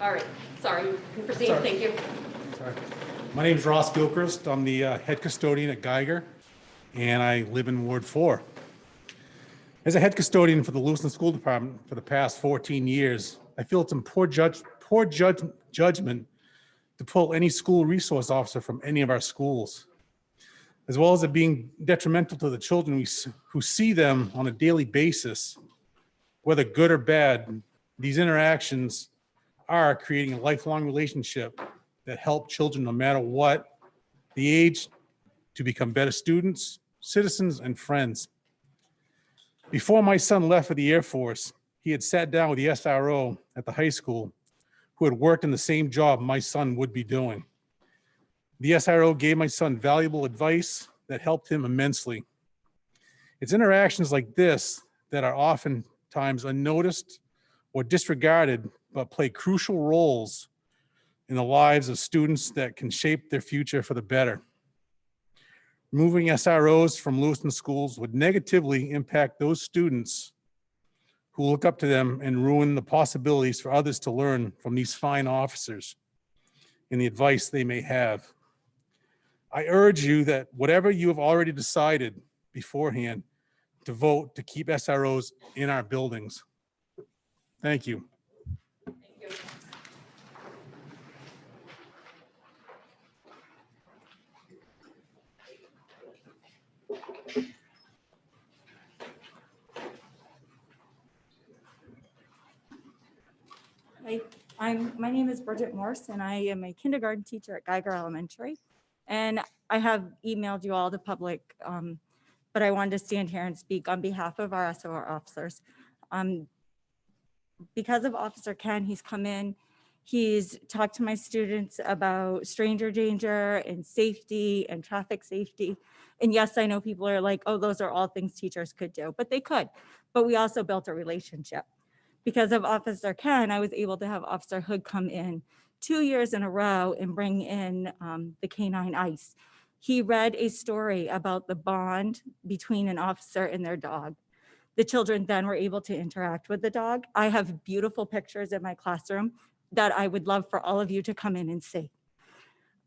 All right, sorry, you can proceed, Sorry. thank you. Sorry. My name's Ross Gilchrist. I'm the head custodian at Geiger, and I live in Ward 4. As a head custodian for the Lewiston School Department for the past 14 years, I feel it's in poor judgment to pull any school resource officer from any of our schools, as well as it being detrimental to the children who see them on a daily basis. Whether good or bad, these interactions are creating a lifelong relationship that help children, no matter what the age, to become better students, citizens, and friends. Before my son left for the Air Force, he had sat down with the SRO at the high school who had worked in the same job my son would be doing. The SRO gave my son valuable advice that helped him immensely. It's interactions like this that are oftentimes unnoticed or disregarded, but play crucial roles in the lives of students that can shape their future for the better. Removing SROs from Lewiston schools would negatively impact those students who look up to them and ruin the possibilities for others to learn from these fine officers and the advice they may have. I urge you that whatever you have already decided beforehand, to vote to keep SROs in our buildings. Thank you. Hi, my name is Bridget Morse, and I am a kindergarten teacher at Geiger Elementary. And I have emailed you all the public, but I wanted to stand here and speak on behalf of our SOR officers. Because of Officer Ken, he's come in, he's talked to my students about stranger danger and safety and traffic safety. And yes, I know people are like, oh, those are all things teachers could do, but they could. But we also built a relationship. Because of Officer Ken, I was able to have Officer Hood come in 2 years in a row and bring in the canine ICE. He read a story about the bond between an officer and their dog. The children then were able to interact with the dog. I have beautiful pictures in my classroom that I would love for all of you to come in and see.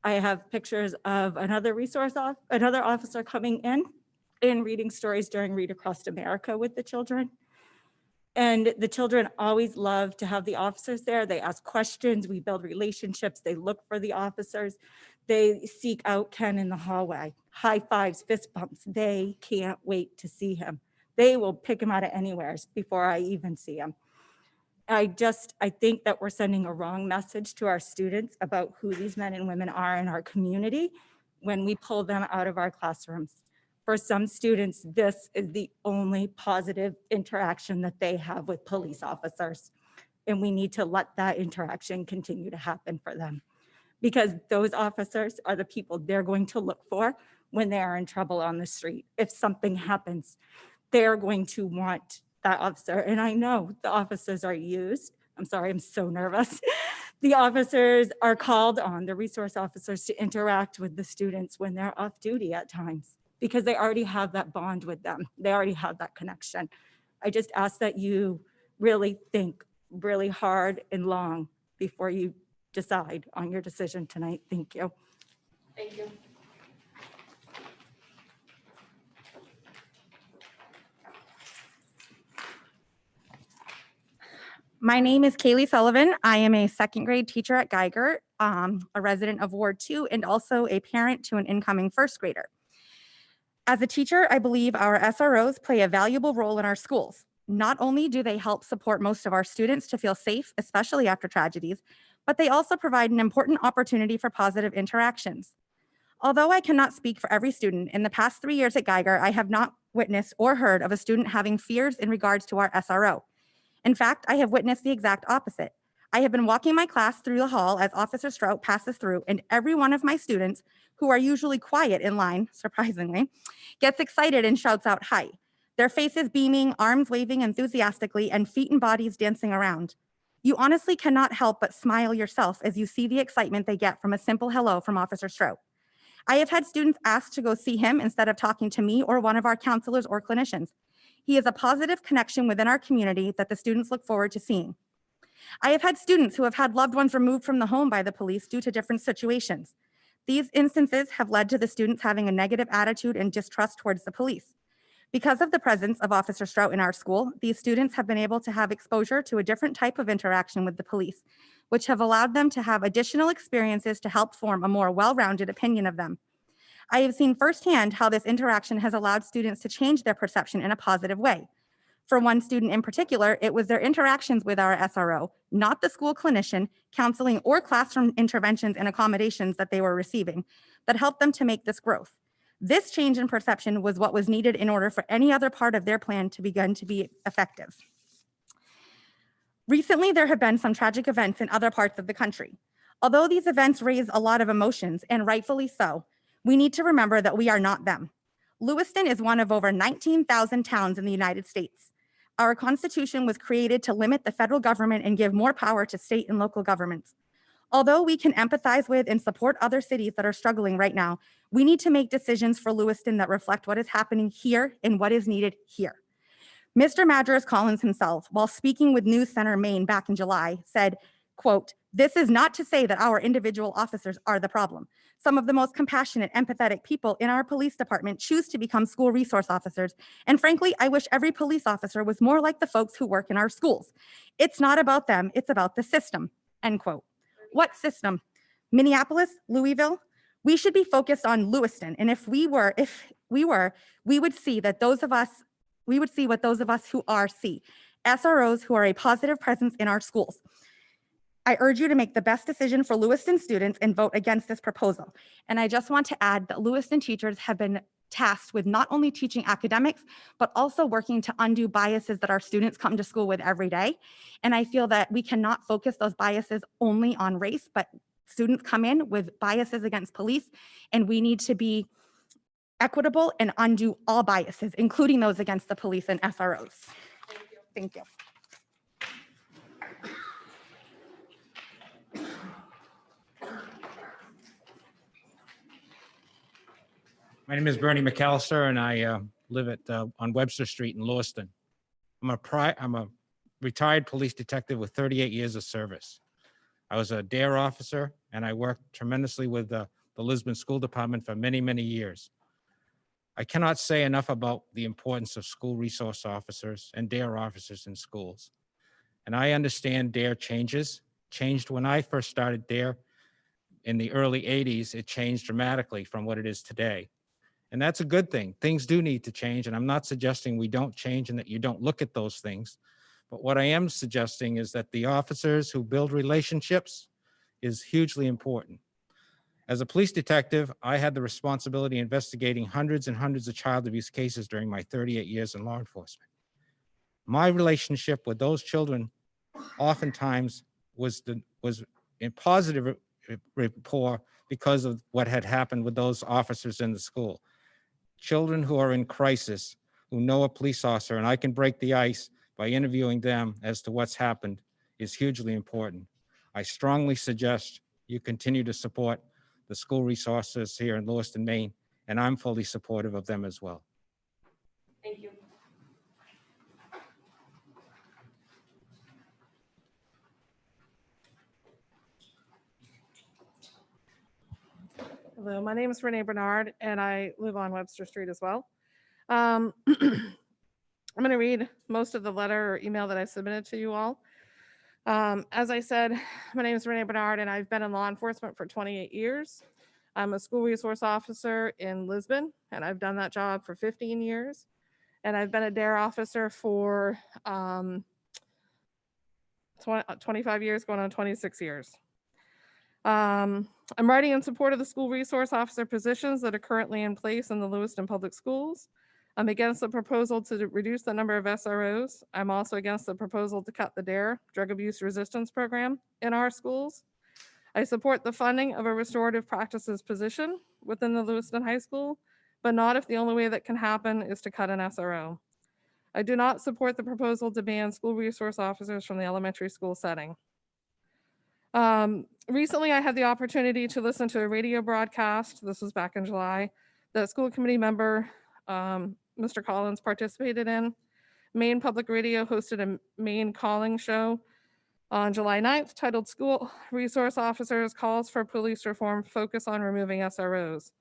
I have pictures of another officer coming in and reading stories during Read Across America with the children. And the children always love to have the officers there. They ask questions, we build relationships, they look for the officers. They seek out Ken in the hallway, high fives, fist bumps. They can't wait to see him. They will pick him out of anywhere before I even see him. I think that we're sending a wrong message to our students about who these men and women are in our community when we pull them out of our classrooms. For some students, this is the only positive interaction that they have with police officers. And we need to let that interaction continue to happen for them, because those officers are the people they're going to look for when they are in trouble on the street. If something happens, they're going to want that officer. And I know the officers are used. I'm sorry, I'm so nervous. The officers are called on, the resource officers, to interact with the students when they're off duty at times, because they already have that bond with them. They already have that connection. I just ask that you really think really hard and long before you decide on your decision tonight. Thank you. Thank you. My name is Kaylee Sullivan. I am a second grade teacher at Geiger, a resident of Ward 2, and also a parent to an incoming first grader. As a teacher, I believe our SROs play a valuable role in our schools. Not only do they help support most of our students to feel safe, especially after tragedies, but they also provide an important opportunity for positive interactions. Although I cannot speak for every student, in the past 3 years at Geiger, I have not witnessed or heard of a student having fears in regards to our SRO. In fact, I have witnessed the exact opposite. I have been walking my class through the hall as Officer Strout passes through, and every one of my students, who are usually quiet in line, surprisingly, gets excited and shouts out hi. Their faces beaming, arms waving enthusiastically, and feet and bodies dancing around. You honestly cannot help but smile yourself as you see the excitement they get from a simple hello from Officer Strout. I have had students ask to go see him instead of talking to me or one of our counselors or clinicians. He is a positive connection within our community that the students look forward to seeing. I have had students who have had loved ones removed from the home by the police due to different situations. These instances have led to the students having a negative attitude and distrust towards the police. Because of the presence of Officer Strout in our school, these students have been able to have exposure to a different type of interaction with the police, which have allowed them to have additional experiences to help form a more well-rounded opinion of them. I have seen firsthand how this interaction has allowed students to change their perception in a positive way. For one student in particular, it was their interactions with our SRO, not the school clinician, counseling, or classroom interventions and accommodations that they were receiving, that helped them to make this growth. This change in perception was what was needed in order for any other part of their plan to begin to be effective. Recently, there have been some tragic events in other parts of the country. Although these events raise a lot of emotions, and rightfully so, we need to remember that we are not them. Lewiston is one of over 19,000 towns in the United States. Our Constitution was created to limit the federal government and give more power to state and local governments. Although we can empathize with and support other cities that are struggling right now, we need to make decisions for Lewiston that reflect what is happening here and what is needed here. Mr. Madras Collins himself, while speaking with News Center Maine back in July, said, quote, "This is not to say that our individual officers are the problem. Some of the most compassionate, empathetic people in our police department choose to become school resource officers. And frankly, I wish every police officer was more like the folks who work in our schools. It's not about them, it's about the system," end quote. What system? Minneapolis, Louisville? We should be focused on Lewiston. And if we were, we would see that we would see what those of us who are see. SROs who are a positive presence in our schools. I urge you to make the best decision for Lewiston students and vote against this proposal. And I just want to add that Lewiston teachers have been tasked with not only teaching academics, but also working to undo biases that our students come to school with every day. And I feel that we cannot focus those biases only on race, but students come in with biases against police, and we need to be equitable and undo all biases, including those against the police and SROs. Thank you. My name is Bernie McAllister, and I live at on Webster Street in Lewiston. I'm a retired police detective with 38 years of service. I was a DARE officer, and I worked tremendously with the Lisbon School Department for many, many years. I cannot say enough about the importance of school resource officers and DARE officers in schools. And I understand DARE changed when I first started DARE in the early 80s. It changed dramatically from what it is today. And that's a good thing. Things do need to change, and I'm not suggesting we don't change and that you don't look at those things. But what I am suggesting is that the officers who build relationships is hugely important. As a police detective, I had the responsibility of investigating hundreds and hundreds of child abuse cases during my 38 years in law enforcement. My relationship with those children oftentimes was in positive rapport because of what had happened with those officers in the school. Children who are in crisis, who know a police officer, and I can break the ice by interviewing them as to what's happened, is hugely important. I strongly suggest you continue to support the school resources here in Lewiston, Maine, and I'm fully supportive of them as well. Thank you. Hello, my name is Renee Bernard, and I live on Webster Street as well. I'm going to read most of the letter or email that I submitted to you all. As I said, my name is Renee Bernard, and I've been in law enforcement for 28 years. I'm a school resource officer in Lisbon, and I've done that job for 15 years. And I've been a DARE officer for 25 years, going on 26 years. I'm writing in support of the school resource officer positions that are currently in place in the Lewiston Public Schools. I'm against the proposal to reduce the number of SROs. I'm also against the proposal to cut the DARE, Drug Abuse Resistance Program, in our schools. I support the funding of a restorative practices position within the Lewiston High School, but not if the only way that can happen is to cut an SRO. I do not support the proposal to ban school resource officers from the elementary school setting. Recently, I had the opportunity to listen to a radio broadcast, this was back in July, that school committee member, Mr. Collins, participated in. Maine Public Radio hosted a Maine calling show On July 9th, titled School Resource Officers Calls for Police Reform Focus on Removing SROs.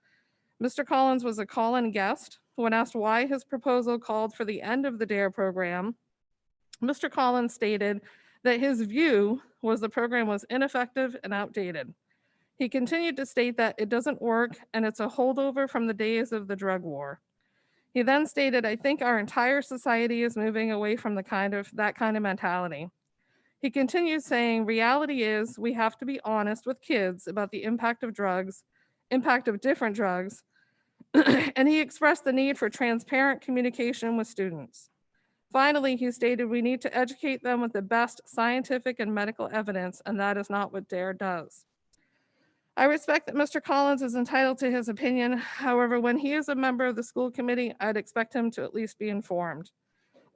Mr. Collins was a call-in guest. When asked why his proposal called for the end of the DARE program, Mr. Collins stated that his view was the program was ineffective and outdated. He continued to state that it doesn't work and it's a holdover from the days of the drug war. He then stated, I think our entire society is moving away from that kind of mentality. He continues saying, reality is we have to be honest with kids about the impact of different drugs, and he expressed the need for transparent communication with students. Finally, he stated we need to educate them with the best scientific and medical evidence, and that is not what DARE does. I respect that Mr. Collins is entitled to his opinion. However, when he is a member of the school committee, I'd expect him to at least be informed.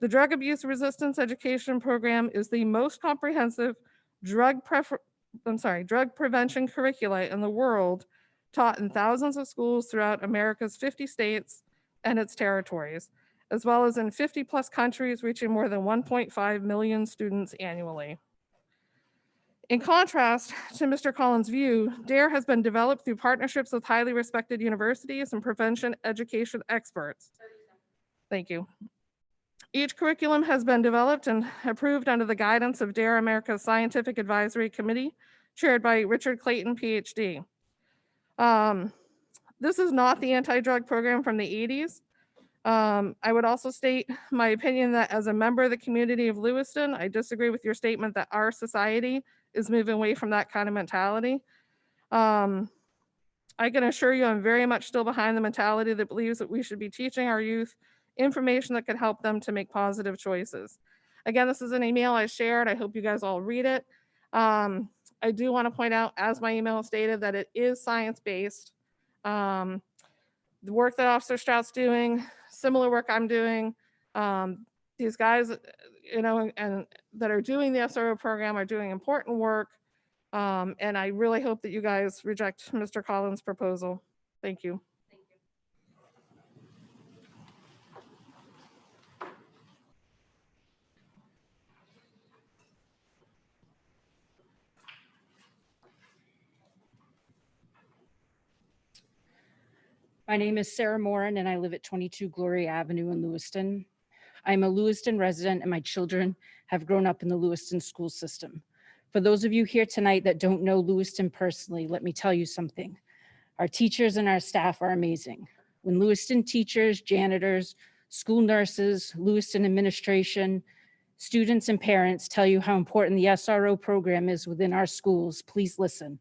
The Drug Abuse Resistance Education Program is the most comprehensive drug prevention curricula in the world, taught in thousands of schools throughout America's 50 states and its territories, as well as in 50+ countries, reaching more than 1.5 million students annually. In contrast to Mr. Collins' view, DARE has been developed through partnerships with highly respected universities and prevention education experts. Thank you. Each curriculum has been developed and approved under the guidance of DARE America's Scientific Advisory Committee, chaired by Richard Clayton, PhD. This is not the anti-drug program from the 80s. I would also state my opinion that as a member of the community of Lewiston, I disagree with your statement that our society is moving away from that kind of mentality. I can assure you I'm very much still behind the mentality that believes that we should be teaching our youth information that could help them to make positive choices. Again, this is an email I shared. I hope you guys all read it. I do want to point out, as my email stated, that it is science-based. The work that Officer Strout's doing, similar work I'm doing, these guys, and that are doing the SRO program are doing important work. And I really hope that you guys reject Mr. Collins' proposal. Thank you. My name is Sarah Morin, and I live at 22 Glory Avenue in Lewiston. I'm a Lewiston resident, and my children have grown up in the Lewiston school system. For those of you here tonight that don't know Lewiston personally, let me tell you something. Our teachers and our staff are amazing. When Lewiston teachers, janitors, school nurses, Lewiston administration, students and parents tell you how important the SRO program is within our schools, please listen.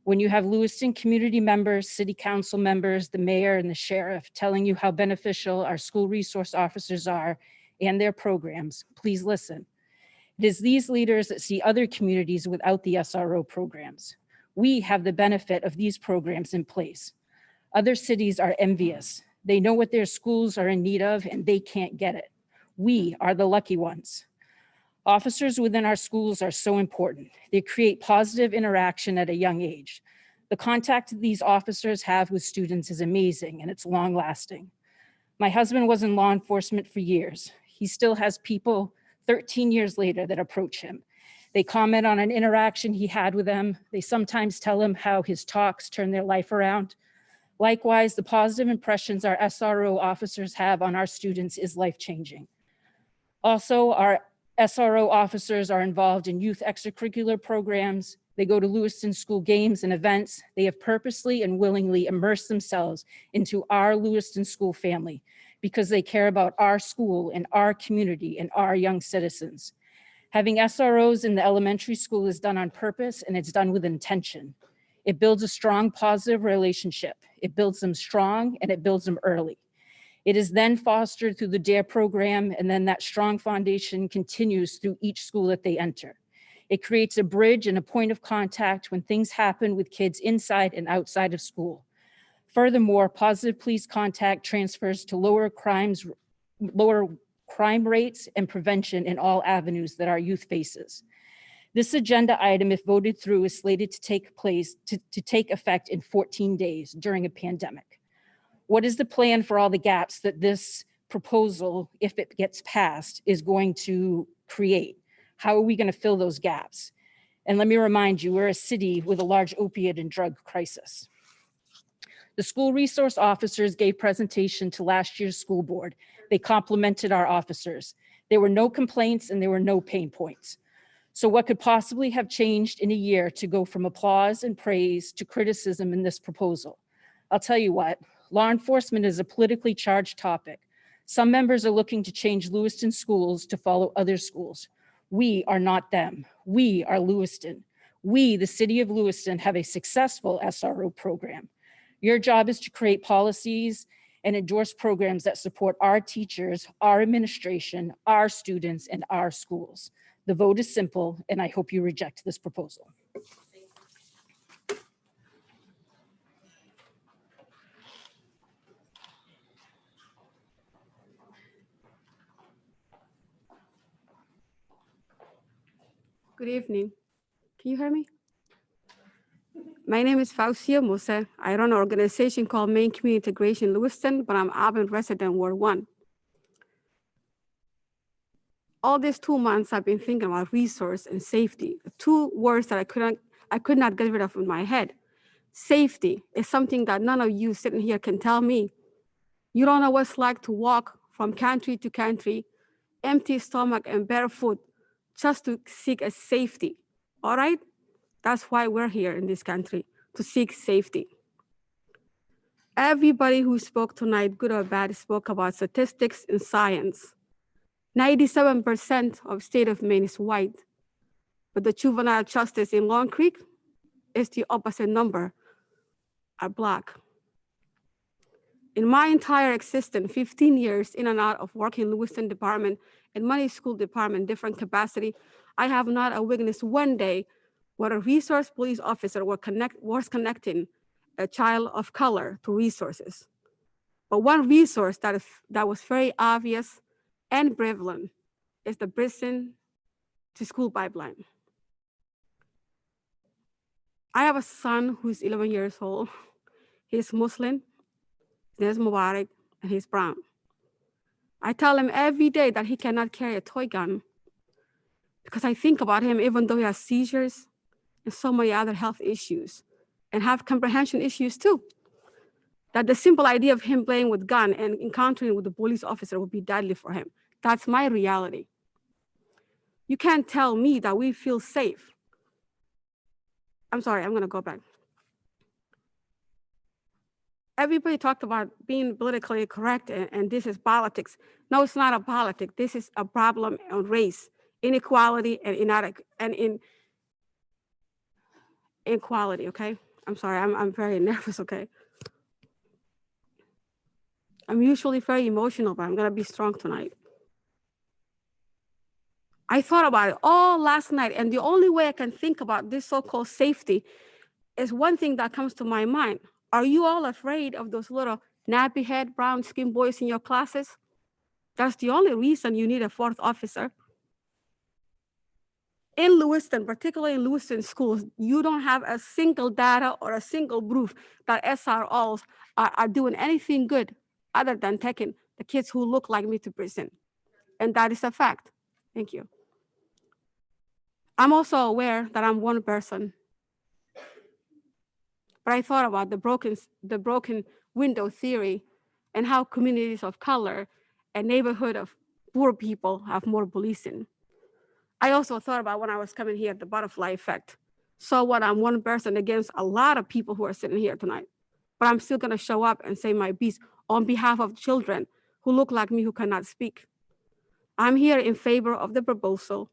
When you have Lewiston community members, city council members, the mayor and the sheriff telling you how beneficial our school resource officers are and their programs, please listen. It is these leaders that see other communities without the SRO programs. We have the benefit of these programs in place. Other cities are envious. They know what their schools are in need of and they can't get it. We are the lucky ones. Officers within our schools are so important. They create positive interaction at a young age. The contact these officers have with students is amazing and it's long lasting. My husband was in law enforcement for years. He still has people 13 years later that approach him. They comment on an interaction he had with them. They sometimes tell him how his talks turned their life around. Likewise, the positive impressions our SRO officers have on our students is life-changing. Also, our SRO officers are involved in youth extracurricular programs. They go to Lewiston school games and events. They have purposely and willingly immersed themselves into our Lewiston school family because they care about our school and our community and our young citizens. Having SROs in the elementary school is done on purpose and it's done with intention. It builds a strong, positive relationship. It builds them strong and it builds them early. It is then fostered through the DARE program, and then that strong foundation continues through each school that they enter. It creates a bridge and a point of contact when things happen with kids inside and outside of school. Furthermore, positive police contact transfers to lower crime rates and prevention in all avenues that our youth faces. This agenda item, if voted through, is slated to take effect in 14 days during a pandemic. What is the plan for all the gaps that this proposal, if it gets passed, is going to create? How are we going to fill those gaps? And let me remind you, we're a city with a large opiate and drug crisis. The school resource officers gave presentation to last year's school board. They complimented our officers. There were no complaints and there were no pain points. So what could possibly have changed in a year to go from applause and praise to criticism in this proposal? I'll tell you what, law enforcement is a politically charged topic. Some members are looking to change Lewiston schools to follow other schools. We are not them. We are Lewiston. We, the city of Lewiston, have a successful SRO program. Your job is to create policies and endorse programs that support our teachers, our administration, our students, and our schools. The vote is simple, and I hope you reject this proposal. Good evening. Can you hear me? My name is Faucia Musa. I run an organization called Main Community Integration Lewiston, but I'm Auburn resident, Ward 1. All these 2 months, I've been thinking about resource and safety, two words that I could not get rid of in my head. Safety is something that none of you sitting here can tell me. You don't know what it's like to walk from country to country, empty stomach and barefoot, just to seek a safety, all right? That's why we're here in this country, to seek safety. Everybody who spoke tonight, good or bad, spoke about statistics and science. 97% of state of Maine is white, but the juvenile justice in Long Creek is the opposite number, are Black. In my entire existence, 15 years in and out of working in Lewiston Department and many school department, different capacity, I have not witnessed one day where a resource police officer was connecting a child of color to resources. But one resource that was very obvious and prevalent is the prison to school pipeline. I have a son who's 11 years old. He's Muslim, his name is Mubarak, and he's brown. I tell him every day that he cannot carry a toy gun because I think about him, even though he has seizures and so many other health issues and have comprehension issues too, that the simple idea of him playing with gun and encountering with a police officer would be deadly for him. That's my reality. You can't tell me that we feel safe. I'm sorry, I'm gonna go back. Everybody talked about being politically correct and this is politics. No, it's not a politics. This is a problem on race, inequality, and inequality, okay? I'm sorry, I'm very nervous, okay? I'm usually very emotional, but I'm gonna be strong tonight. I thought about it all last night, and the only way I can think about this so-called safety is one thing that comes to my mind. Are you all afraid of those little nappy head, brown skin boys in your classes? That's the only reason you need a fourth officer. In Lewiston, particularly in Lewiston schools, you don't have a single data or a single proof that SROs are doing anything good other than taking the kids who look like me to prison. And that is a fact. Thank you. I'm also aware that I'm one person. But I thought about the broken window theory and how communities of color and neighborhood of poor people have more policing. I also thought about when I was coming here, the butterfly effect. So what, I'm one person against a lot of people who are sitting here tonight, but I'm still gonna show up and say my piece on behalf of children who look like me who cannot speak. I'm here in favor of the proposal.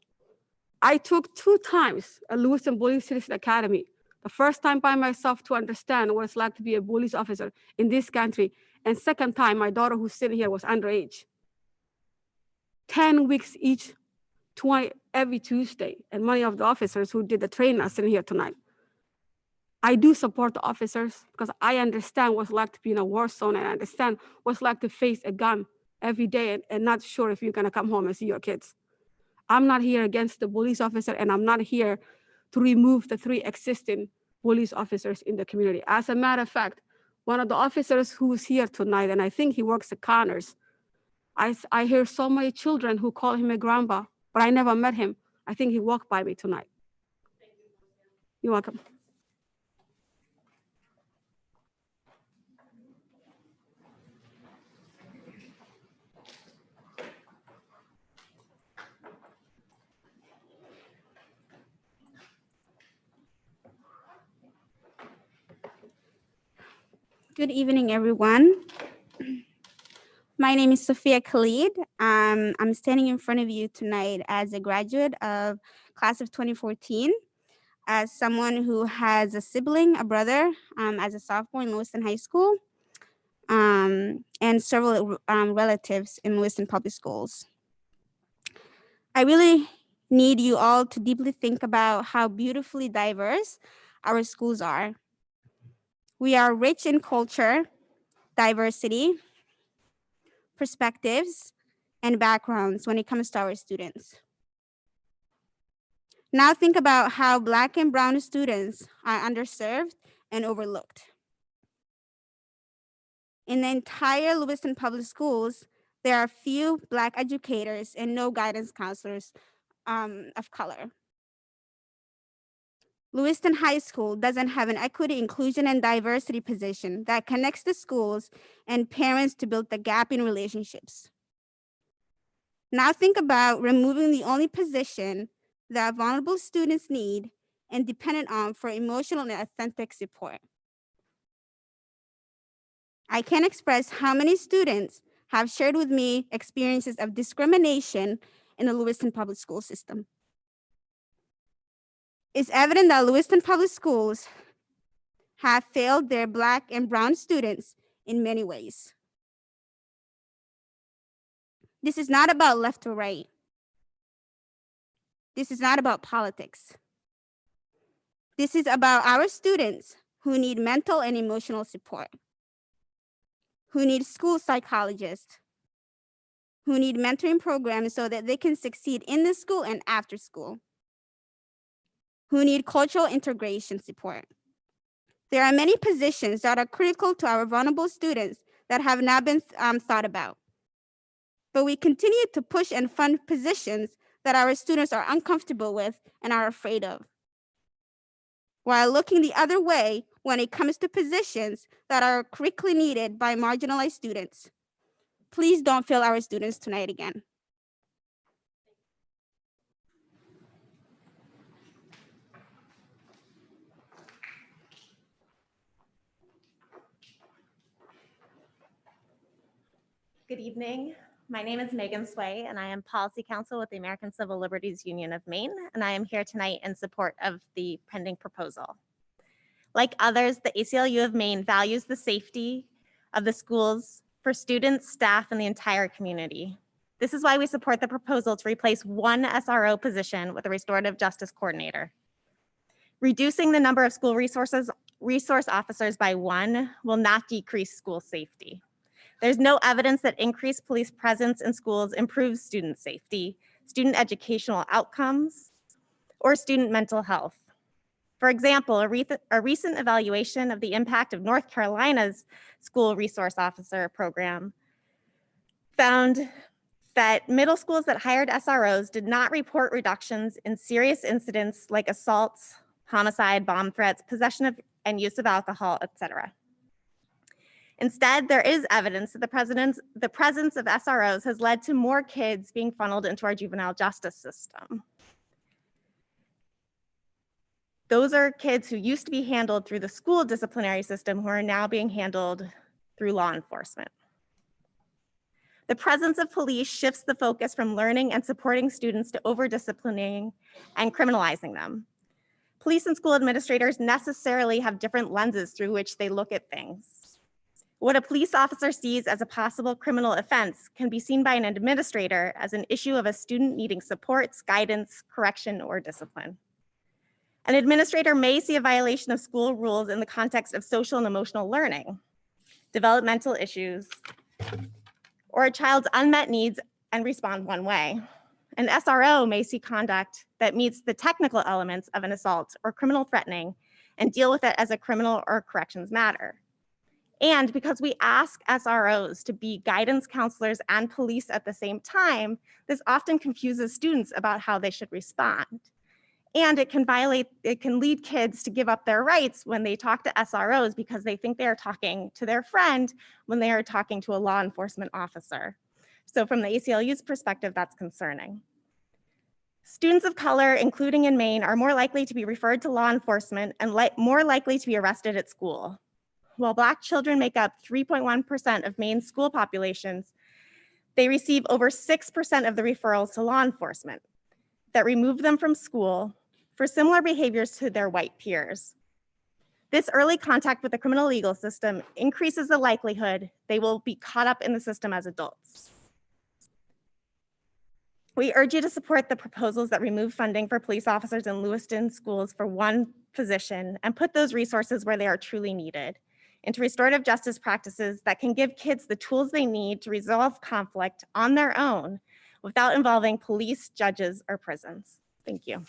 I took 2 times a Lewiston Police Citizen Academy. The first time by myself to understand what it's like to be a police officer in this country. And second time, my daughter who's sitting here was underage. 10 weeks each, 20 every Tuesday. And many of the officers who did the training are sitting here tonight. I do support the officers because I understand what's like to be in a war zone and I understand what's like to face a gun every day and not sure if you're gonna come home and see your kids. I'm not here against the police officer and I'm not here to remove the 3 existing police officers in the community. As a matter of fact, one of the officers who's here tonight, and I think he works at Connors, I hear so many children who call him a grandpa, but I never met him. I think he walked by me tonight. You're welcome. Good evening, everyone. My name is Sophia Khalid. I'm standing in front of you tonight as a graduate of class of 2014, as someone who has a sibling, a brother, as a sophomore in Lewiston High School, and several relatives in Lewiston Public Schools. I really need you all to deeply think about how beautifully diverse our schools are. We are rich in culture, diversity, perspectives, and backgrounds when it comes to our students. Now think about how Black and Brown students are underserved and overlooked. In the entire Lewiston Public Schools, there are few Black educators and no guidance counselors of color. Lewiston High School doesn't have an equity, inclusion, and diversity position that connects the schools and parents to build the gap in relationships. Now think about removing the only position that vulnerable students need and dependent on for emotional and authentic support. I can't express how many students have shared with me experiences of discrimination in the Lewiston Public School system. It's evident that Lewiston Public Schools have failed their Black and Brown students in many ways. This is not about left or right. This is not about politics. This is about our students who need mental and emotional support, who need school psychologists, who need mentoring programs so that they can succeed in the school and after school, who need cultural integration support. There are many positions that are critical to our vulnerable students that have not been thought about. But we continue to push and fund positions that our students are uncomfortable with and are afraid of, while looking the other way when it comes to positions that are critically needed by marginalized students. Please don't fail our students tonight again. Good evening. My name is Megan Sway, and I am Policy Counsel with the American Civil Liberties Union of Maine, and I am here tonight in support of the pending proposal. Like others, the ACLU of Maine values the safety of the schools for students, staff, and the entire community. This is why we support the proposal to replace one SRO position with a restorative justice coordinator. Reducing the number of school resource officers by one will not decrease school safety. There's no evidence that increased police presence in schools improves student safety, student educational outcomes, or student mental health. For example, a recent evaluation of the impact of North Carolina's school resource officer program found that middle schools that hired SROs did not report reductions in serious incidents like assaults, homicide, bomb threats, possession of and use of alcohol, etc. Instead, there is evidence that the presence of SROs has led to more kids being funneled into our juvenile justice system. Those are kids who used to be handled through the school disciplinary system who are now being handled through law enforcement. The presence of police shifts the focus from learning and supporting students to over-disciplining and criminalizing them. Police and school administrators necessarily have different lenses through which they look at things. What a police officer sees as a possible criminal offense can be seen by an administrator as an issue of a student needing supports, guidance, correction, or discipline. An administrator may see a violation of school rules in the context of social and emotional learning, developmental issues, or a child's unmet needs and respond one way. An SRO may see conduct that meets the technical elements of an assault or criminal threatening and deal with it as a criminal or corrections matter. And because we ask SROs to be guidance counselors and police at the same time, this often confuses students about how they should respond. And it can lead kids to give up their rights when they talk to SROs because they think they are talking to their friend when they are talking to a law enforcement officer. So from the ACLU's perspective, that's concerning. Students of color, including in Maine, are more likely to be referred to law enforcement and more likely to be arrested at school. While Black children make up 3.1% of Maine's school populations, they receive over 6% of the referrals to law enforcement that remove them from school for similar behaviors to their white peers. This early contact with the criminal legal system increases the likelihood they will be caught up in the system as adults. We urge you to support the proposals that remove funding for police officers in Lewiston schools for one position and put those resources where they are truly needed, into restorative justice practices that can give kids the tools they need to resolve conflict on their own without involving police, judges, or prisons. Thank you.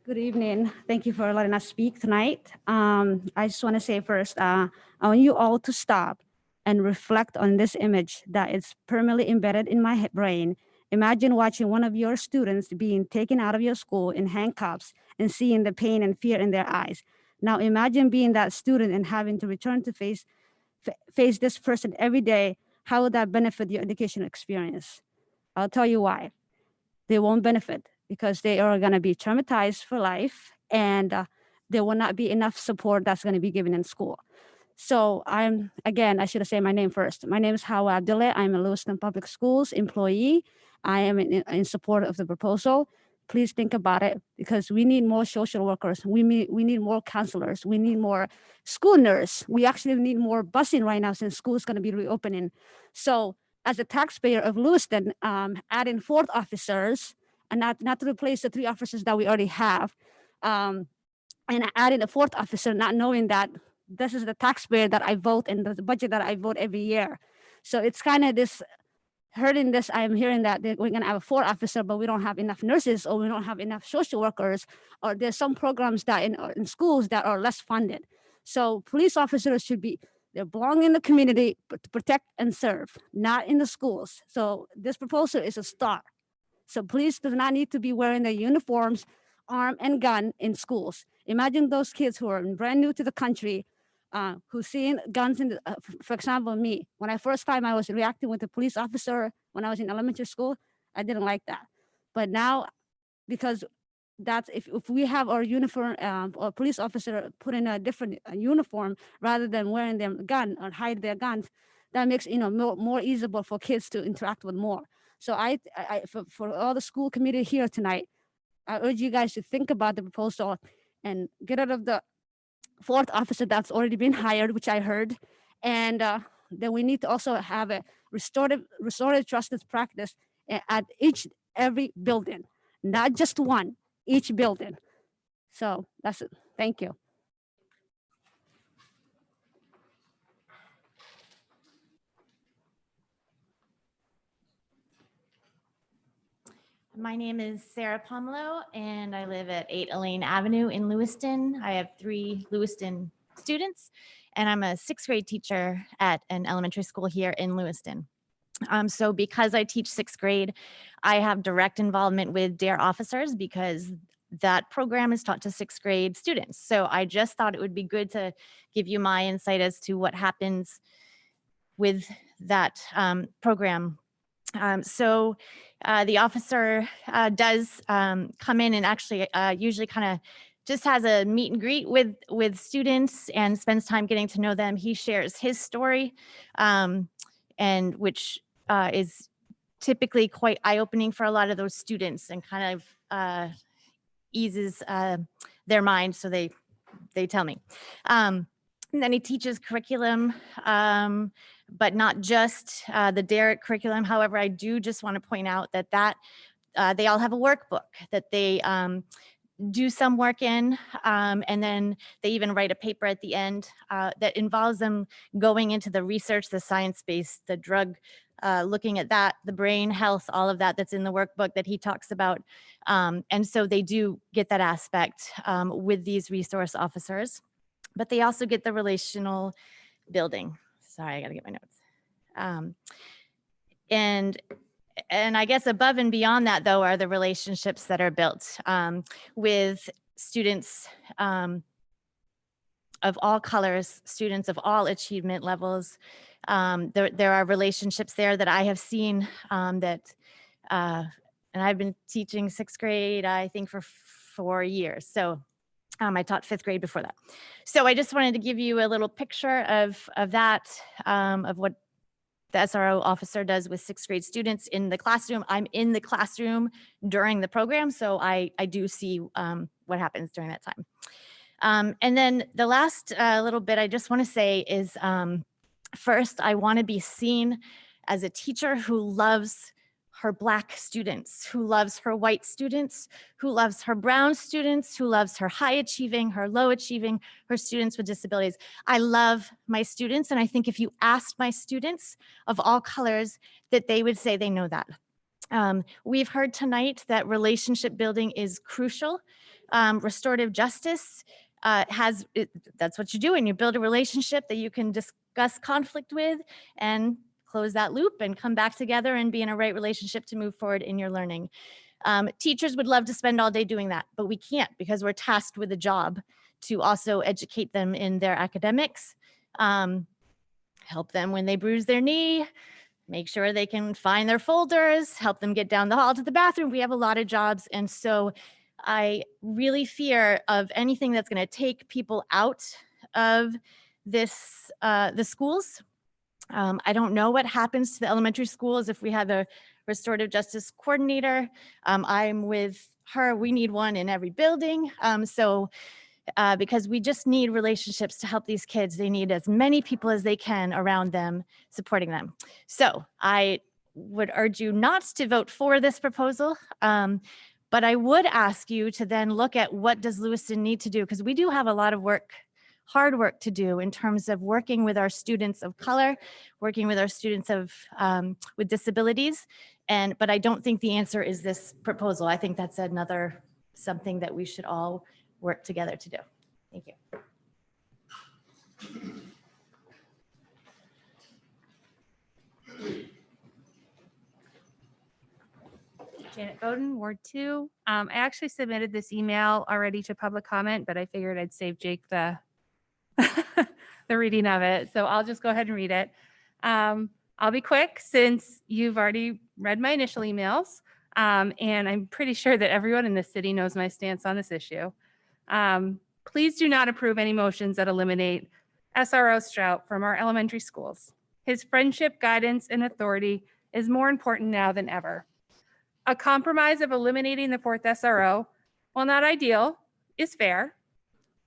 Good evening. Thank you for letting us speak tonight. I just want to say first, I want you all to stop and reflect on this image that is permanently embedded in my brain. Imagine watching one of your students being taken out of your school in handcuffs and seeing the pain and fear in their eyes. Now imagine being that student and having to return to face this person every day. How would that benefit your educational experience? I'll tell you why. They won't benefit because they are going to be traumatized for life, and there will not be enough support that's going to be given in school. So I should have said my name first. My name is Hawa Abdullah. I'm a Lewiston Public Schools employee. I am in support of the proposal. Please think about it because we need more social workers. We need more counselors. We need more school nurse. We actually need more busing right now since school is going to be reopening. So as a taxpayer of Lewiston, adding 4th officers, and not to replace the 3 officers that we already have, and adding a 4th officer, not knowing that this is the taxpayer that I vote and the budget that I vote every year. So it's kind of this hurting this. I'm hearing that we're going to have a 4th officer, but we don't have enough nurses or we don't have enough social workers, or there's some programs that in schools that are less funded. So police officers they belong in the community to protect and serve, not in the schools. So this proposal is a start. So police does not need to be wearing their uniforms, armed and gun in schools. Imagine those kids who are brand new to the country, who seeing guns in for example, me, when I first time I was reacting with a police officer when I was in elementary school, I didn't like that. But now, because that's if we have our uniform or police officer put in a different uniform rather than wearing their gun or hide their guns, that makes more easier for kids to interact with more. So for all the school committee here tonight, I urge you guys to think about the proposal and get rid of the 4th officer that's already been hired, which I heard. And then we need to also have a restorative justice practice at every building, not just one, each building. So that's it. Thank you. My name is Sarah Pomelo, and I live at 8 Elaine Avenue in Lewiston. I have 3 Lewiston students, and I'm a 6th grade teacher at an elementary school here in Lewiston. So because I teach 6th grade, I have direct involvement with DARE officers because that program is taught to 6th grade students. So I just thought it would be good to give you my insight as to what happens with that program. The officer does come in and actually usually kind of just has a meet and greet with students and spends time getting to know them. He shares his story, and which is typically quite eye-opening for a lot of those students and kind of eases their mind, so they tell me. And then he teaches curriculum, but not just the DARE curriculum. However, I do just want to point out that they all have a workbook that they do some work in, and then they even write a paper at the end that involves them going into the research, the science-based, the drug looking at that, the brain health, all of that that's in the workbook that he talks about. And so they do get that aspect with these resource officers, but they also get the relational building. Sorry, I gotta get my notes. And I guess above and beyond that, though, are the relationships that are built with students of all colors, students of all achievement levels. There are relationships there that I have seen and I've been teaching 6th grade, I think, for 4 years. So I taught 5th grade before that. So I just wanted to give you a little picture of that, of what the SRO officer does with 6th grade students in the classroom. I'm in the classroom during the program, so I do see what happens during that time. And then the last little bit I just want to say is, first, I want to be seen as a teacher who loves her Black students, who loves her white students, who loves her brown students, who loves her high achieving, her low achieving, her students with disabilities. I love my students, and I think if you asked my students of all colors, that they would say they know that. We've heard tonight that relationship building is crucial. Restorative justice that's what you do, and you build a relationship that you can discuss conflict with and close that loop and come back together and be in a right relationship to move forward in your learning. Teachers would love to spend all day doing that, but we can't because we're tasked with a job to also educate them in their academics, help them when they bruise their knee, make sure they can find their folders, help them get down the hall to the bathroom. We have a lot of jobs. And so I really fear of anything that's going to take people out of this, the schools. I don't know what happens to the elementary schools if we have a restorative justice coordinator. I'm with her. We need one in every building. Because we just need relationships to help these kids. They need as many people as they can around them, supporting them. So I would urge you not to vote for this proposal, but I would ask you to then look at what does Lewiston need to do, because we do have a lot of work, hard work to do in terms of working with our students of color, working with our students of with disabilities. But I don't think the answer is this proposal. I think that's another something that we should all work together to do. Thank you. Janet Bowden, Ward 2. I actually submitted this email already to public comment, but I figured I'd save Jake the the reading of it. So I'll just go ahead and read it. I'll be quick since you've already read my initial emails. And I'm pretty sure that everyone in this city knows my stance on this issue. Please do not approve any motions that eliminate SRO Strout from our elementary schools. His friendship, guidance, and authority is more important now than ever. A compromise of eliminating the 4th SRO, while not ideal, is fair.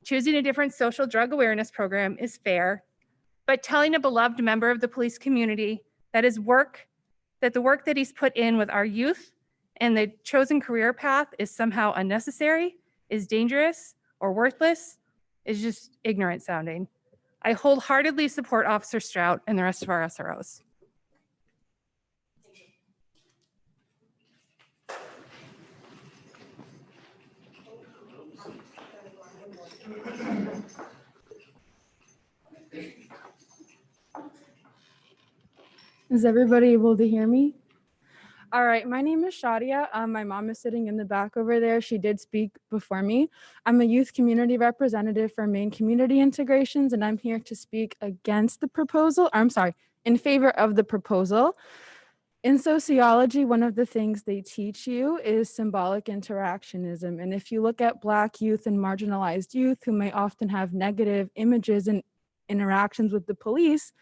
Choosing a different social drug awareness program is fair, but telling a beloved member of the police community that the work that he's put in with our youth and the chosen career path is somehow unnecessary, is dangerous, or worthless is just ignorant sounding. I wholeheartedly support Officer Strout and the rest of our SROs. Is everybody able to hear me? All right, my name is Shadia. My mom is sitting in the back over there. She did speak before me. I'm a youth community representative for Maine Community Integrations, and I'm here to speak against the proposal. I'm sorry, in favor of the proposal. In sociology, one of the things they teach you is symbolic interactionism. And if you look at Black youth and marginalized youth who may often have negative images and interactions with the police,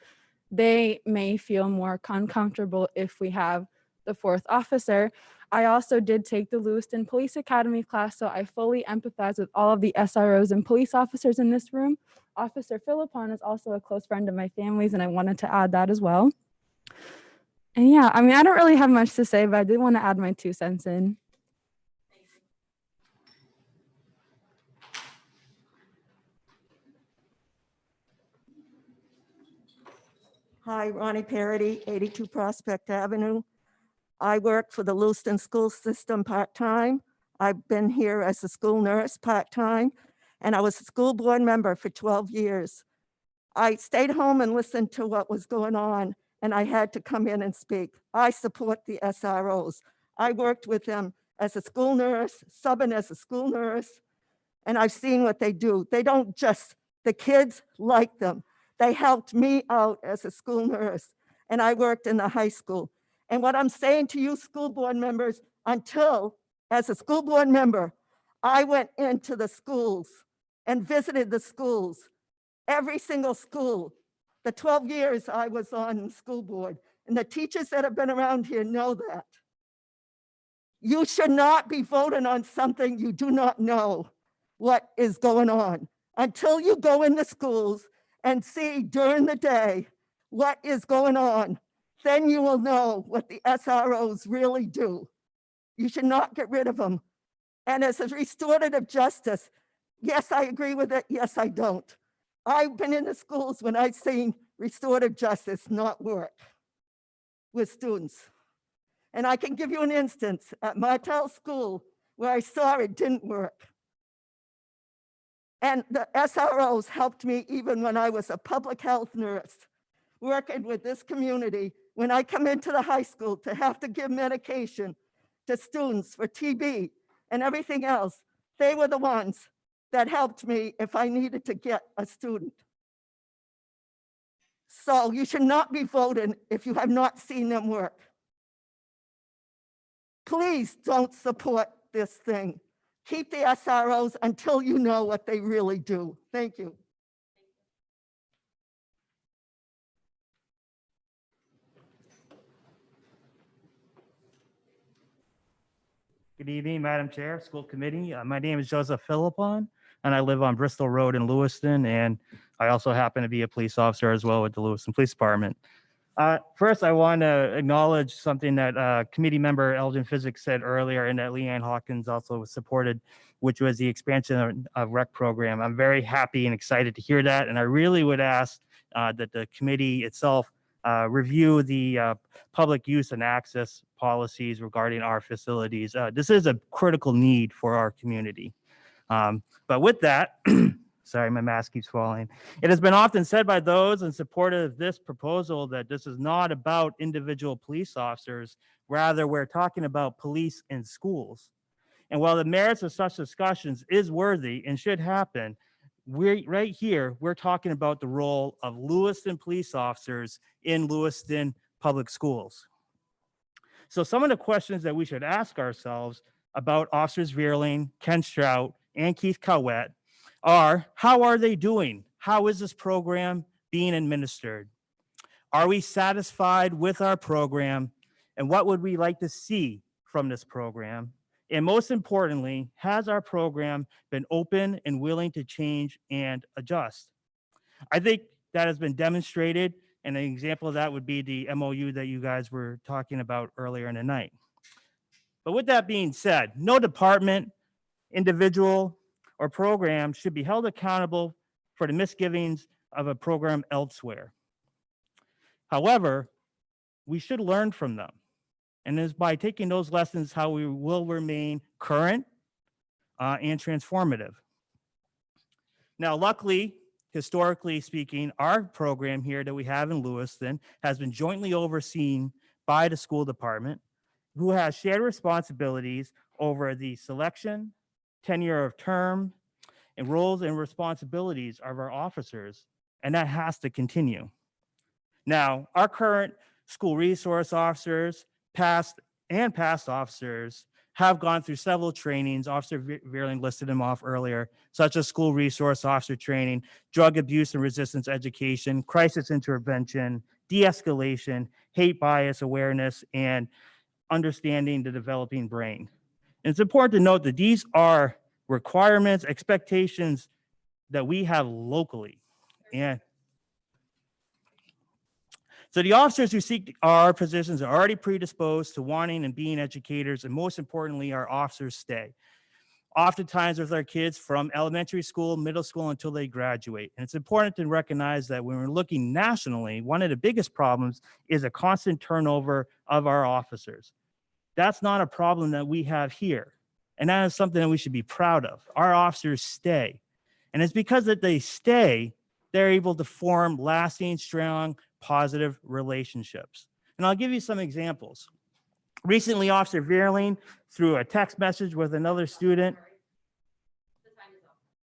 they may feel more uncomfortable if we have the 4th officer. I also did take the Lewiston Police Academy class, so I fully empathize with all of the SROs and police officers in this room. Officer Philippon is also a close friend of my family's, and I wanted to add that as well. And yeah, I mean, I don't really have much to say, but I did want to add my 2 cents in. Hi, Ronnie Parity, 82 Prospect Avenue. I work for the Lewiston school system part-time. I've been here as a school nurse part-time, and I was a school board member for 12 years. I stayed home and listened to what was going on, and I had to come in and speak. I support the SROs. I worked with them as a school nurse, subbing as a school nurse, and I've seen what they do. They don't just, the kids like them. They helped me out as a school nurse, and I worked in the high school. And what I'm saying to you school board members, until, as a school board member, I went into the schools and visited the schools, every single school. The 12 years I was on the school board, and the teachers that have been around here know that. You should not be voting on something you do not know what is going on until you go in the schools and see during the day what is going on. Then you will know what the SROs really do. You should not get rid of them. And as a restorative justice, yes, I agree with it. Yes, I don't. I've been in the schools when I've seen restorative justice not work with students. And I can give you an instance at Martell School where I saw it didn't work. And the SROs helped me even when I was a public health nurse, working with this community. When I come into the high school to have to give medication to students for TB and everything else, they were the ones that helped me if I needed to get a student. So you should not be voting if you have not seen them work. Please don't support this thing. Keep the SROs until you know what they really do. Thank you. Good evening, Madam Chair, School Committee. My name is Joseph Philippon, and I live on Bristol Road in Lewiston, and I also happen to be a police officer as well with the Lewiston Police Department. First, I want to acknowledge something that committee member Elgin Physics said earlier, and that Leanne Hawkins also supported, which was the expansion of rec program. I'm very happy and excited to hear that, and I really would ask that the committee itself review the public use and access policies regarding our facilities. This is a critical need for our community. But with that, sorry, my mask keeps falling. It has been often said by those in support of this proposal that this is not about individual police officers. Rather, we're talking about police in schools. And while the merits of such discussions is worthy and should happen, right here, we're talking about the role of Lewiston police officers in Lewiston public schools. So some of the questions that we should ask ourselves about Officers Veerling, Ken Strout, and Keith Cowett are, how are they doing? How is this program being administered? Are we satisfied with our program? And what would we like to see from this program? And most importantly, has our program been open and willing to change and adjust? I think that has been demonstrated, and an example of that would be the MOU that you guys were talking about earlier in the night. But with that being said, no department, individual, or program should be held accountable for the misgivings of a program elsewhere. However, we should learn from them. And it's by taking those lessons how we will remain current and transformative. Now, luckily, historically speaking, our program here that we have in Lewiston has been jointly overseen by the school department, who has shared responsibilities over the selection, tenure of term, and roles and responsibilities of our officers, and that has to continue. Now, our current school resource officers, past officers, have gone through several trainings. Officer Veerling listed them off earlier, such as school resource officer training, drug abuse and resistance education, crisis intervention, de-escalation, hate bias awareness, and understanding the developing brain. And it's important to note that these are requirements, expectations that we have locally. And so the officers who seek our positions are already predisposed to wanting and being educators, and most importantly, our officers stay. oftentimes with our kids from elementary school, middle school, until they graduate. And it's important to recognize that when we're looking nationally, one of the biggest problems is a constant turnover of our officers. That's not a problem that we have here. And that is something that we should be proud of. Our officers stay. And it's because that they stay, they're able to form lasting, strong, positive relationships. And I'll give you some examples. Recently, Officer Vierling, through a text message with another student.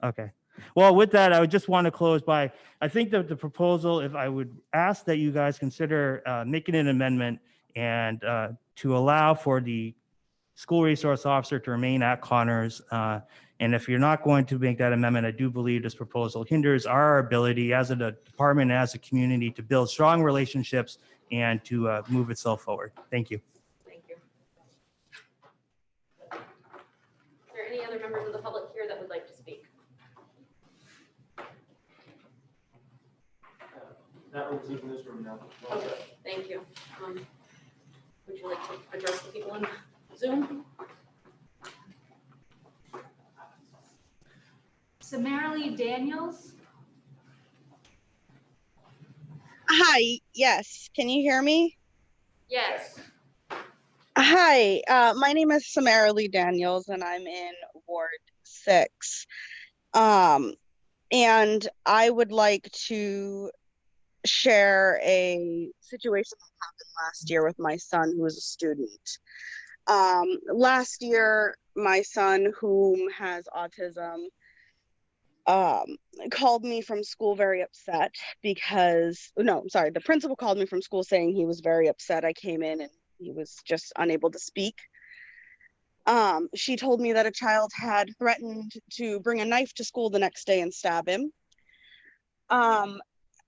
Okay. Well, with that, I would just want to close by, I think that the proposal, if I would ask that you guys consider making an amendment and to allow for the school resource officer to remain at Connors. And if you're not going to make that amendment, I do believe this proposal hinders our ability as a department, as a community, to build strong relationships and to move itself forward. Thank you. Thank you. Is there any other members of the public here that would like to speak? That one's leaving this room now. Okay, thank you. Would you like to address the people on Zoom? Summarily Daniels. Hi, yes. Can you hear me? Yes. Hi, my name is Samara Lee Daniels and I'm in Ward 6. And I would like to share a situation that happened last year with my son, who was a student. Last year, my son, whom has autism, called me from school very upset because, no, I'm sorry, the principal called me from school saying he was very upset. I came in and he was just unable to speak. She told me that a child had threatened to bring a knife to school the next day and stab him.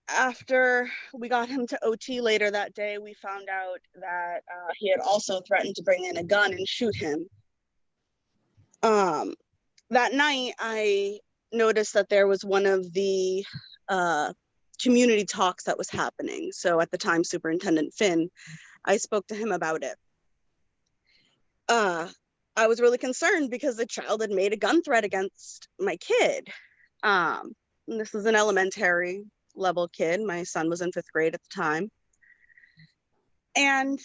After we got him to OT later that day, we found out that he had also threatened to bring in a gun and shoot him. That night, I noticed that there was one of the community talks that was happening. So at the time, Superintendent Finn, I spoke to him about it. I was really concerned because the child had made a gun threat against my kid. This was an elementary level kid. My son was in 5th grade at the time. And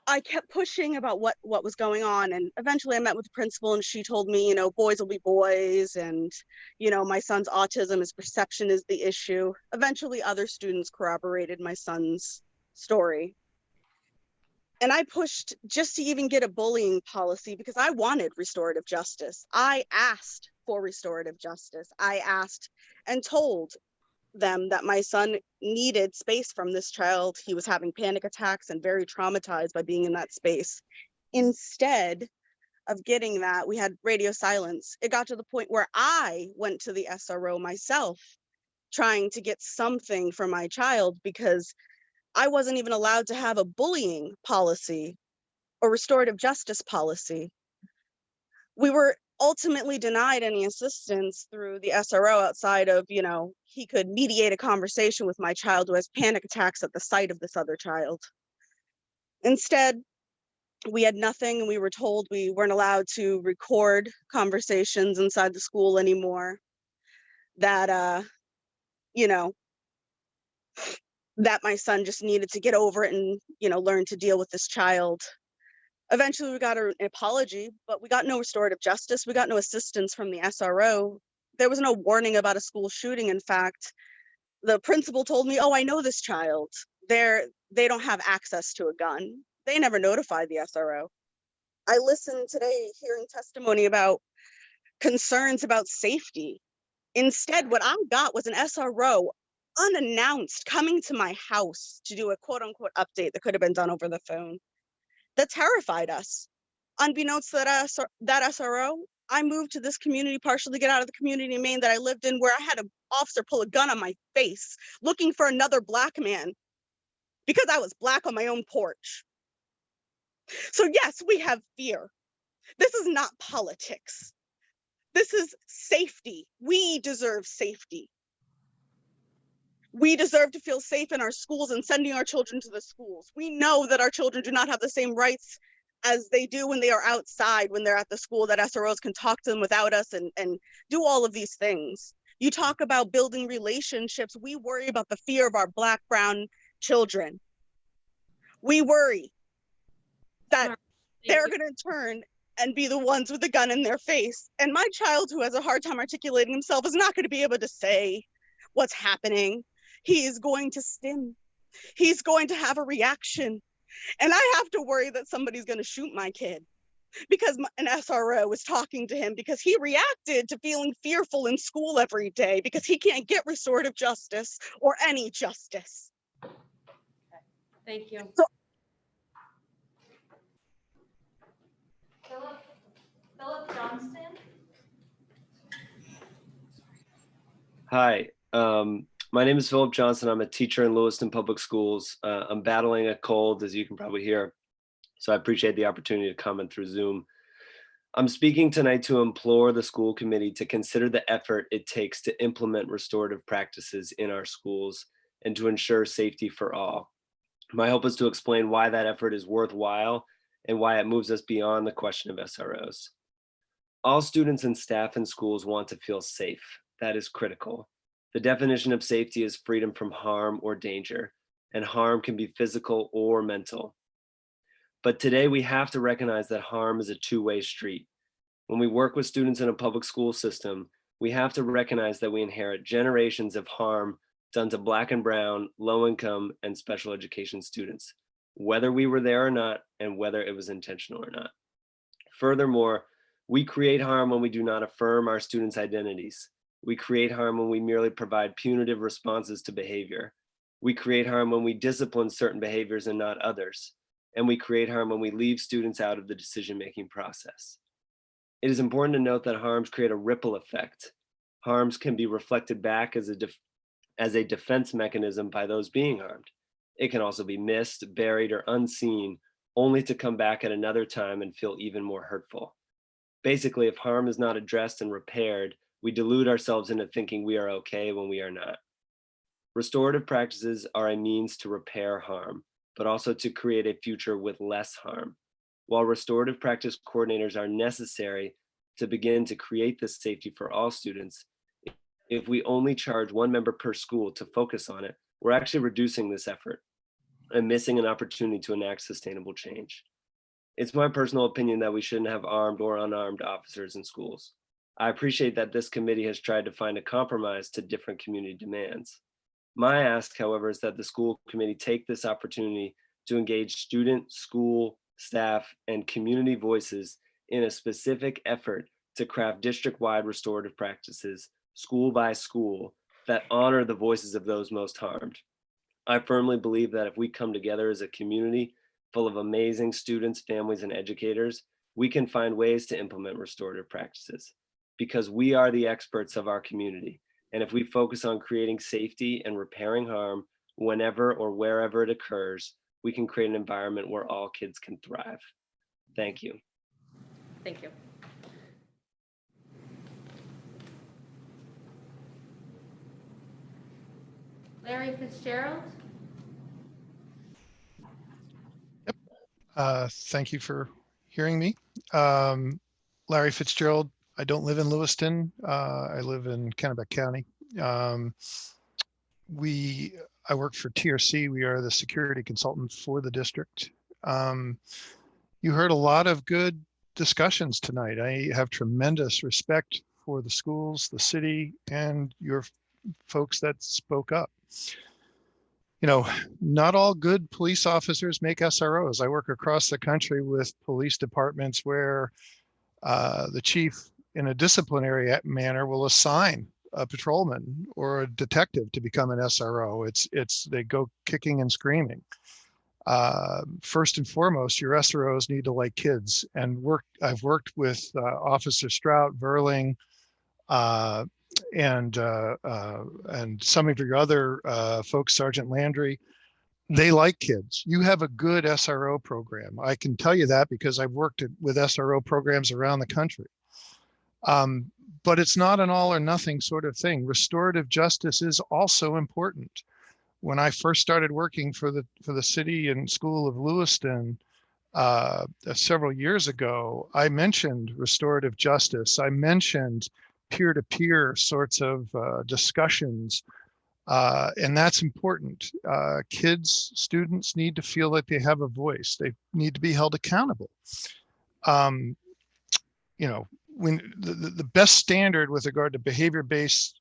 I kept pushing about what was going on. And eventually I met with the principal and she told me, you know, boys will be boys. And, you know, my son's autism, his perception is the issue. Eventually other students corroborated my son's story. And I pushed just to even get a bullying policy because I wanted restorative justice. I asked for restorative justice. I asked and told them that my son needed space from this child. He was having panic attacks and very traumatized by being in that space. Instead of getting that, we had radio silence. It got to the point where I went to the SRO myself, trying to get something for my child because I wasn't even allowed to have a bullying policy or restorative justice policy. We were ultimately denied any assistance through the SRO outside of, you know, he could mediate a conversation with my child who has panic attacks at the sight of this other child. Instead, we had nothing. We were told we weren't allowed to record conversations inside the school anymore. That, you know, that my son just needed to get over it and, you know, learn to deal with this child. Eventually we got an apology, but we got no restorative justice. We got no assistance from the SRO. There was no warning about a school shooting. In fact, the principal told me, oh, I know this child. They don't have access to a gun. They never notified the SRO. I listened today hearing testimony about concerns about safety. Instead, what I got was an SRO unannounced coming to my house to do a quote unquote update that could have been done over the phone. That terrified us. Unbeknownst to that SRO, I moved to this community partially to get out of the community in Maine that I lived in, where I had an officer pull a gun on my face looking for another Black man because I was Black on my own porch. So yes, we have fear. This is not politics. This is safety. We deserve safety. We deserve to feel safe in our schools and sending our children to the schools. We know that our children do not have the same rights as they do when they are outside, when they're at the school, that SROs can talk to them without us and do all of these things. You talk about building relationships. We worry about the fear of our Black, brown children. We worry that they're going to turn and be the ones with the gun in their face. And my child, who has a hard time articulating himself, is not going to be able to say what's happening. He is going to stim. He's going to have a reaction. And I have to worry that somebody's going to shoot my kid because an SRO was talking to him because he reacted to feeling fearful in school every day because he can't get restorative justice or any justice. Thank you. So, Philip Johnston. Hi, my name is Philip Johnson. I'm a teacher in Lewiston Public Schools. I'm battling a cold, as you can probably hear, so I appreciate the opportunity to comment through Zoom. I'm speaking tonight to implore the school committee to consider the effort it takes to implement restorative practices in our schools and to ensure safety for all. My hope is to explain why that effort is worthwhile and why it moves us beyond the question of SROs. All students and staff in schools want to feel safe. That is critical. The definition of safety is freedom from harm or danger, and harm can be physical or mental. But today we have to recognize that harm is a two-way street. When we work with students in a public school system, we have to recognize that we inherit generations of harm done to Black and brown, low income, and special education students, whether we were there or not, and whether it was intentional or not. Furthermore, we create harm when we do not affirm our students' identities. We create harm when we merely provide punitive responses to behavior. We create harm when we discipline certain behaviors and not others. And we create harm when we leave students out of the decision-making process. It is important to note that harms create a ripple effect. Harms can be reflected back as a defense mechanism by those being harmed. It can also be missed, buried, or unseen, only to come back at another time and feel even more hurtful. Basically, if harm is not addressed and repaired, we delude ourselves into thinking we are okay when we are not. Restorative practices are a means to repair harm, but also to create a future with less harm. While restorative practice coordinators are necessary to begin to create this safety for all students, if we only charge one member per school to focus on it, we're actually reducing this effort and missing an opportunity to enact sustainable change. It's my personal opinion that we shouldn't have armed or unarmed officers in schools. I appreciate that this committee has tried to find a compromise to different community demands. My ask, however, is that the school committee take this opportunity to engage student, school, staff, and community voices in a specific effort to craft district-wide restorative practices, school by school, that honor the voices of those most harmed. I firmly believe that if we come together as a community full of amazing students, families, and educators, we can find ways to implement restorative practices, because we are the experts of our community. And if we focus on creating safety and repairing harm whenever or wherever it occurs, we can create an environment where all kids can thrive. Thank you. Thank you. Larry Fitzgerald. Thank you for hearing me. Larry Fitzgerald. I don't live in Lewiston. I live in Kennebec County. I work for TRC. We are the security consultant for the district. You heard a lot of good discussions tonight. I have tremendous respect for the schools, the city, and your folks that spoke up. You know, not all good police officers make SROs. I work across the country with police departments where the chief, in a disciplinary manner, will assign a patrolman or a detective to become an SRO. They go kicking and screaming. First and foremost, your SROs need to like kids. And I've worked with Officer Strout, Verling, and some of your other folks, Sergeant Landry. They like kids. You have a good SRO program. I can tell you that because I've worked with SRO programs around the country. But it's not an all or nothing sort of thing. Restorative justice is also important. When I first started working for the city and school of Lewiston, several years ago, I mentioned restorative justice. I mentioned peer-to-peer sorts of discussions, and that's important. Kids, students need to feel like they have a voice. They need to be held accountable. You know, when the best standard with regard to behavior-based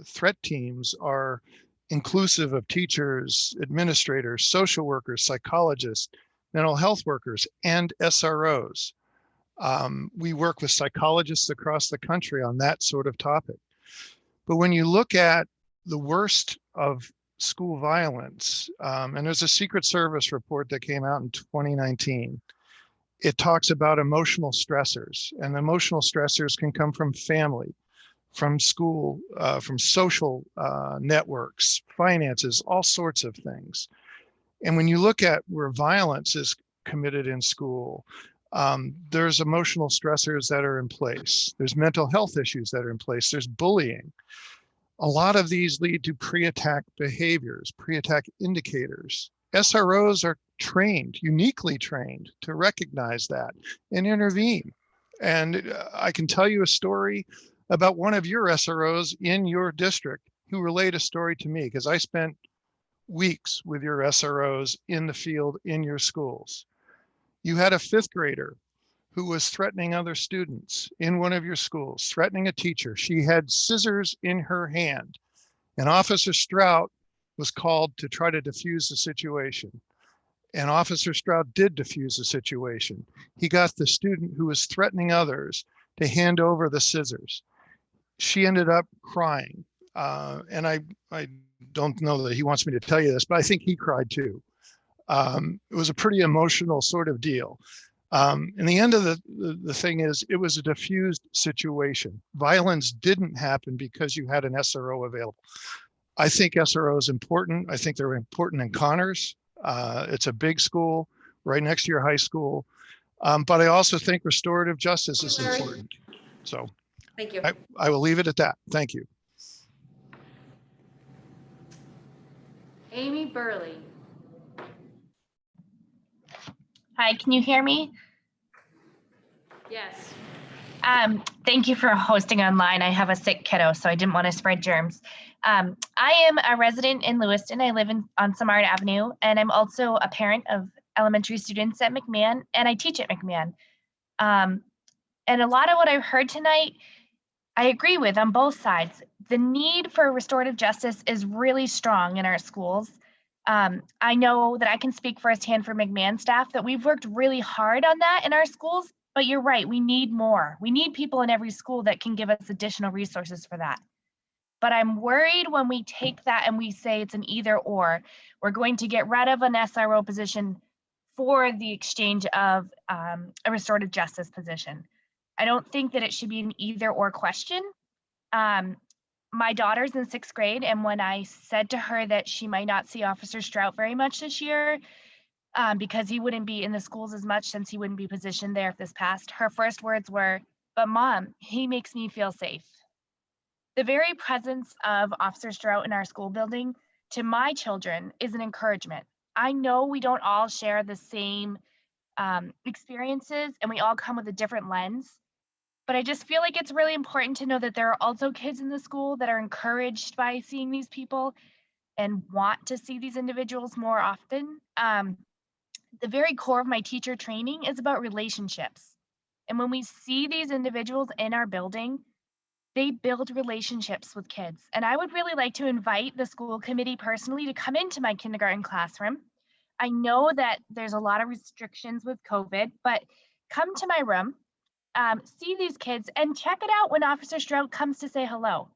threat teams are inclusive of teachers, administrators, social workers, psychologists, mental health workers, and SROs. We work with psychologists across the country on that sort of topic. But when you look at the worst of school violence, and there's a Secret Service report that came out in 2019, it talks about emotional stressors, and emotional stressors can come from family, from school, from social networks, finances, all sorts of things. And when you look at where violence is committed in school, there's emotional stressors that are in place. There's mental health issues that are in place. There's bullying. A lot of these lead to pre-attack behaviors, pre-attack indicators. SROs are trained, uniquely trained, to recognize that and intervene. And I can tell you a story about one of your SROs in your district who relayed a story to me, because I spent weeks with your SROs in the field in your schools. You had a 5th grader who was threatening other students in one of your schools, threatening a teacher. She had scissors in her hand, and Officer Strout was called to try to defuse the situation. And Officer Strout did defuse the situation. He got the student who was threatening others to hand over the scissors. She ended up crying. And I don't know that he wants me to tell you this, but I think he cried too. It was a pretty emotional sort of deal. And the end of the thing is, it was a diffused situation. Violence didn't happen because you had an SRO available. I think SRO is important. I think they're important in Connors. It's a big school right next to your high school. But I also think restorative justice is important. So Thank you. I will leave it at that. Thank you. Amy Burley. Hi, can you hear me? Yes. Thank you for hosting online. I have a sick kiddo, so I didn't want to spread germs. I am a resident in Lewiston. I live on Samard Avenue, and I'm also a parent of elementary students at McMahon, and I teach at McMahon. And a lot of what I've heard tonight, I agree with on both sides. The need for restorative justice is really strong in our schools. I know that I can speak firsthand for McMahon staff that we've worked really hard on that in our schools, but you're right, we need more. We need people in every school that can give us additional resources for that. But I'm worried when we take that and we say it's an either or, we're going to get rid of an SRO position for the exchange of a restorative justice position. I don't think that it should be an either or question. My daughter's in 6th grade, and when I said to her that she might not see Officer Strout very much this year, because he wouldn't be in the schools as much since he wouldn't be positioned there if this passed, her first words were, "But Mom, he makes me feel safe." The very presence of Officer Strout in our school building to my children is an encouragement. I know we don't all share the same experiences and we all come with a different lens, but I just feel like it's really important to know that there are also kids in the school that are encouraged by seeing these people and want to see these individuals more often. The very core of my teacher training is about relationships. And when we see these individuals in our building, they build relationships with kids. And I would really like to invite the school committee personally to come into my kindergarten classroom. I know that there's a lot of restrictions with COVID, but come to my room, see these kids, and check it out when Officer Strout comes to say hello.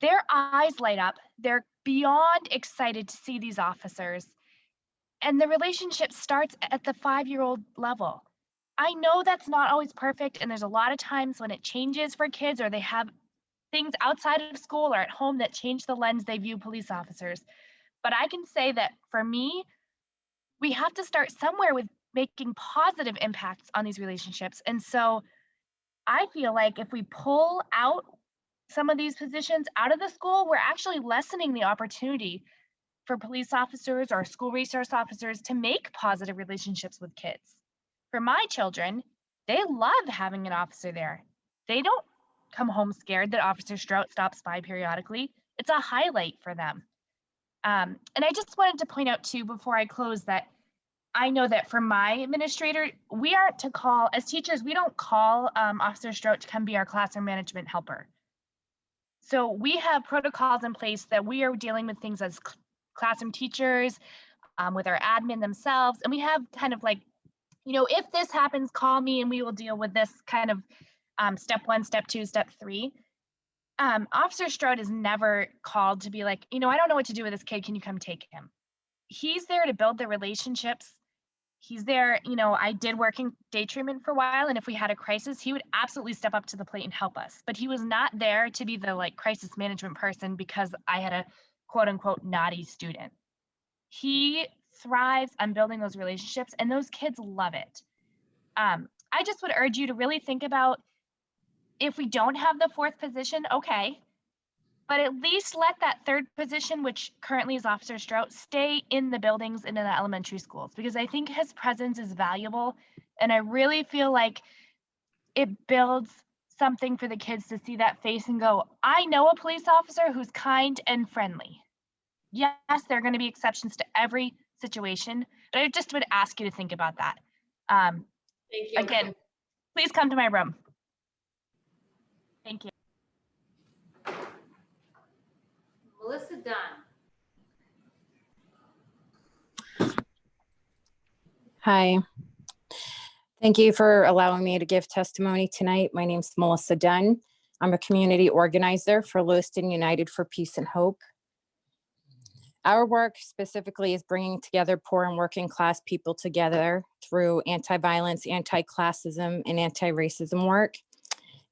Their eyes light up. They're beyond excited to see these officers. And the relationship starts at the 5-year-old level. I know that's not always perfect, and there's a lot of times when it changes for kids or they have things outside of school or at home that change the lens they view police officers. But I can say that for me, we have to start somewhere with making positive impacts on these relationships. And so I feel like if we pull out some of these positions out of the school, we're actually lessening the opportunity for police officers or school resource officers to make positive relationships with kids. For my children, they love having an officer there. They don't come home scared that Officer Strout stops by periodically. It's a highlight for them. And I just wanted to point out too, before I close, that I know that for my administrator, we aren't to call, as teachers, we don't call Officer Strout to come be our classroom management helper. So we have protocols in place that we are dealing with things as classroom teachers, with our admin themselves. And we have kind of like, you know, if this happens, call me and we will deal with this kind of step 1, step 2, step 3. Officer Strout is never called to be like, you know, I don't know what to do with this kid. Can you come take him? He's there to build the relationships. He's there, you know, I did working day treatment for a while, and if we had a crisis, he would absolutely step up to the plate and help us. But he was not there to be the like crisis management person because I had a quote unquote naughty student. He thrives on building those relationships, and those kids love it. I just would urge you to really think about, if we don't have the 4th position, okay, but at least let that 3rd position, which currently is Officer Strout, stay in the buildings and in the elementary schools, because I think his presence is valuable. And I really feel like it builds something for the kids to see that face and go, I know a police officer who's kind and friendly. Yes, there are going to be exceptions to every situation, but I just would ask you to think about that. Thank you. Again, please come to my room. Thank you. Melissa Dunn. Hi. Thank you for allowing me to give testimony tonight. My name's Melissa Dunn. I'm a community organizer for Lewiston United for Peace and Hope. Our work specifically is bringing together poor and working class people together through anti-violence, anti-classism, and anti-racism work.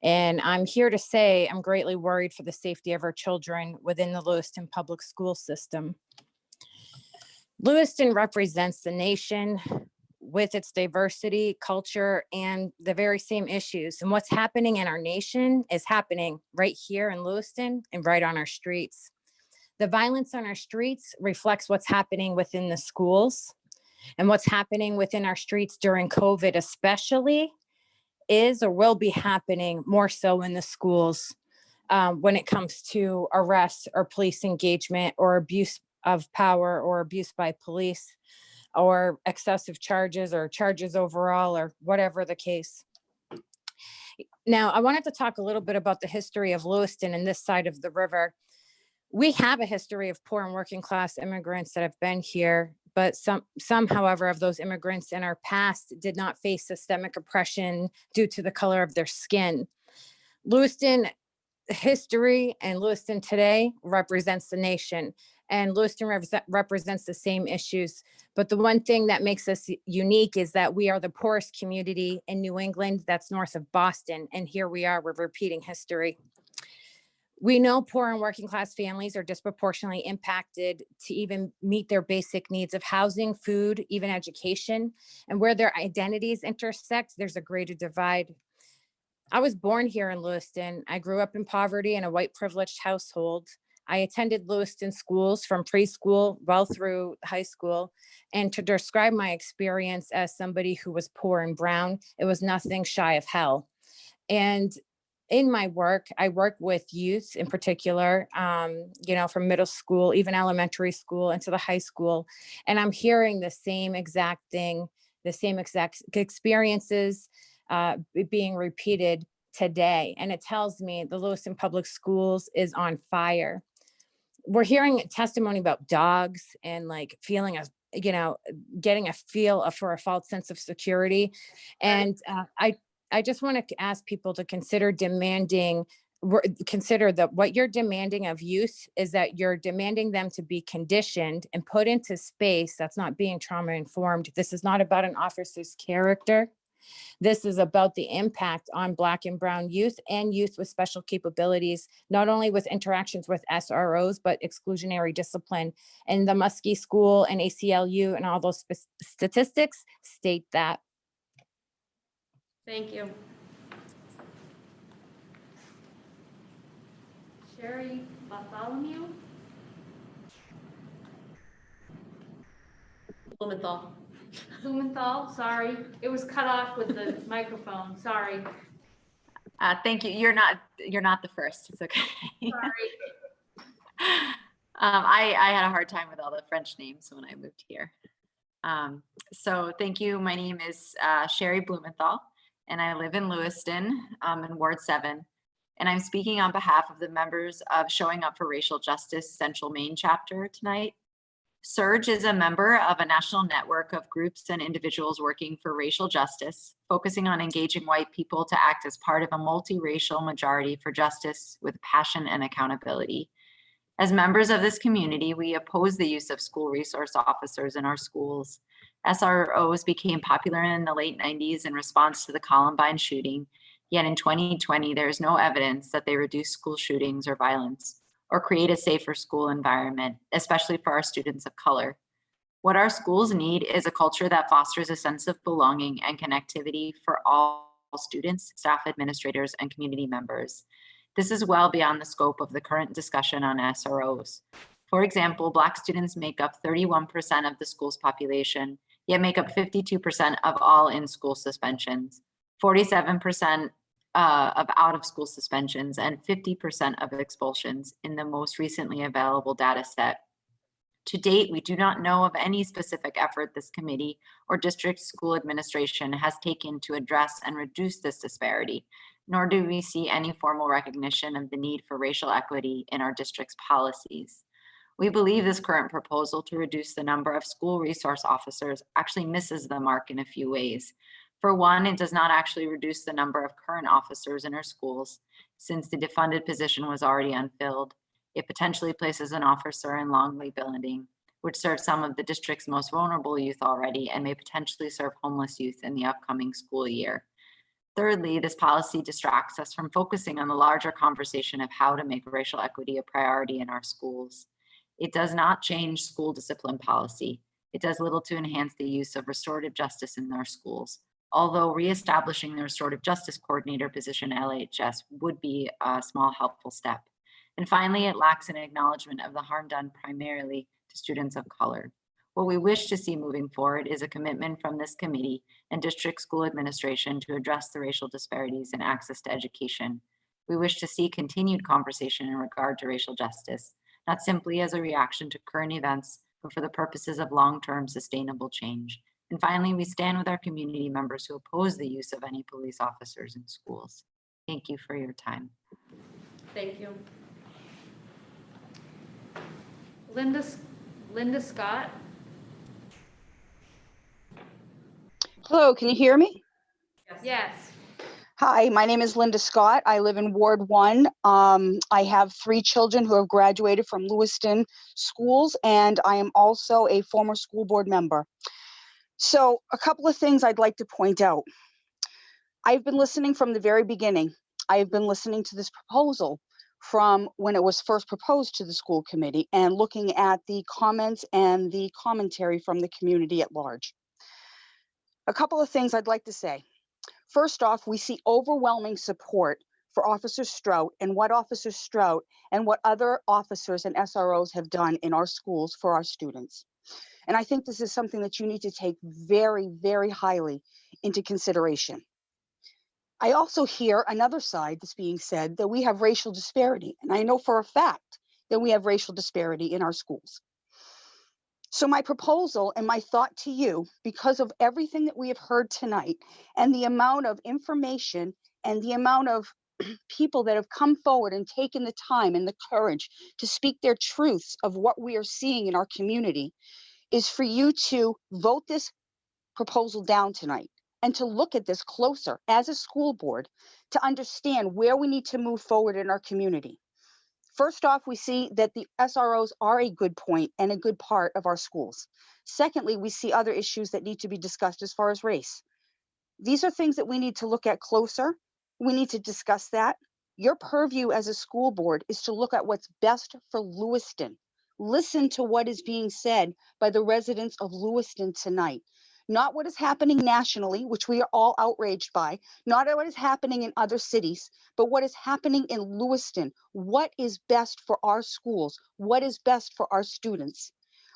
And I'm here to say I'm greatly worried for the safety of our children within the Lewiston public school system. Lewiston represents the nation with its diversity, culture, and the very same issues. And what's happening in our nation is happening right here in Lewiston and right on our streets. The violence on our streets reflects what's happening within the schools, and what's happening within our streets during COVID especially is or will be happening more so in the schools when it comes to arrests or police engagement or abuse of power or abuse by police or excessive charges or charges overall or whatever the case. Now, I wanted to talk a little bit about the history of Lewiston and this side of the river. We have a history of poor and working class immigrants that have been here, but some, however, of those immigrants in our past did not face systemic oppression due to the color of their skin. Lewiston history and Lewiston today represents the nation, and Lewiston represents the same issues. But the one thing that makes us unique is that we are the poorest community in New England that's north of Boston, and here we are, we're repeating history. We know poor and working class families are disproportionately impacted to even meet their basic needs of housing, food, even education. And where their identities intersect, there's a greater divide. I was born here in Lewiston. I grew up in poverty in a white privileged household. I attended Lewiston schools from preschool well through high school. And to describe my experience as somebody who was poor and brown, it was nothing shy of hell. And in my work, I work with youth in particular, you know, from middle school, even elementary school into the high school. And I'm hearing the same exact thing, the same exact experiences being repeated today. And it tells me the Lewiston Public Schools is on fire. We're hearing testimony about dogs and like feeling a, you know, getting a feel for a false sense of security. And I just want to ask people to consider consider that what you're demanding of youth is that you're demanding them to be conditioned and put into space that's not being trauma informed. This is not about an officer's character. This is about the impact on Black and brown youth and youth with special capabilities, not only with interactions with SROs, but exclusionary discipline. And the Muskie School and ACLU and all those statistics state that. Thank you. Sherry Bartholomew. Blumenthal. Blumenthal, sorry. It was cut off with the microphone, sorry. Thank you. You're not the first. It's okay. Sorry. I had a hard time with all the French names when I moved here. So thank you. My name is Sherry Blumenthal, and I live in Lewiston in Ward 7. And I'm speaking on behalf of the members of Showing Up for Racial Justice Central Maine chapter tonight. SURGE is a member of a national network of groups and individuals working for racial justice, focusing on engaging white people to act as part of a multiracial majority for justice with passion and accountability. As members of this community, we oppose the use of school resource officers in our schools. SROs became popular in the late 90s in response to the Columbine shooting, yet in 2020, there is no evidence that they reduce school shootings or violence or create a safer school environment, especially for our students of color. What our schools need is a culture that fosters a sense of belonging and connectivity for all students, staff, administrators, and community members. This is well beyond the scope of the current discussion on SROs. For example, Black students make up 31% of the school's population, yet make up 52% of all in-school suspensions, 47% of out-of-school suspensions, and 50% of expulsions in the most recently available data set. To date, we do not know of any specific effort this committee or district school administration has taken to address and reduce this disparity, nor do we see any formal recognition of the need for racial equity in our district's policies. We believe this current proposal to reduce the number of school resource officers actually misses the mark in a few ways. For one, it does not actually reduce the number of current officers in our schools, since the defunded position was already unfilled. It potentially places an officer in Longley Building, which serves some of the district's most vulnerable youth already and may potentially serve homeless youth in the upcoming school year. Thirdly, this policy distracts us from focusing on the larger conversation of how to make racial equity a priority in our schools. It does not change school discipline policy. It does little to enhance the use of restorative justice in our schools, although reestablishing the restorative justice coordinator position at LHS would be a small helpful step. And finally, it lacks an acknowledgement of the harm done primarily to students of color. What we wish to see moving forward is a commitment from this committee and district school administration to address the racial disparities in access to education. We wish to see continued conversation in regard to racial justice, not simply as a reaction to current events, but for the purposes of long-term sustainable change. And finally, we stand with our community members who oppose the use of any police officers in schools. Thank you for your time. Thank you. Linda Scott. Hello, can you hear me? Yes. Hi, my name is Linda Scott. I live in Ward 1. I have 3 children who have graduated from Lewiston schools, and I am also a former school board member. So a couple of things I'd like to point out. I've been listening from the very beginning. I've been listening to this proposal from when it was first proposed to the school committee and looking at the comments and the commentary from the community at large. A couple of things I'd like to say. First off, we see overwhelming support for Officer Strout and what Officer Strout and what other officers and SROs have done in our schools for our students. And I think this is something that you need to take very, very highly into consideration. I also hear another side that's being said that we have racial disparity. And I know for a fact that we have racial disparity in our schools. So my proposal and my thought to you, because of everything that we have heard tonight and the amount of information and the amount of people that have come forward and taken the time and the courage to speak their truths of what we are seeing in our community, is for you to vote this proposal down tonight and to look at this closer as a school board to understand where we need to move forward in our community. First off, we see that the SROs are a good point and a good part of our schools. Secondly, we see other issues that need to be discussed as far as race. These are things that we need to look at closer. We need to discuss that. Your purview as a school board is to look at what's best for Lewiston. Listen to what is being said by the residents of Lewiston tonight. Not what is happening nationally, which we are all outraged by, not what is happening in other cities, but what is happening in Lewiston. What is best for our schools? What is best for our students?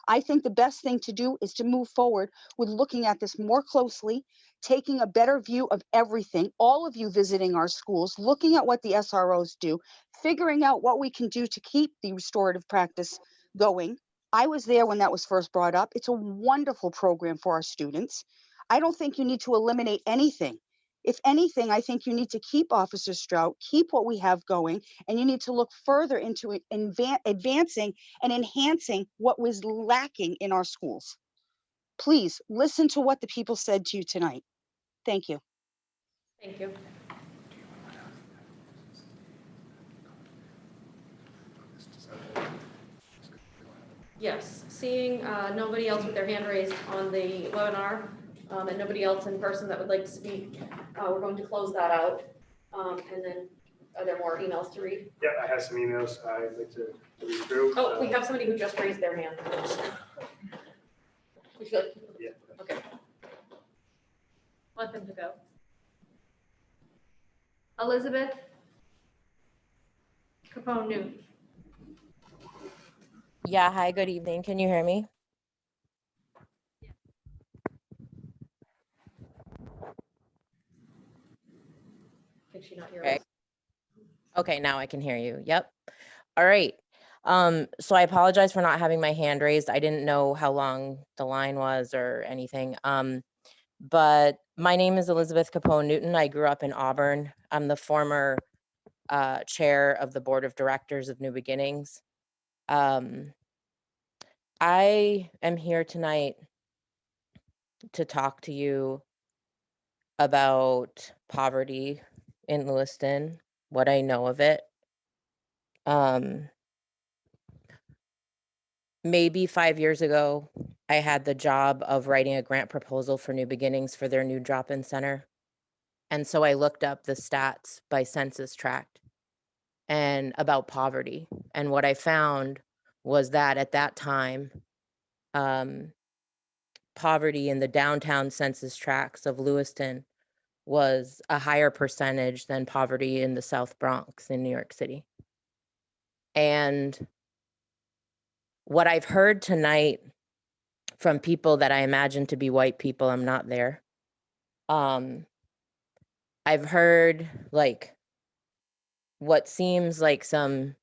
I think the best thing to do is to move forward with looking at this more closely, taking a better view of everything, all of you visiting our schools, looking at what the SROs do, figuring out what we can do to keep the restorative practice going. I was there when that was first brought up. It's a wonderful program for our students. I don't think you need to eliminate anything. If anything, I think you need to keep Officer Strout, keep what we have going, and you need to look further into it, advancing and enhancing what was lacking in our schools. Please listen to what the people said to you tonight. Thank you. Thank you. Yes, seeing nobody else with their hand raised on the webinar and nobody else in person that would like to speak, we're going to close that out. And then are there more emails to read? Yeah, I have some emails I'd like to read through. Oh, we have somebody who just raised their hand. Would you like? Yeah. Okay. Let them to go. Elizabeth Capone Newton. Yeah, hi, good evening. Can you hear me? Can she not hear Okay. us? Okay, now I can hear you. Yep. All right. So I apologize for not having my hand raised. I didn't know how long the line was or anything. But my name is Elizabeth Capone Newton. I grew up in Auburn. I'm the former chair of the board of directors of New Beginnings. I am here tonight to talk to you about poverty in Lewiston, what I know of it. Maybe 5 years ago, I had the job of writing a grant proposal for New Beginnings for their new drop-in center. And so I looked up the stats by census tract and about poverty. And what I found was that at that time, poverty in the downtown census tracts of Lewiston was a higher percentage than poverty in the South Bronx in New York City. And what I've heard tonight from people that I imagine to be white people, I'm not there. I've heard like what seems like some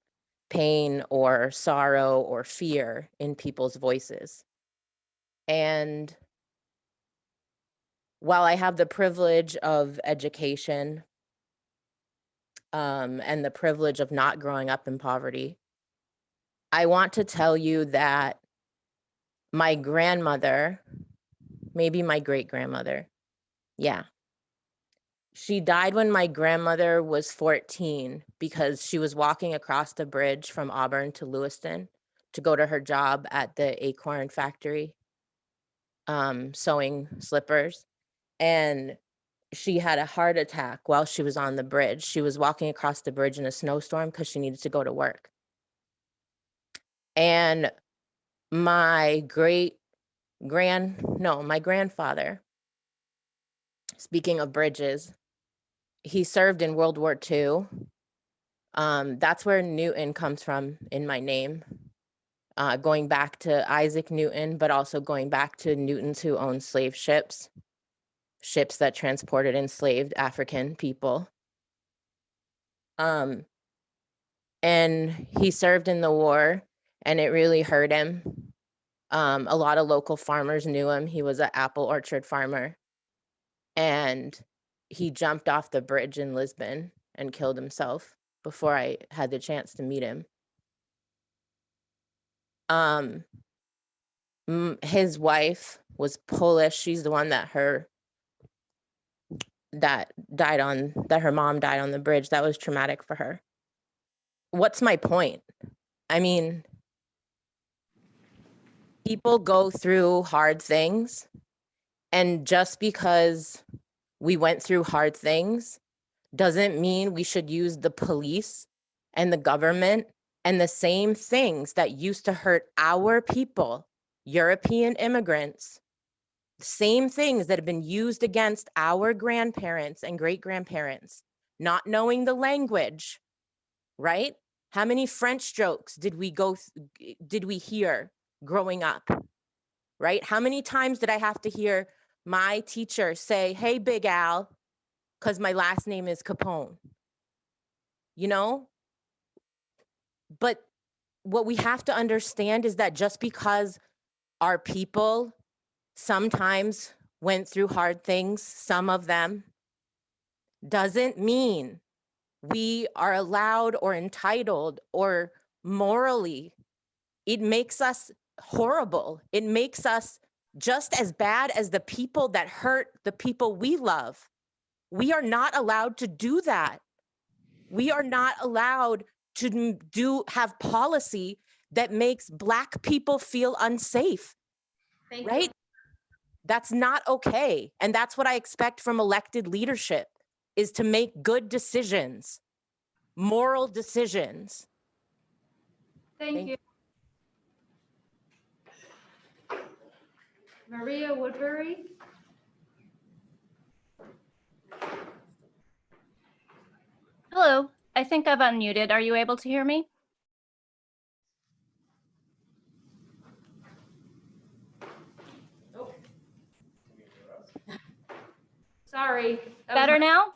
pain or sorrow or fear in people's voices. And while I have the privilege of education and the privilege of not growing up in poverty, I want to tell you that my grandmother, maybe my great-grandmother, yeah, she died when my grandmother was 14 because she was walking across the bridge from Auburn to Lewiston to go to her job at the Acorn factory, sewing slippers. And she had a heart attack while she was on the bridge. She was walking across the bridge in a snowstorm because she needed to go to work. And my my grandfather, speaking of bridges, he served in World War II. That's where Newton comes from in my name, going back to Isaac Newton, but also going back to Newtons who owned slave ships that transported enslaved African people. And he served in the war, and it really hurt him. A lot of local farmers knew him. He was an apple orchard farmer. And he jumped off the bridge in Lisbon and killed himself before I had the chance to meet him. His wife was Polish. She's the one that her mom died on the bridge. That was traumatic for her. What's my point? I mean, people go through hard things, and just because we went through hard things doesn't mean we should use the police and the government and the same things that used to hurt our people, European immigrants, same things that have been used against our grandparents and great-grandparents, not knowing the language, right? How many French jokes did we hear growing up, right? How many times did I have to hear my teacher say, hey, Big Al, because my last name is Capone, you know? But what we have to understand is that just because our people sometimes went through hard things, some of them, doesn't mean we are allowed or entitled or morally. It makes us horrible. It makes us just as bad as the people that hurt the people we love. We are not allowed to do that. We are not allowed to have policy that makes Black people feel unsafe, Thank right? you. That's not okay. And that's what I expect from elected leadership, is to make good decisions, moral decisions. Thank you. Maria Woodbury. Hello, I think I've unmuted. Are you able to hear me? Sorry. Better now?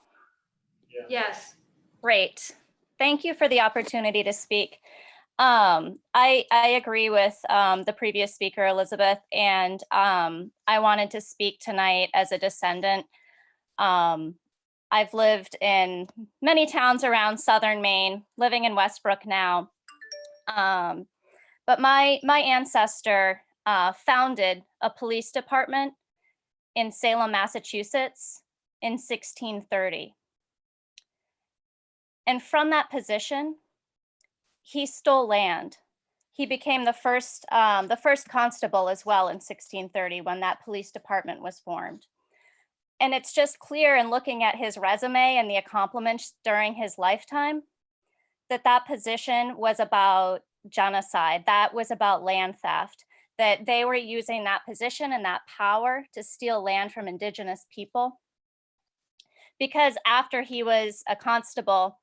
Yes. Great. Thank you for the opportunity to speak. I agree with the previous speaker, Elizabeth, and I wanted to speak tonight as a descendant. I've lived in many towns around southern Maine, living in Westbrook now. But my ancestor founded a police department in Salem, Massachusetts in 1630. And from that position, he stole land. He became the first constable as well in 1630 when that police department was formed. And it's just clear in looking at his resume and the accomplishments during his lifetime that that position was about genocide. That was about land theft, that they were using that position and that power to steal land from Indigenous people. Because after he was a constable,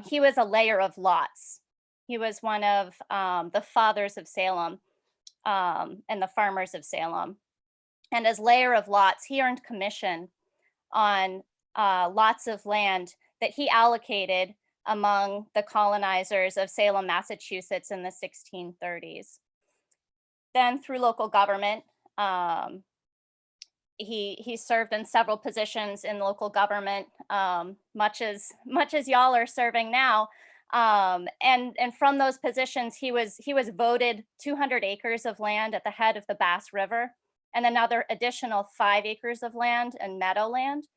he was a layer of lots. He was one of the fathers of Salem and the farmers of Salem. And as layer of lots, he earned commission on lots of land that he allocated among the colonizers of Salem, Massachusetts in the 1630s. Then through local government, he served in several positions in local government, much as y'all are serving now. And from those positions, he was voted 200 acres of land at the head of the Bass River, and another additional 5 acres of land and meadowland.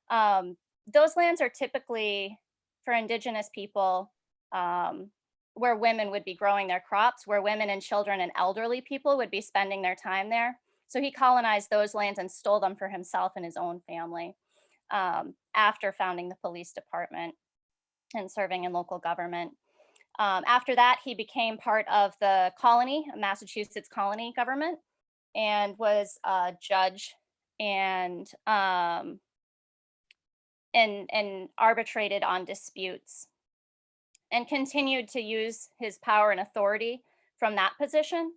Those lands are typically for Indigenous people, where women would be growing their crops, where women and children and elderly people would be spending their time there. So he colonized those lands and stole them for himself and his own family after founding the police department and serving in local government. After that, he became part of the colony, Massachusetts colony government, and was a judge and arbitrated on disputes, and continued to use his power and authority from that position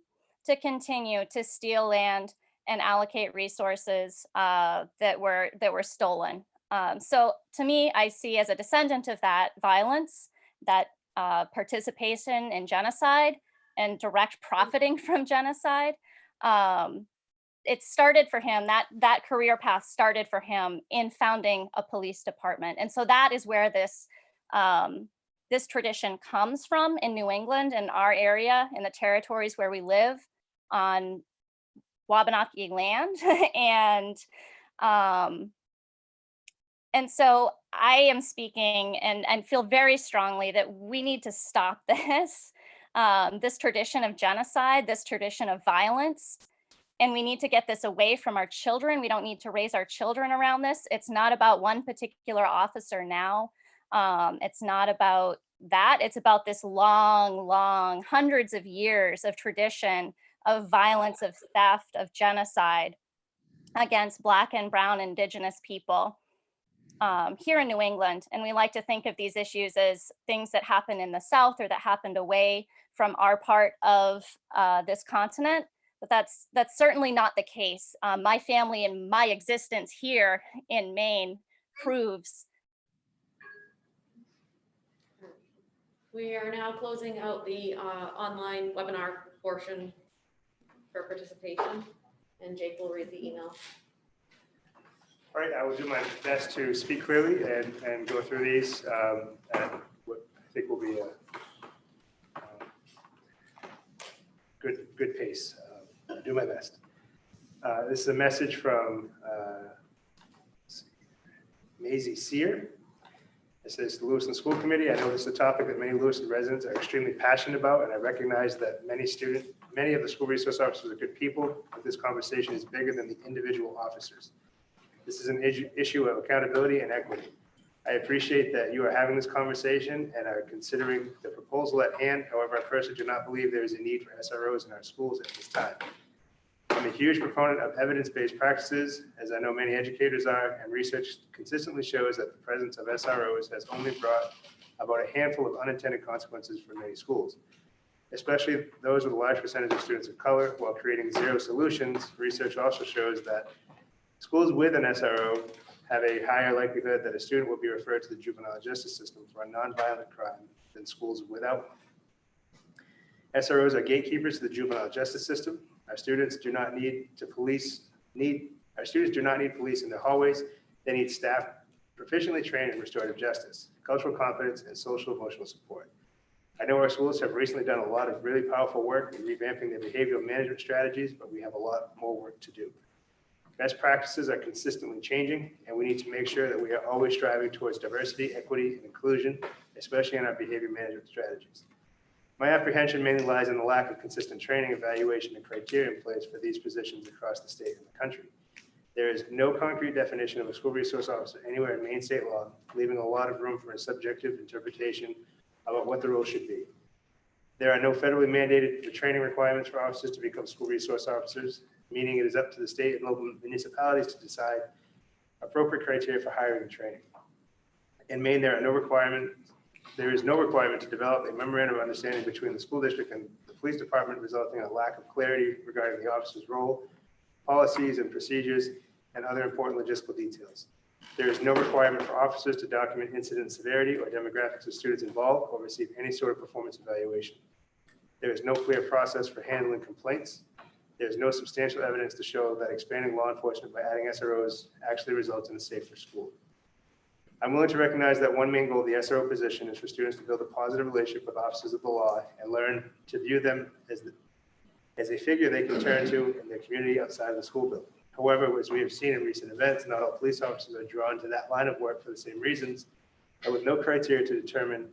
to continue to steal land and allocate resources that were stolen. So to me, I see as a descendant of that violence, that participation in genocide and direct profiting from genocide, it started for him, that career path started for him in founding a police department. And so that is where this this tradition comes from in New England, in our area, in the territories where we live on Wabanaki land. And so I am speaking and feel very strongly that we need to stop this, this tradition of genocide, this tradition of violence. And we need to get this away from our children. We don't need to raise our children around this. It's not about one particular officer now. It's not about that. It's about this long, hundreds of years of tradition of violence, of theft, of genocide against Black and Brown Indigenous people. here in New England, and we like to think of these issues as things that happen in the South or that happened away from our part of this continent. But that's certainly not the case. My family and my existence here in Maine proves. We are now closing out the online webinar portion for participation, and Jake will read the email. All right, I will do my best to speak clearly and go through these at what I think will be a good pace. I'll do my best. This is a message from Maisie Sear. It says, the Lewiston School Committee, I know this is a topic that many Lewiston residents are extremely passionate about, and I recognize that many of the school resource officers are good people, but this conversation is bigger than the individual officers. This is an issue of accountability and equity. I appreciate that you are having this conversation and are considering the proposal at hand. However, I personally do not believe there is a need for SROs in our schools at this time. I'm a huge proponent of evidence-based practices, as I know many educators are, and research consistently shows that the presence of SROs has only brought about a handful of unintended consequences for many schools, especially those with a large percentage of students of color. While creating zero solutions, research also shows that schools with an SRO have a higher likelihood that a student will be referred to the juvenile justice system for a nonviolent crime than schools without one. SROs are gatekeepers to the juvenile justice system. Our students do not need police in their hallways. They need staff proficiently trained in restorative justice, cultural competence, and social emotional support. I know our schools have recently done a lot of really powerful work in revamping their behavioral management strategies, but we have a lot more work to do. Best practices are consistently changing, and we need to make sure that we are always striving towards diversity, equity, and inclusion, especially in our behavior management strategies. My apprehension mainly lies in the lack of consistent training, evaluation, and criteria in place for these positions across the state and the country. There is no concrete definition of a school resource officer anywhere in Maine state law, leaving a lot of room for a subjective interpretation about what the role should be. There are no federally mandated training requirements for officers to become school resource officers, meaning it is up to the state and local municipalities to decide appropriate criteria for hiring and training. In Maine, there is no requirement to develop a memorandum of understanding between the school district and the police department, resulting in a lack of clarity regarding the officer's role, policies and procedures, and other important logistical details. There is no requirement for officers to document incident severity or demographics of students involved or receive any sort of performance evaluation. There is no clear process for handling complaints. There is no substantial evidence to show that expanding law enforcement by adding SROs actually results in a safer school. I'm willing to recognize that one main goal of the SRO position is for students to build a positive relationship with officers of the law and learn to view them as a figure they can turn to in their community outside of the school building. However, as we have seen in recent events, not all police officers are drawn to that line of work for the same reasons, and with no criteria to determine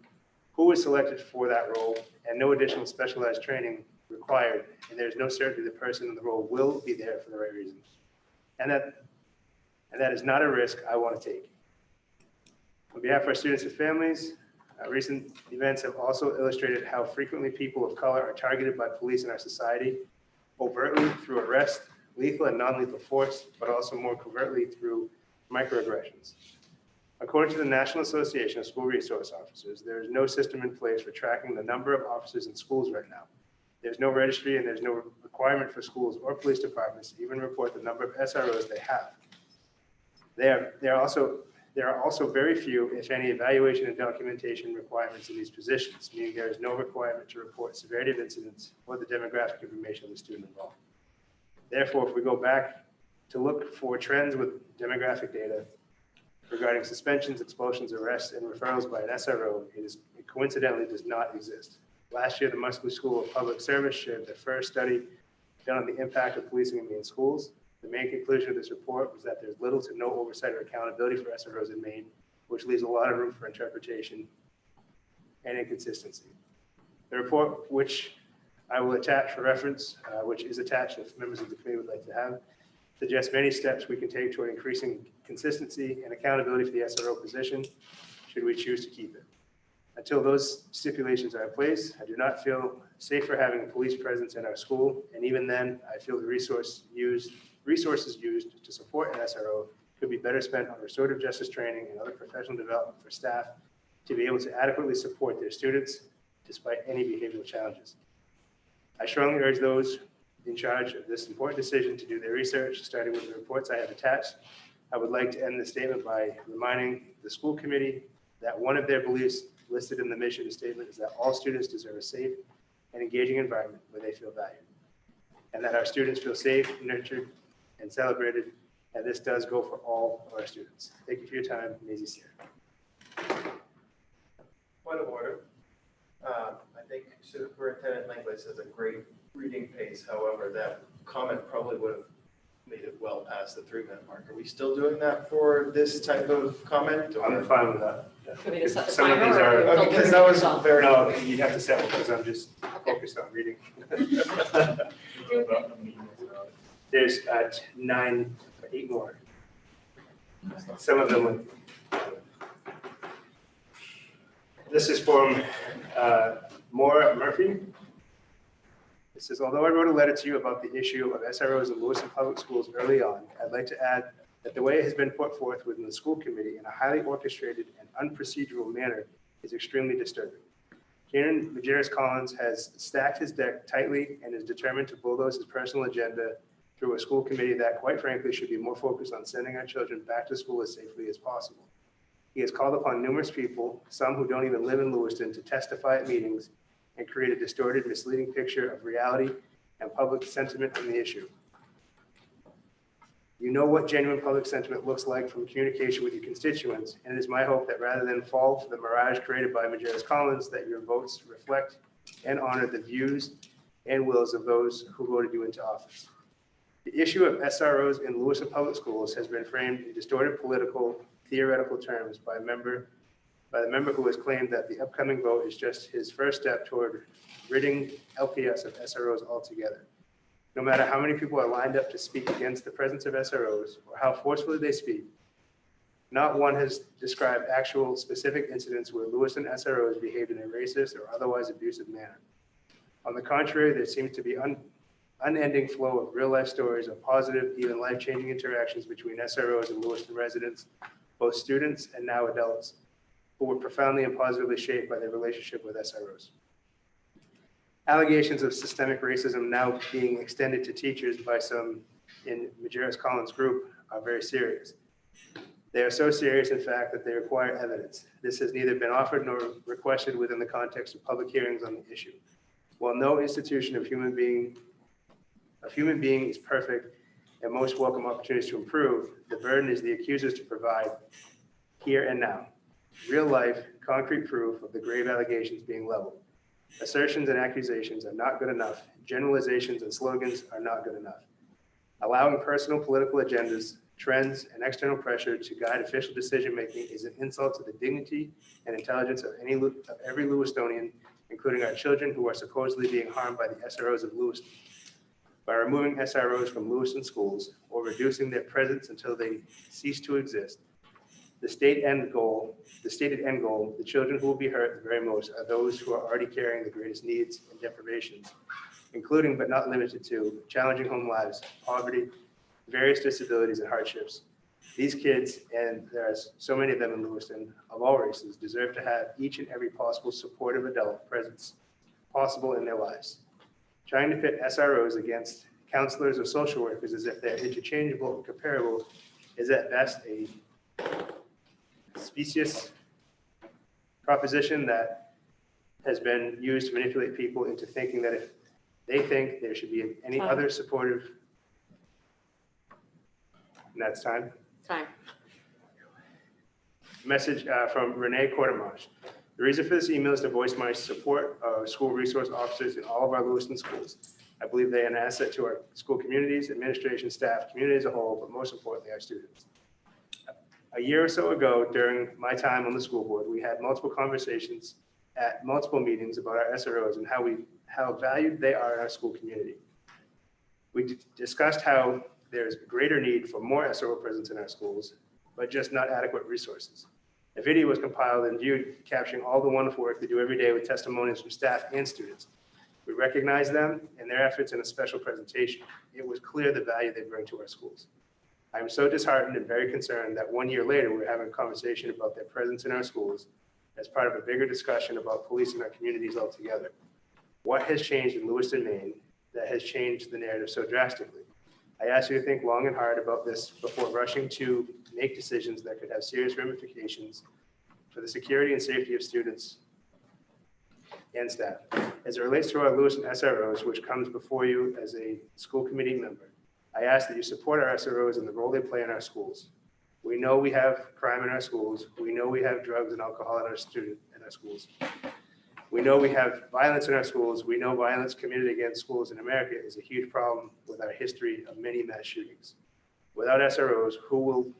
who is selected for that role and no additional specialized training required, and there's no certainty the person in the role will be there for the right reasons. And that is not a risk I want to take. On behalf of our students and families, recent events have also illustrated how frequently people of color are targeted by police in our society, overtly through arrest, lethal and non-lethal force, but also more covertly through microaggressions. According to the National Association of School Resource Officers, there is no system in place for tracking the number of officers in schools right now. There's no registry and there's no requirement for schools or police departments to even report the number of SROs they have. There are also very few, if any, evaluation and documentation requirements in these positions, meaning there is no requirement to report severity of incidents or the demographic information of the student involved. Therefore, if we go back to look for trends with demographic data regarding suspensions, expulsions, arrests, and referrals by an SRO, it coincidentally does not exist. Last year, the Muskie School of Public Service shared their first study done on the impact of policing in Maine schools. The main conclusion of this report was that there's little to no oversight or accountability for SROs in Maine, which leaves a lot of room for interpretation and inconsistency. The report, which I will attach for reference, which is attached if members of the committee would like to have, suggests many steps we can take toward increasing consistency and accountability for the SRO position, should we choose to keep it. Until those stipulations are in place, I do not feel safer having a police presence in our school, and even then, I feel the resources used to support an SRO could be better spent on restorative justice training and other professional development for staff to be able to adequately support their students despite any behavioral challenges. I strongly urge those in charge of this important decision to do their research, starting with the reports I have attached. I would like to end the statement by reminding the school committee that one of their beliefs listed in the mission statement is that all students deserve a safe and engaging environment where they feel valued, and that our students feel safe, nurtured, and celebrated, and this does go for all of our students. Thank you for your time, Maisie Sear. Point of order. I think Superintendent Langley has a great reading pace. However, that comment probably would have made it well past the 3-minute mark. Are we still doing that for this type of comment? Or? I'm fine with that. Can we just set the Some of timer, these or are, are you because filtering that was yourself? very, no, you'd have to set it because I'm just focused on reading. There's 8 more. Some of them. This is from Maura Murphy. It says, although I wrote a letter to you about the issue of SROs in Lewiston Public Schools early on, I'd like to add that the way it has been put forth within the school committee in a highly orchestrated and unprocedural manner is extremely disturbing. Kieran Majerus-Collins has stacked his deck tightly and is determined to bulldoze his personal agenda through a school committee that, quite frankly, should be more focused on sending our children back to school as safely as possible. He has called upon numerous people, some who don't even live in Lewiston, to testify at meetings and create a distorted, misleading picture of reality and public sentiment on the issue. You know what genuine public sentiment looks like from communication with your constituents, and it is my hope that rather than fall for the mirage created by Majerus-Collins, that your votes reflect and honor the views and wills of those who voted you into office. The issue of SROs in Lewiston Public Schools has been framed in distorted political, theoretical terms by the member who has claimed that the upcoming vote is just his first step toward ridding LPS of SROs altogether. No matter how many people are lined up to speak against the presence of SROs or how forcefully they speak, not one has described actual specific incidents where Lewiston SROs behaved in a racist or otherwise abusive manner. On the contrary, there seems to be unending flow of real-life stories of positive, even life-changing interactions between SROs and Lewiston residents, both students and now adults, who were profoundly and positively shaped by their relationship with SROs. Allegations of systemic racism now being extended to teachers by some in Majerus-Collins' group are very serious. They are so serious, in fact, that they require evidence. This has neither been offered nor requested within the context of public hearings on the issue. While no institution of human being is perfect and most welcome opportunities to improve, the burden is the accusers to provide here and now real life, concrete proof of the grave allegations being leveled. Assertions and accusations are not good enough. Generalizations and slogans are not good enough. Allowing personal political agendas, trends, and external pressure to guide official decision-making is an insult to the dignity and intelligence of every Lewistonian, including our children who are supposedly being harmed by the SROs of Lewiston. By removing SROs from Lewiston schools or reducing their presence until they cease to exist, the stated end goal, the children who will be hurt the very most are those who are already carrying the greatest needs and deprivations, including but not limited to challenging home lives, poverty, various disabilities and hardships. These kids, and there's so many of them in Lewiston of all races, deserve to have each and every possible supportive adult presence possible in their lives. Trying to pit SROs against counselors or social workers as if they're interchangeable and comparable is at best a specious proposition that has been used to manipulate people into thinking that if they think there should be any other supportive, and that's time. Message from Renee Quartermarsh. The reason for this email is to voice my support of school resource officers in all of our Lewiston schools. I believe they are an asset to our school communities, administration, staff, community as a whole, but most importantly, our students. A year or so ago, during my time on the school board, we had multiple conversations at multiple meetings about our SROs and how valued they are in our school community. We discussed how there's a greater need for more SRO presence in our schools, but just not adequate resources. A video was compiled and viewed, capturing all the wonderful work they do every day with testimonials from staff and students. We recognize them and their efforts in a special presentation. It was clear the value they bring to our schools. I am so disheartened and very concerned that 1 year later, we're having a conversation about their presence in our schools as part of a bigger discussion about policing our communities altogether. What has changed in Lewiston, Maine that has changed the narrative so drastically? I ask you to think long and hard about this before rushing to make decisions that could have serious ramifications for the security and safety of students and staff. As it relates to our Lewiston SROs, which comes before you as a school committee member, I ask that you support our SROs and the role they play in our schools. We know we have crime in our schools. We know we have drugs and alcohol in our schools. We know we have violence in our schools. We know violence committed against schools in America is a huge problem with our history of many mass shootings. Without SROs, who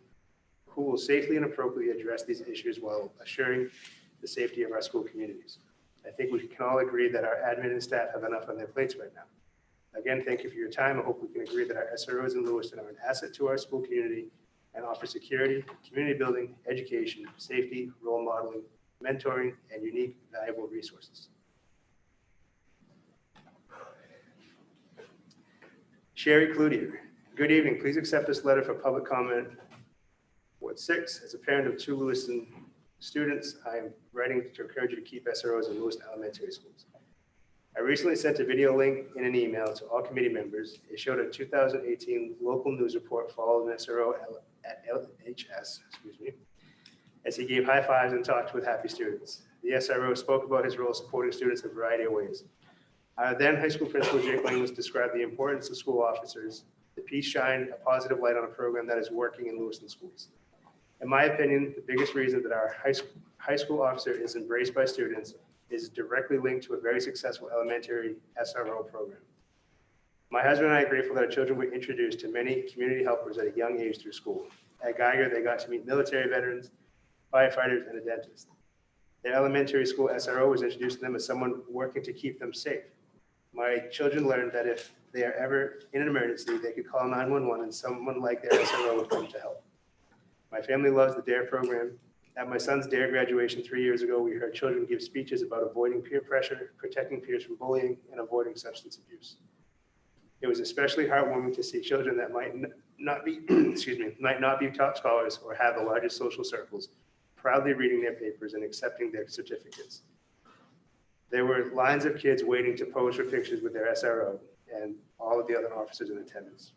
will safely and appropriately address these issues while assuring the safety of our school communities? I think we can all agree that our admin and staff have enough on their plates right now. Again, thank you for your time. I hope we can agree that our SROs in Lewiston are an asset to our school community and offer security, community building, education, safety, role modeling, mentoring, and unique, valuable resources. Sherry Cloutier, good evening. Please accept this letter for public comment. Ward 6, as a parent of 2 Lewiston students, I am writing to encourage you to keep SROs in Lewiston elementary schools. I recently sent a video link in an email to all committee members. It showed a 2018 local news report followed an SRO at LHS, as he gave high fives and talked with happy students. The SRO spoke about his role supporting students in a variety of ways. Our then high school principal, Jake Langlis, described the importance of school officers. The piece shined a positive light on a program that is working in Lewiston schools. In my opinion, the biggest reason that our high school officer is embraced by students is directly linked to a very successful elementary SRO program. My husband and I are grateful that our children were introduced to many community helpers at a young age through school. At Geiger, they got to meet military veterans, firefighters, and a dentist. Their elementary school SRO was introduced to them as someone working to keep them safe. My children learned that if they are ever in an emergency, they could call 911 and someone like their SRO would come to help. My family loves the DARE program. At my son's DARE graduation 3 years ago, we heard children give speeches about avoiding peer pressure, protecting peers from bullying, and avoiding substance abuse. It was especially heartwarming to see children that might not be, might not be top scholars or have the largest social circles, proudly reading their papers and accepting their certificates. There were lines of kids waiting to pose for pictures with their SRO and all of the other officers in attendance.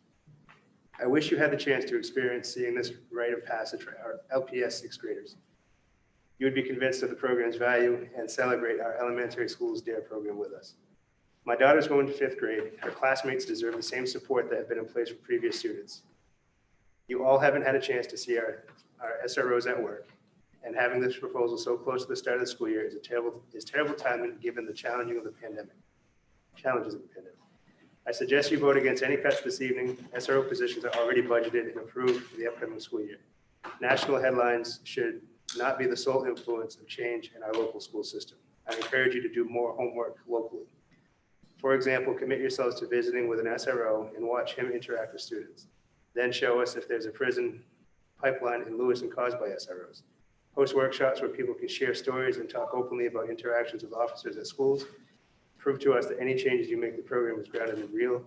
I wish you had the chance to experience seeing this rite of passage for our LPS 6th graders. You would be convinced of the program's value and celebrate our elementary school's DARE program with us. My daughter's going to 5th grade. Her classmates deserve the same support that had been in place for previous students. You all haven't had a chance to see our SROs at work, and having this proposal so close to the start of the school year is terrible timing given the challenges of the pandemic. I suggest you vote against any cuts this evening. SRO positions are already budgeted and approved for the upcoming school year. National headlines should not be the sole influence of change in our local school system. I encourage you to do more homework locally. For example, commit yourselves to visiting with an SRO and watch him interact with students. Then show us if there's a prison pipeline in Lewiston caused by SROs. Host workshops where people can share stories and talk openly about interactions with officers at schools. Prove to us that any changes you make to the program is grounded in real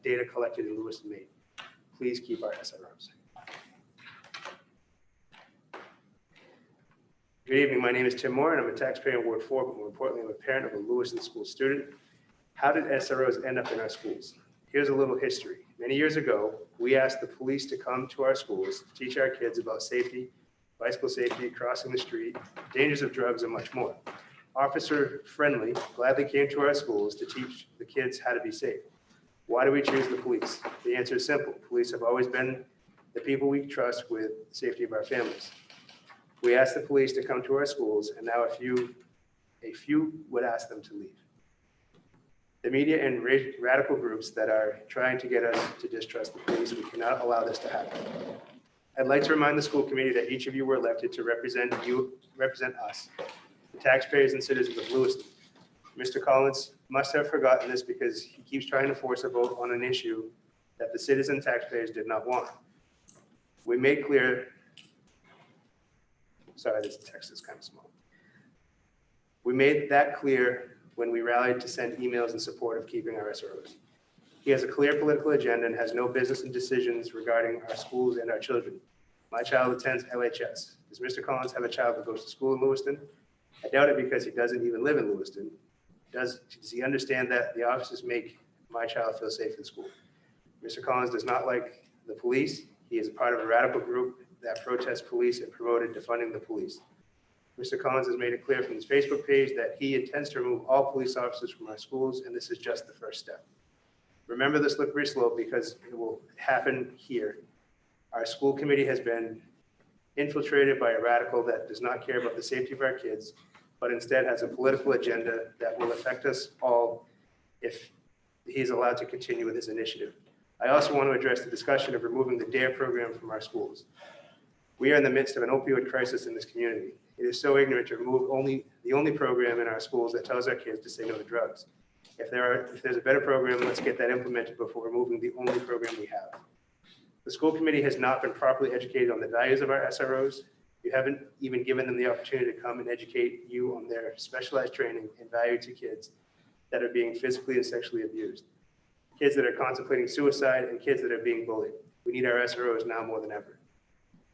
data collected in Lewiston, Maine. Please keep our SROs. Good evening, my name is Tim Moore and I'm a taxpayer in Ward 4, but more importantly, I'm a parent of a Lewiston school student. How did SROs end up in our schools? Here's a little history. Many years ago, we asked the police to come to our schools to teach our kids about safety, bicycle safety, crossing the street, dangers of drugs, and much more. Officer Friendly gladly came to our schools to teach the kids how to be safe. Why do we choose the police? The answer is simple. Police have always been the people we trust with the safety of our families. We asked the police to come to our schools, and now a few would ask them to leave. The media and radical groups that are trying to get us to distrust the police, we cannot allow this to happen. I'd like to remind the school committee that each of you were elected to represent us, the taxpayers and citizens of Lewiston. Mr. Collins must have forgotten this because he keeps trying to force a vote on an issue that the citizen taxpayers did not want. We made clear, sorry, this text is kind of small. We made that clear when we rallied to send emails in support of keeping our SROs. He has a clear political agenda and has no business in decisions regarding our schools and our children. My child attends LHS. Does Mr. Collins have a child that goes to school in Lewiston? I doubt it because he doesn't even live in Lewiston. Does he understand that the officers make my child feel safe in school? Mr. Collins does not like the police. He is a part of a radical group that protests police and promoted defunding the police. Mr. Collins has made it clear from his Facebook page that he intends to remove all police officers from our schools, and this is just the first step. Remember the slippery slope because it will happen here. Our school committee has been infiltrated by a radical that does not care about the safety of our kids, but instead has a political agenda that will affect us all if he's allowed to continue with his initiative. I also want to address the discussion of removing the DARE program from our schools. We are in the midst of an opioid crisis in this community. It is so ignorant to remove the only program in our schools that tells our kids to say no to drugs. If there's a better program, let's get that implemented before removing the only program we have. The school committee has not been properly educated on the values of our SROs. You haven't even given them the opportunity to come and educate you on their specialized training and value to kids that are being physically and sexually abused, kids that are contemplating suicide, and kids that are being bullied. We need our SROs now more than ever.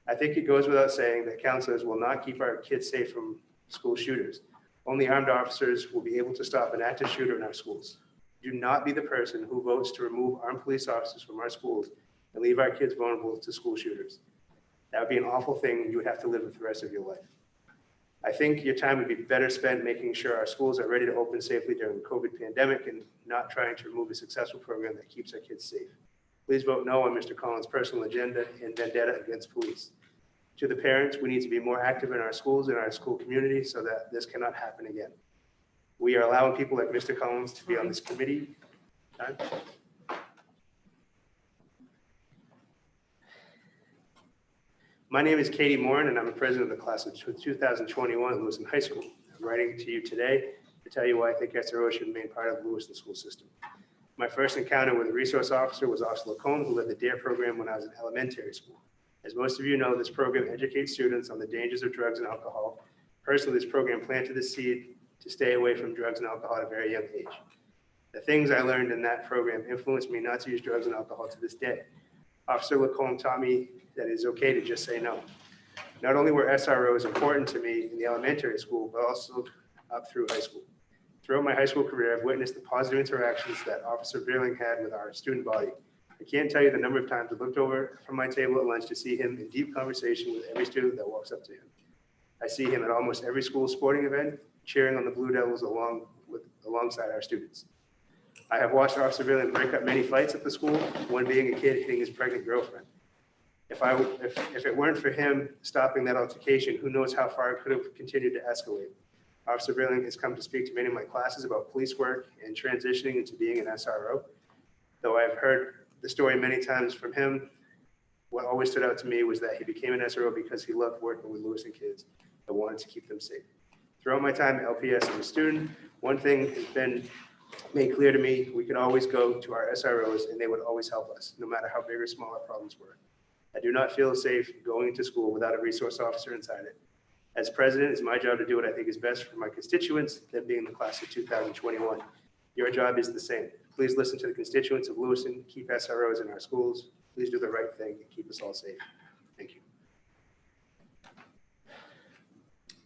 I think it goes without saying that counselors will not keep our kids safe from school shooters. Only armed officers will be able to stop an active shooter in our schools. Do not be the person who votes to remove armed police officers from our schools and leave our kids vulnerable to school shooters. That would be an awful thing and you would have to live with the rest of your life. I think your time would be better spent making sure our schools are ready to open safely during the COVID pandemic and not trying to remove a successful program that keeps our kids safe. Please vote no on Mr. Collins' personal agenda and vendetta against police. To the parents, we need to be more active in our schools and our school community so that this cannot happen again. We are allowing people like Mr. Collins to be on this committee. My name is Katie Morin, and I'm a president of the class of 2021 at Lewiston High School. I'm writing to you today to tell you why I think SRO should remain part of the Lewiston school system. My first encounter with a resource officer was Officer Lacombe, who led the DARE program when I was in elementary school. As most of you know, this program educates students on the dangers of drugs and alcohol. Personally, this program planted the seed to stay away from drugs and alcohol at a very young age. The things I learned in that program influenced me not to use drugs and alcohol to this day. Officer Lacombe taught me that it is okay to just say no. Not only were SROs important to me in the elementary school, but also up through high school. Throughout my high school career, I've witnessed the positive interactions that Officer Beerling had with our student body. I can't tell you the number of times I looked over from my table at lunch to see him in deep conversation with every student that walks up to him. I see him at almost every school sporting event, cheering on the Blue Devils alongside our students. I have watched Officer Beerling break up many fights at the school, one being a kid hitting his pregnant girlfriend. If it weren't for him stopping that altercation, who knows how far it could have continued to escalate. Officer Beerling has come to speak to many of my classes about police work and transitioning into being an SRO. Though I've heard the story many times from him, what always stood out to me was that he became an SRO because he loved working with Lewiston kids and wanted to keep them safe. Throughout my time at LPS as a student, one thing has been made clear to me: we could always go to our SROs and they would always help us, no matter how big or small our problems were. I do not feel safe going to school without a resource officer inside it. As president, it's my job to do what I think is best for my constituents, that being the class of 2021. Your job is the same. Please listen to the constituents of Lewiston, keep SROs in our schools. Please do the right thing and keep us all safe. Thank you.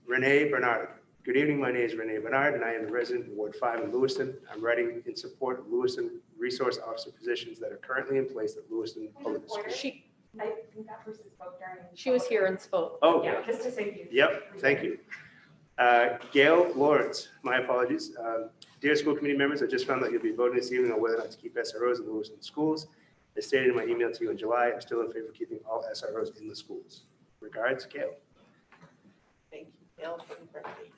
Renee Bernard. Good evening, my name is Renee Bernard and I am a resident in Ward 5 in Lewiston. I'm writing in support of Lewiston resource officer positions that are currently in place at Lewiston Public Schools. I think that person spoke during. She was here and spoke. Oh, yeah, just to say. Yep, thank you. Gail Lawrence, my apologies. Dear school committee members, I just found out you'll be voting this evening on whether or not to keep SROs in Lewiston schools. As stated in my email to you in July, I'm still in favor of keeping all SROs in the schools. Regards, Gail. Thank you, Gail, for the birthday.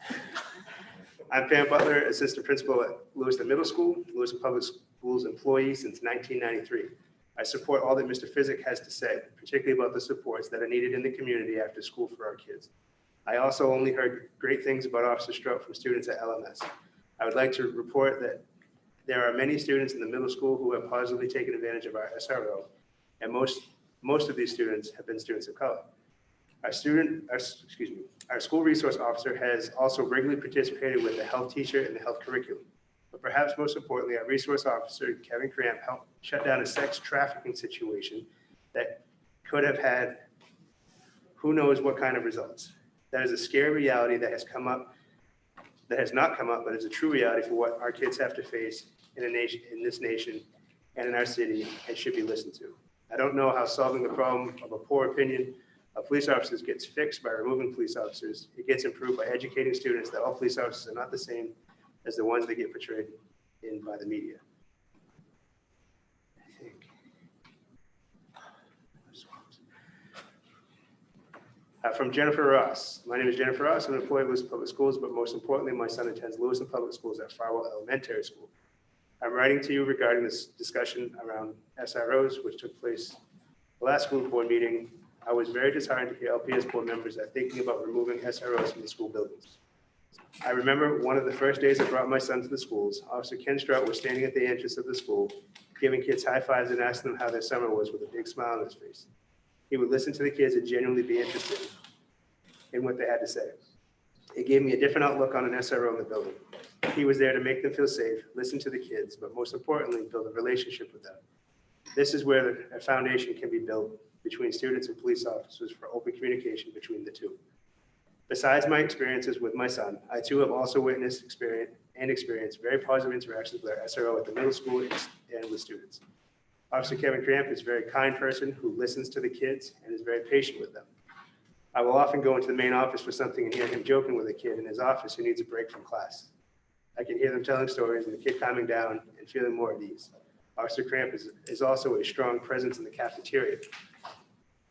I'm Pam Butler, assistant principal at Lewiston Middle School, Lewiston Public Schools employee since 1993. I support all that Mr. Physick has to say, particularly about the supports that are needed in the community after school for our kids. I also only heard great things about Officer Strout from students at LMS. I would like to report that there are many students in the middle school who have positively taken advantage of our SRO, and most of these students have been students of color. Our school resource officer has also regularly participated with the health teacher and the health curriculum. But perhaps most importantly, our resource officer, Kevin Cramp, helped shut down a sex trafficking situation that could have had who knows what kind of results. That is a scary reality that has come up, that has not come up, but is a true reality for what our kids have to face in this nation and in our city, and should be listened to. I don't know how solving the problem of a poor opinion of police officers gets fixed by removing police officers. It gets improved by educating students that all police officers are not the same as the ones that get portrayed in by the media. I think. From Jennifer Ross. My name is Jennifer Ross. I'm an employee of Lewiston Public Schools, but most importantly, my son attends Lewiston Public Schools at Farwell Elementary School. I'm writing to you regarding this discussion around SROs, which took place the last school board meeting. I was very disheartened to hear LPS board members are thinking about removing SROs from the school buildings. I remember one of the first days I brought my son to the schools, Officer Ken Strout was standing at the entrance of the school, giving kids high fives and asking them how their summer was with a big smile on his face. He would listen to the kids and genuinely be interested in what they had to say. It gave me a different outlook on an SRO in the building. He was there to make them feel safe, listen to the kids, but most importantly, build a relationship with them. This is where a foundation can be built between students and police officers for open communication between the two. Besides my experiences with my son, I too have also witnessed, experienced very positive interactions with our SRO at the middle school and with students. Officer Kevin Cramp is a very kind person who listens to the kids and is very patient with them. I will often go into the main office for something and hear him joking with a kid in his office who needs a break from class. I can hear them telling stories and the kid calming down and feeling more at ease. Officer Cramp is also a strong presence in the cafeteria.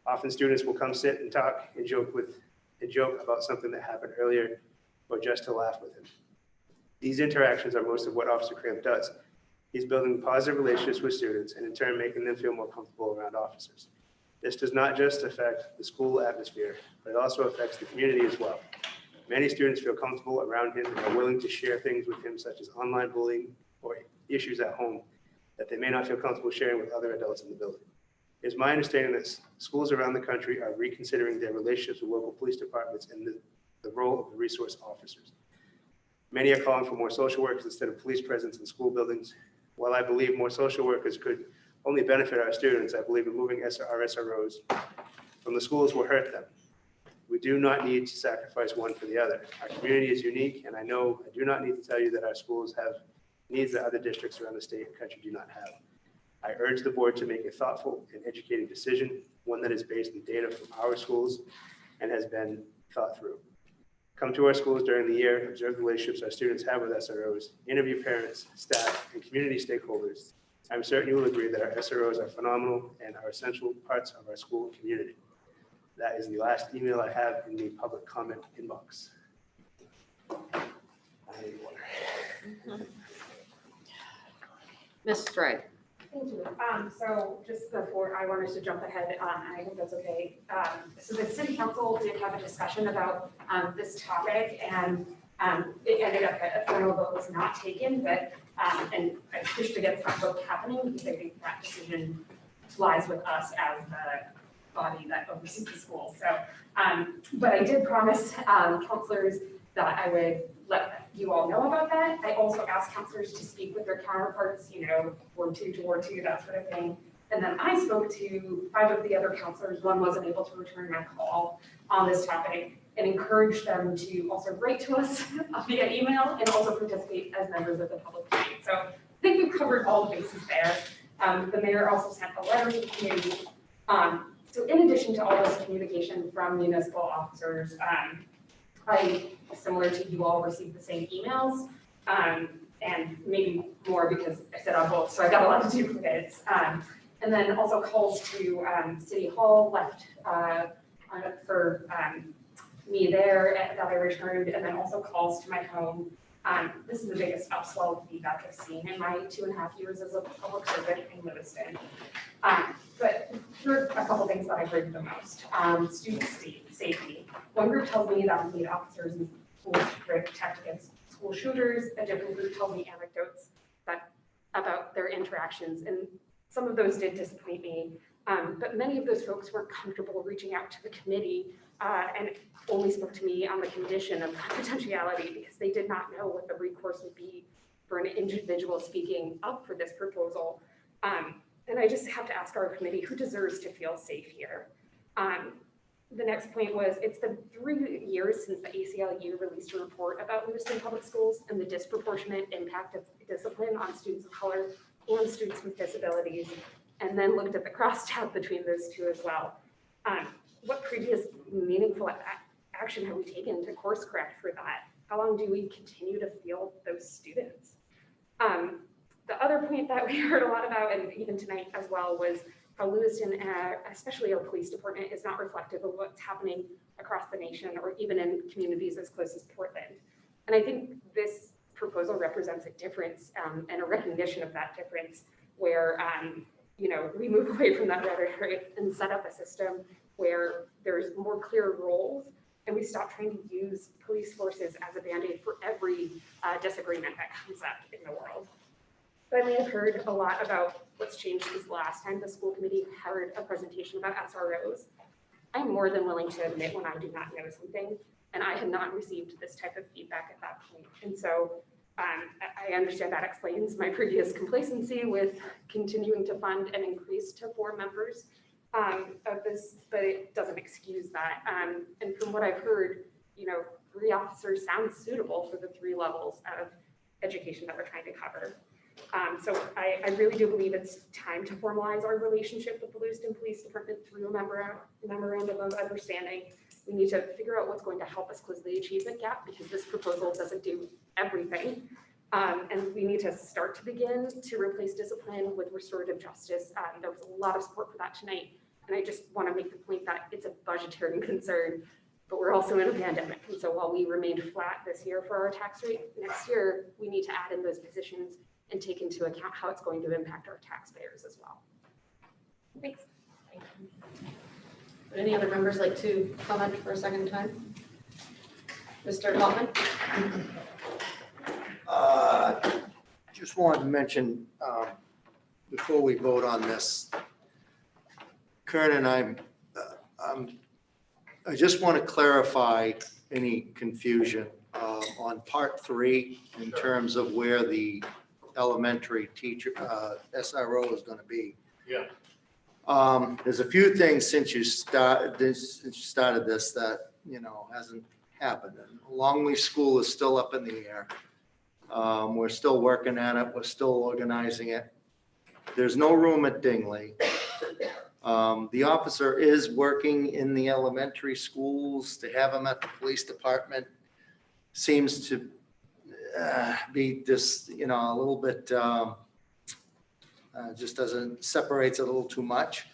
Often students will come sit and talk and joke about something that happened earlier or just to laugh with him. These interactions are most of what Officer Cramp does. He's building positive relationships with students and in turn making them feel more comfortable around officers. This does not just affect the school atmosphere, but it also affects the community as well. Many students feel comfortable around him and are willing to share things with him, such as online bullying or issues at home that they may not feel comfortable sharing with other adults in the building. It is my understanding that schools around the country are reconsidering their relationships with local police departments and the role of the resource officers. Many are calling for more social workers instead of police presence in school buildings. While I believe more social workers could only benefit our students, I believe removing our SROs from the schools will hurt them. We do not need to sacrifice one for the other. Our community is unique, and I know I do not need to tell you that our schools have needs that other districts around the state and country do not have. I urge the board to make a thoughtful and educated decision, one that is based on data from our schools and has been thought through. Come to our schools during the year, observe the relationships our students have with SROs, interview parents, staff, and community stakeholders. I'm certain you will agree that our SROs are phenomenal and are essential parts of our school community. That is the last email I have in the public comment inbox. I need water. Ms. Stride. Thank you. So just before I wanted to jump ahead, and I hope that's okay. So the city council did have a discussion about this topic, and it ended up that a final vote was not taken, but and I pushed against that vote happening because I think that decision lies with us as the body that oversees the school. So, but I did promise counselors that I would let you all know about that. I also asked counselors to speak with their counterparts, Ward 2 to Ward 2, that sort of thing. And then I spoke to 5 of the other counselors. One wasn't able to return my call on this topic, and encouraged them to also write to us via email and also participate as members of the public meeting. So I think we've covered all the bases there. The mayor also sent a letter to the community. So in addition to all this communication from municipal officers, I, similar to you all, received the same emails, and maybe more because I said on both, so I got a lot of duplicates. And then also calls to City Hall left for me there that I returned, and then also calls to my home. This is the biggest upswell of feedback I've seen in my 2.5 years as a public servant in Lewiston. But here are a couple things that I heard the most. Student safety. One group tells me that we need officers in schools to protect against school shooters. A different group told me anecdotes about their interactions, and some of those did disappoint me. But many of those folks weren't comfortable reaching out to the committee and only spoke to me on the condition of confidentiality because they did not know what the recourse would be for an individual speaking up for this proposal. And I just have to ask our committee, who deserves to feel safe here? The next point was, it's been 3 years since the ACLU released a report about Lewiston Public Schools and the disproportionate impact of discipline on students of color and students with disabilities, and then looked at the crosstalk between those two as well. What previous meaningful action have we taken to course correct for that? How long do we continue to field those students? The other point that we heard a lot about, and even tonight as well, was how Lewiston, especially our police department, is not reflective of what's happening across the nation or even in communities as close as Portland. And I think this proposal represents a difference and a recognition of that difference where you know, we move away from that rhetoric and set up a system where there's more clear roles, and we stop trying to use police forces as a band-aid for every disagreement that comes up in the world. Finally, I've heard a lot about what's changed since the last time the school committee heard a presentation about SROs. I'm more than willing to admit when I do not know something, and I had not received this type of feedback at that point. And so I understand that explains my previous complacency with continuing to fund and increase to 4 members of this, but it doesn't excuse that. And from what I've heard, you know, 3 officers sounds suitable for the 3 levels of education that we're trying to cover. So I really do believe it's time to formalize our relationship with the Lewiston Police Department through a memorandum of understanding. We need to figure out what's going to help us close the achievement gap, because this proposal doesn't do everything. And we need to start to begin to replace discipline with restorative justice. There was a lot of support for that tonight. And I just want to make the point that it's a budgetary concern, but we're also in a pandemic. And so while we remained flat this year for our tax rate, next year, we need to add in those positions and take into account how it's going to impact our taxpayers as well. Thanks. Thank you. Would any other members like to comment for a second time? Mr. Hoffman? Just wanted to mention before we vote on this, Karen and I just want to clarify any confusion on part 3 in terms of where the elementary teacher SRO is going to be. Yeah. There's a few things since you started this that, you know, hasn't happened. And Longleaf School is still up in the air. We're still working at it. We're still organizing it. There's no room at Dingley. The officer is working in the elementary schools. To have him at the police department seems to be just, you know, a little bit, just separates it a little too much.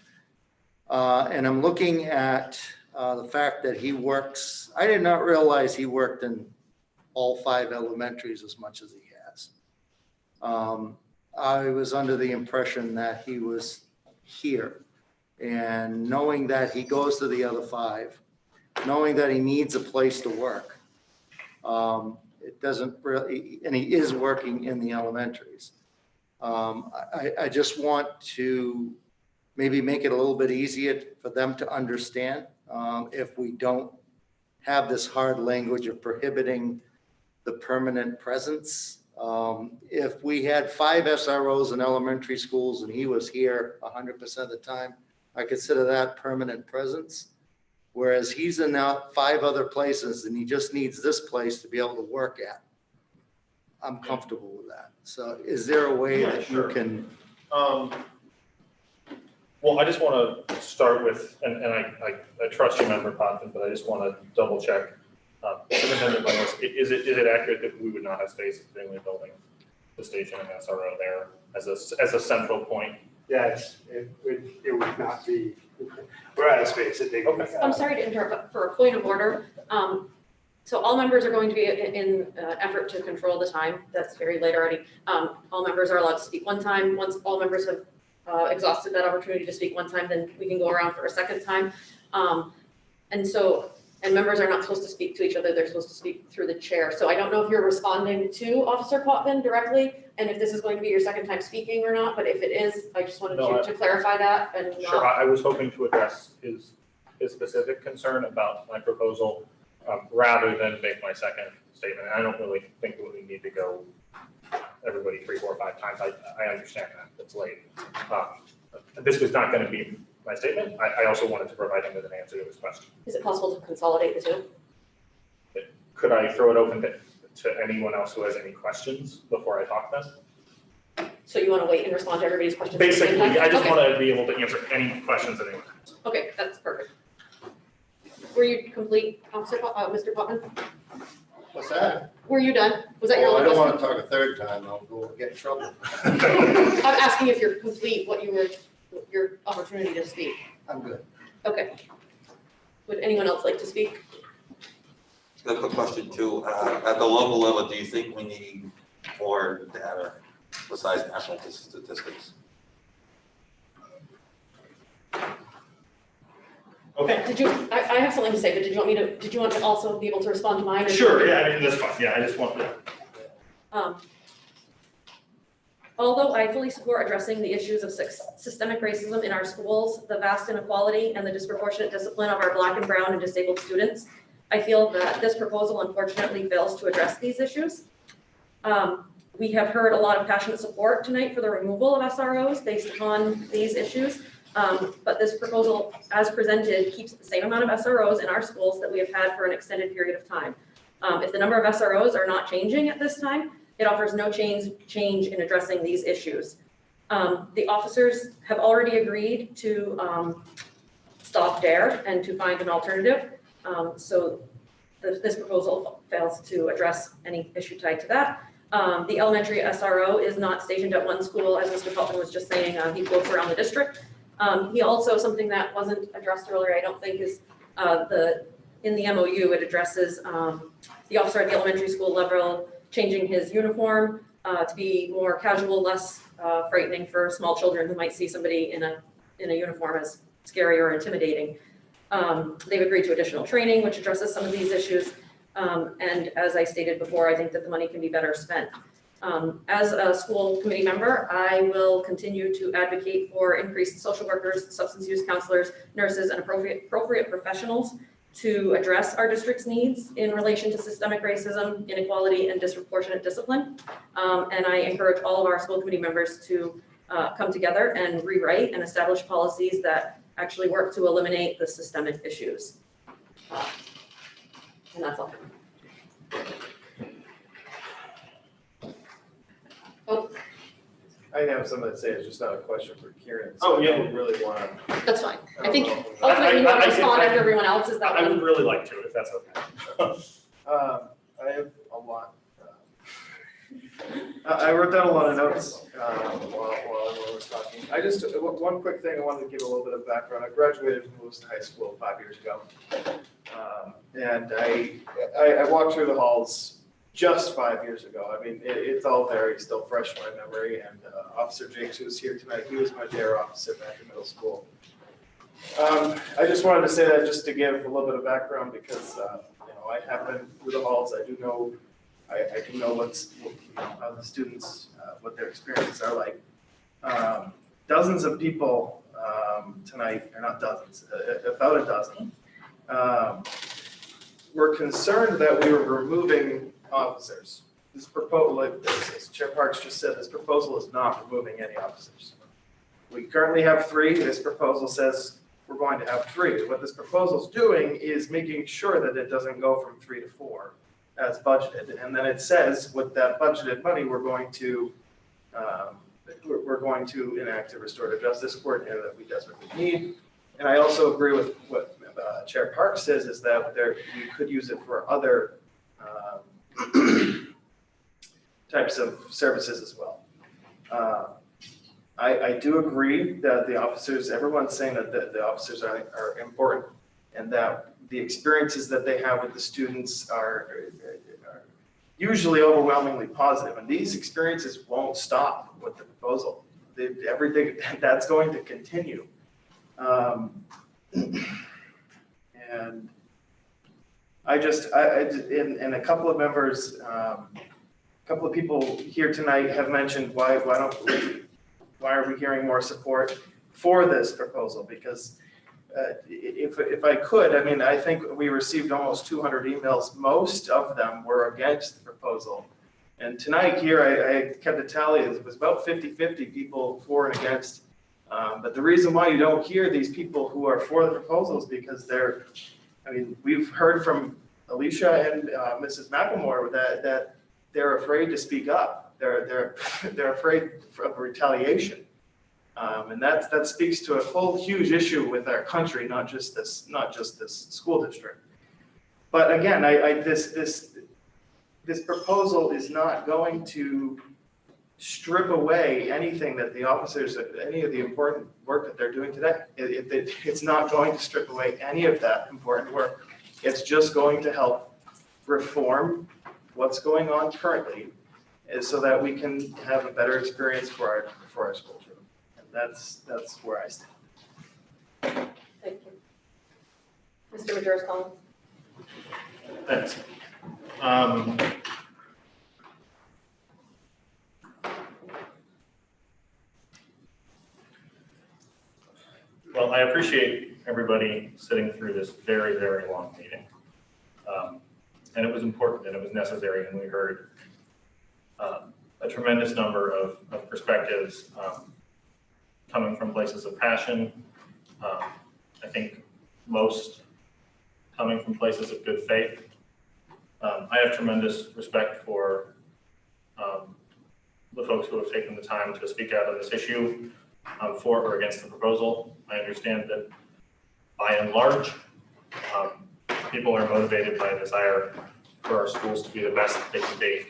And I'm looking at the fact that he works, I did not realize he worked in all 5 elementaries as much as he has. I was under the impression that he was here, and knowing that he goes to the other 5, knowing that he needs a place to work. It doesn't really, and he is working in the elementaries. I just want to maybe make it a little bit easier for them to understand if we don't have this hard language of prohibiting the permanent presence. If we had 5 SROs in elementary schools and he was here 100% of the time, I consider that permanent presence. Whereas he's in now 5 other places and he just needs this place to be able to work at. I'm comfortable with that. So is there a way that you can? Well, I just want to start with, and I trust you, Member Potvin, but I just want to double check. Superintendent Lewis, is it accurate that we would not have space at Dingley building the station and SRO there as a central point? Yes, it would not be, we're out of space at Dingley. Okay. I'm sorry to interrupt, but for a point of order, so all members are going to be in an effort to control the time. That's very late already. All members are allowed to speak one time. Once all members have exhausted that opportunity to speak one time, then we can go around for a second time. And members are not supposed to speak to each other. They're supposed to speak through the chair. So I don't know if you're responding to Officer Potvin directly and if this is going to be your second time speaking or not, but if it is, I just wanted you to clarify that. And sure, I was hoping to address his specific concern about my proposal rather than make my second statement. I don't really think that we need to go everybody 3, 4, 5 times. I understand that, it's late. This was not gonna be my statement. I also wanted to provide him with an answer to his question. Is it possible to consolidate the two? Could I throw it open to anyone else who has any questions before I talk then? So you want to wait and respond to everybody's questions? At the same Basically, time? I just Okay. want to be able to answer any questions that anyone has. Okay, that's perfect. Were you complete, Mr. Potman? What's that? Were you done? Was that your Well, I only don't want question? to talk a third time, I'll get in trouble. I'm asking if you're complete, your opportunity to speak. I'm good. Okay. Would anyone else like to speak? A quick question too. At the local level, do you think we need more data besides national statistics? Okay. Did you, I have something to say, but did you want to also be able to respond to mine? or- Sure, yeah, I mean, that's fine. Yeah, I just want to. Although I fully support addressing the issues of systemic racism in our schools, the vast inequality, and the disproportionate discipline of our Black and brown and disabled students, I feel that this proposal unfortunately fails to address these issues. We have heard a lot of passionate support tonight for the removal of SROs based upon these issues, but this proposal, as presented, keeps the same amount of SROs in our schools that we have had for an extended period of time. If the number of SROs are not changing at this time, it offers no change in addressing these issues. The officers have already agreed to stop DARE and to find an alternative. So this proposal fails to address any issue tied to that. The elementary SRO is not stationed at one school, as Mr. Pelton was just saying, he floats around the district. He also, something that wasn't addressed earlier, I don't think, is in the MOU, it addresses the officer at the elementary school level changing his uniform to be more casual, less frightening for small children who might see somebody in a uniform as scary or intimidating. They've agreed to additional training, which addresses some of these issues. And as I stated before, I think that the money can be better spent. As a school committee member, I will continue to advocate for increased social workers, substance use counselors, nurses, and appropriate professionals to address our district's needs in relation to systemic racism, inequality, and disproportionate discipline. And I encourage all of our school committee members to come together and rewrite and establish policies that actually work to eliminate the systemic issues. And that's all. Oh, I have something to say, it's just not a question for Kieran. Oh, so yeah. I don't really want to. that's fine. I think know. ultimately you want to I- respond after everyone else, is that I one? would really like to, if that's okay. I have a lot. I wrote down a lot of notes while everyone was talking. I just, one quick thing, I wanted to give a little bit of background. I graduated from Lewiston High School 5 years ago. And I walked through the halls just 5 years ago. I mean, it's all very still fresh in my memory. And Officer Jakes, who was here tonight, he was my DARE officer back in middle school. I just wanted to say that just to give a little bit of background because I have been through the halls. I do know what's how the students what their experiences are like. Dozens of people tonight, or not dozens, about a dozen, were concerned that we were removing officers. This proposal, like as Chair Parks just said, this proposal is not removing any officers. We currently have 3. This proposal says we're going to have 3. What this proposal is doing is making sure that it doesn't go from 3 to 4 as budgeted. And then it says with that budgeted money, we're going to enact a restorative justice coordinator that we desperately need. And I also agree with what Chair Parks says, is that we could use it for other types of services as well. I do agree that the officers, everyone's saying that the officers are important and that the experiences that they have with the students are usually overwhelmingly positive. And these experiences won't stop with the proposal. Everything that's going to continue. And and a couple of members, a couple of people here tonight have mentioned why are we hearing more support for this proposal? Because if I could, I mean, I think we received almost 200 emails. Most of them were against the proposal. And tonight here, I kept a tally, it was about 50-50 people for and against. But the reason why you don't hear these people who are for the proposals because we've heard from Alicia and Mrs. McLemore that they're afraid to speak up. They're afraid of retaliation. And that speaks to a whole huge issue with our country, not just this school district. But again, this proposal is not going to strip away anything that the officers, any of the important work that they're doing today. It's not going to strip away any of that important work. It's just going to help reform what's going on currently, so that we can have a better experience for our school children. And that's where I stand. Thank you. Mr. Majorscon. Thanks. Well, I appreciate everybody sitting through this very, very long meeting. And it was important and it was necessary, and we heard a tremendous number of perspectives coming from places of passion. I think most coming from places of good faith. I have tremendous respect for the folks who have taken the time to speak out on this issue for or against the proposal. I understand that by and large, people are motivated by a desire for our schools to be the best they can be.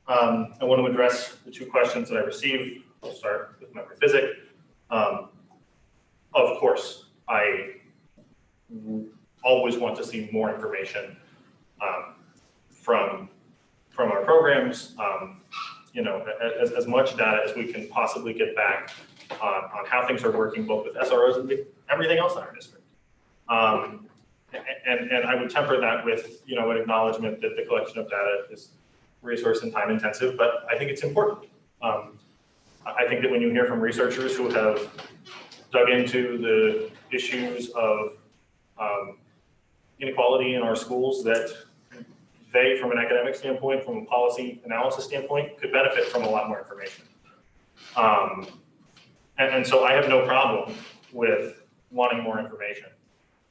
I want to address the two questions that I received. I'll start with Member Physic. Of course, I always want to see more information from our programs. As much data as we can possibly get back on how things are working, both with SROs and everything else in our district. And I would temper that with an acknowledgement that the collection of data is resource and time intensive, but I think it's important. I think that when you hear from researchers who have dug into the issues of inequality in our schools, that they, from an academic standpoint, from a policy analysis standpoint, could benefit from a lot more information. And so I have no problem with wanting more information.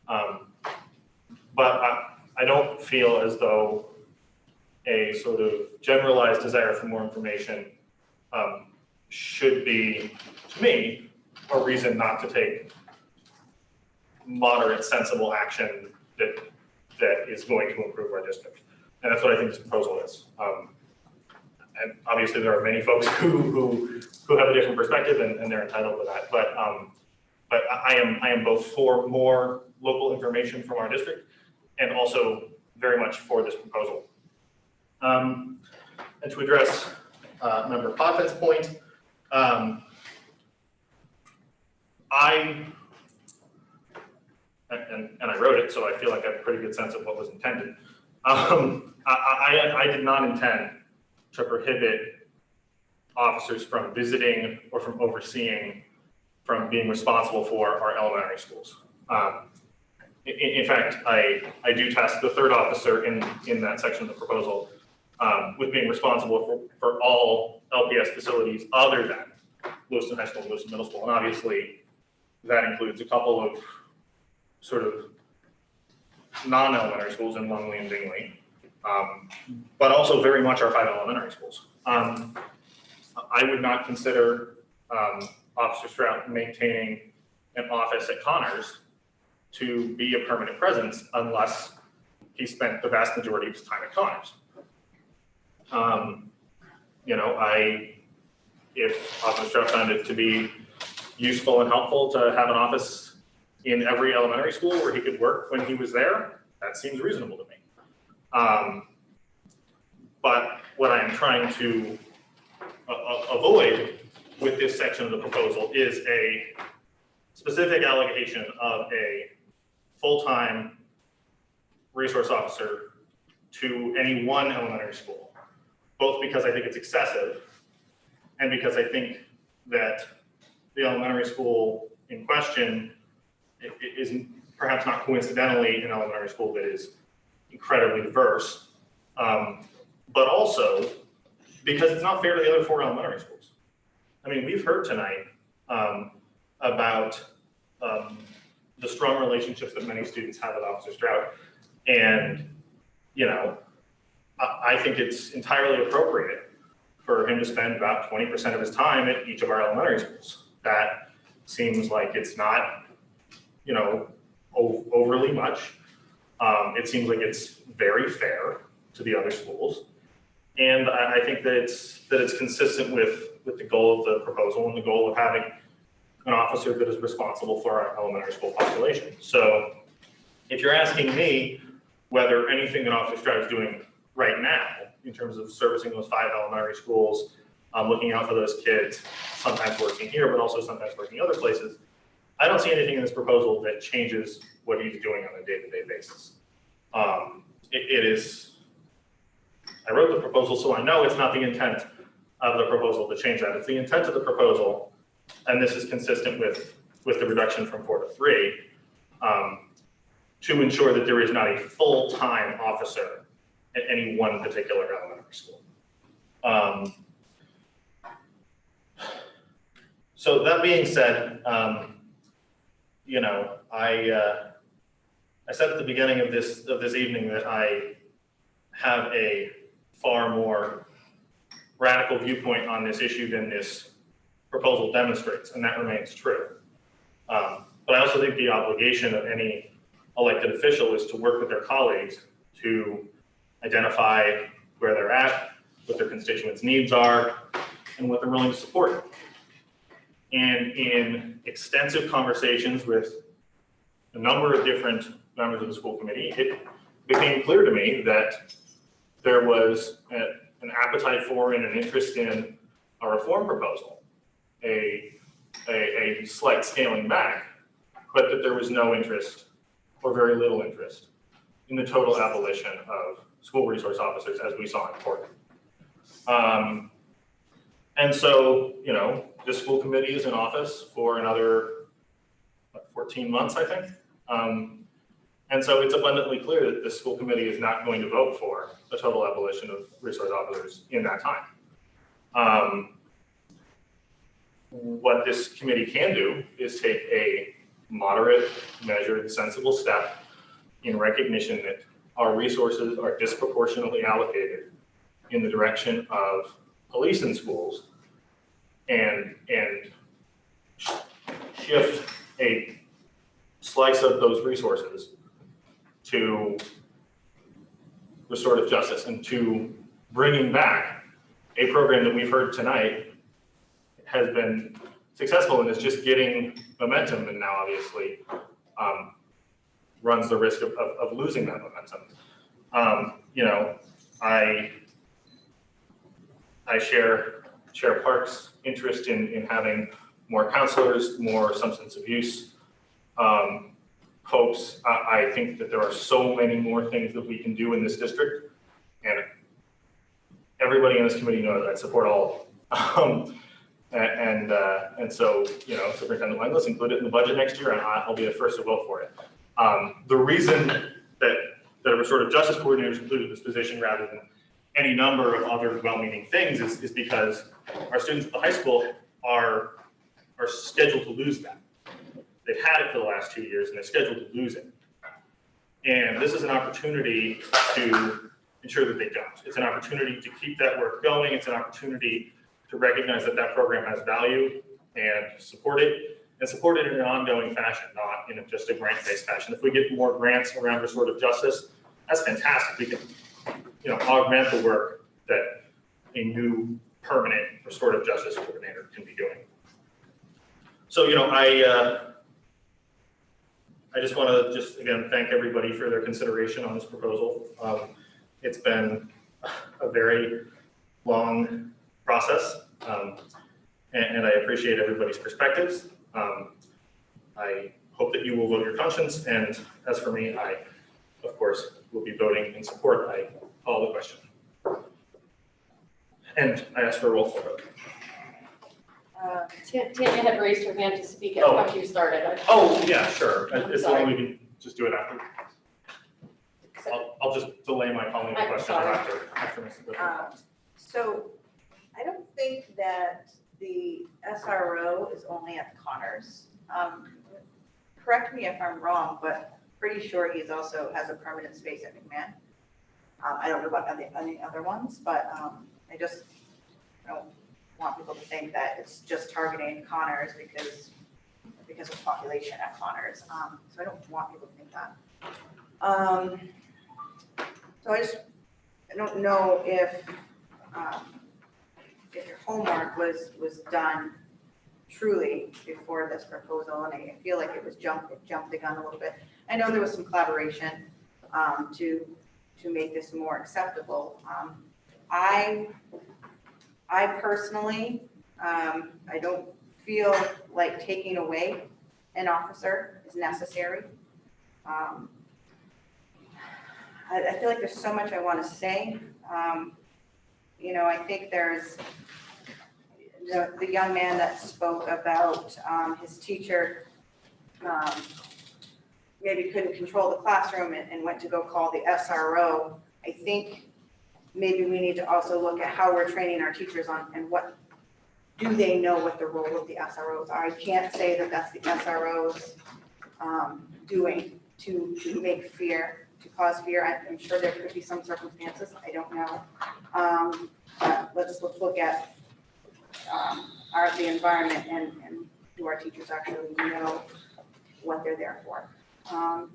But I don't feel as though a sort of generalized desire for more information should be, to me, a reason not to take moderate, sensible action that is going to improve our district. And that's what I think this proposal is. And obviously there are many folks who have a different perspective, and they're entitled to that. But I am both for more local information from our district and also very much for this proposal. And to address Member Potvin's point, and I wrote it, so I feel like I have a pretty good sense of what was intended. I did not intend to prohibit officers from visiting or from overseeing, from being responsible for our elementary schools. In fact, I do task the third officer in that section of the proposal with being responsible for all LPS facilities other than Lewiston High School and Lewiston Middle School. And obviously that includes a couple of sort of non-elementary schools in Lungley and Dingley, but also very much our 5 elementary schools. I would not consider Officer Strout maintaining an office at Connors to be a permanent presence unless he spent the vast majority of his time at Connors. If Officer Strout found it to be useful and helpful to have an office in every elementary school where he could work when he was there, that seems reasonable to me. But what I am trying to avoid with this section of the proposal is a specific allocation of a full-time resource officer to any one elementary school, both because I think it's excessive and because I think that the elementary school in question is perhaps not coincidentally an elementary school that is incredibly diverse. But also because it's not fair to the other 4 elementary schools. I mean, we've heard tonight about the strong relationships that many students have with Officer Stroud. And, you know, I think it's entirely appropriate for him to spend about 20% of his time at each of our elementary schools. That seems like it's not, you know, overly much. It seems like it's very fair to the other schools. And I think that it's consistent with the goal of the proposal and the goal of having an officer that is responsible for our elementary school population. So if you're asking me whether anything that Officer Stroud is doing right now in terms of servicing those 5 elementary schools, looking out for those kids, sometimes working here, but also sometimes working other places, I don't see anything in this proposal that changes what he's doing on a day-to-day basis. It is, I wrote the proposal, so I know it's not the intent of the proposal to change that. It's the intent of the proposal, and this is consistent with the reduction from 4 to 3, to ensure that there is not a full-time officer at any one particular elementary school. So that being said, you know, I said at the beginning of this evening that I have a far more radical viewpoint on this issue than this proposal demonstrates, and that remains true. But I also think the obligation of any elected official is to work with their colleagues to identify where they're at, what their constituents' needs are, and what they're willing to support. And in extensive conversations with a number of different members of the school committee, it became clear to me that there was an appetite for and an interest in a reform proposal, a slight scaling back, but that there was no interest or very little interest in the total abolition of school resource officers as we saw in Portland. And so, you know, the school committee is in office for another 14 months, I think. And so it's abundantly clear that the school committee is not going to vote for a total abolition of resource officers in that time. What this committee can do is take a moderate, measured, sensible step in recognition that our resources are disproportionately allocated in the direction of police in schools and shift a slice of those resources to restorative justice and to bringing back a program that we've heard tonight has been successful and is just getting momentum, and now obviously runs the risk of losing that momentum. You know, I share Park's interest in having more counselors, more substance abuse folks. I think that there are so many more things that we can do in this district, and everybody in this committee knows I support all of them. And so, you know, Superintendent Lang, let's include it in the budget next year, and I'll be the first to vote for it. The reason that a restorative justice coordinator is included in this position rather than any number of other well-meaning things is because our students at the high school are scheduled to lose that. They've had it for the last 2 years and they're scheduled to lose it. And this is an opportunity to ensure that they don't. It's an opportunity to keep that work going. It's an opportunity to recognize that that program has value and support it in an ongoing fashion, not in just a grant-based fashion. If we get more grants around restorative justice, that's fantastic. We can, you know, augment the work that a new permanent restorative justice coordinator can be doing. So, you know, I just want to again thank everybody for their consideration on this proposal. It's been a very long process, and I appreciate everybody's perspectives. I hope that you will vote your conscience, and as for me, I, of course, will be voting in support. I call the question. And I ask for a roll call vote. Tanya had raised her hand to speak after you started. Oh, yeah, sure. As long as we can just do it after. I'll just delay my following I'm question sorry. after Mr. Bishop. So I don't think that the SRO is only at Connors. Correct me if I'm wrong, but pretty sure he's also has a permanent space at McMahon. I don't know about any other ones, but I don't want people to think that it's just targeting Connors because of population at Connors. So I don't want people to think that. So I don't know if your homework was done truly before this proposal, and I feel like it jumped the gun a little bit. I know there was some collaboration to make this more acceptable. I personally, I don't feel like taking away an officer is necessary. I feel like there's so much I want to say. You know, I think there's the young man that spoke about his teacher maybe couldn't control the classroom and went to go call the SRO. I think maybe we need to also look at how we're training our teachers on and what do they know what the role of the SROs are. I can't say that that's the SROs doing to make fear, to cause fear. I'm sure there could be some circumstances, I don't know. Let's look at the environment and do our teachers actually know what they're there for. So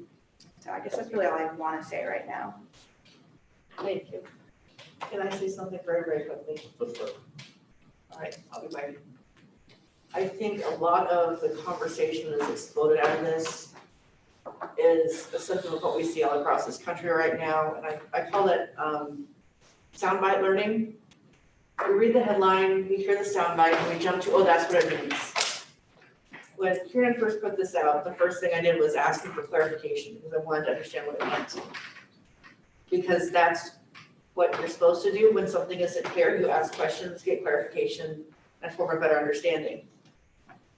I guess that's really all I want to say right now. Thank you. Can I say something very, very quickly? All right, I'll be brief. I think a lot of the conversation that's exploded out of this is essentially what we see all across this country right now, and I call it soundbite learning. We read the headline, we hear the soundbite, and we jump to, oh, that's what it means. When Kieran first put this out, the first thing I did was ask him for clarification because I wanted to understand what it meant. Because that's what you're supposed to do when something isn't clear. You ask questions, get clarification, and form a better understanding.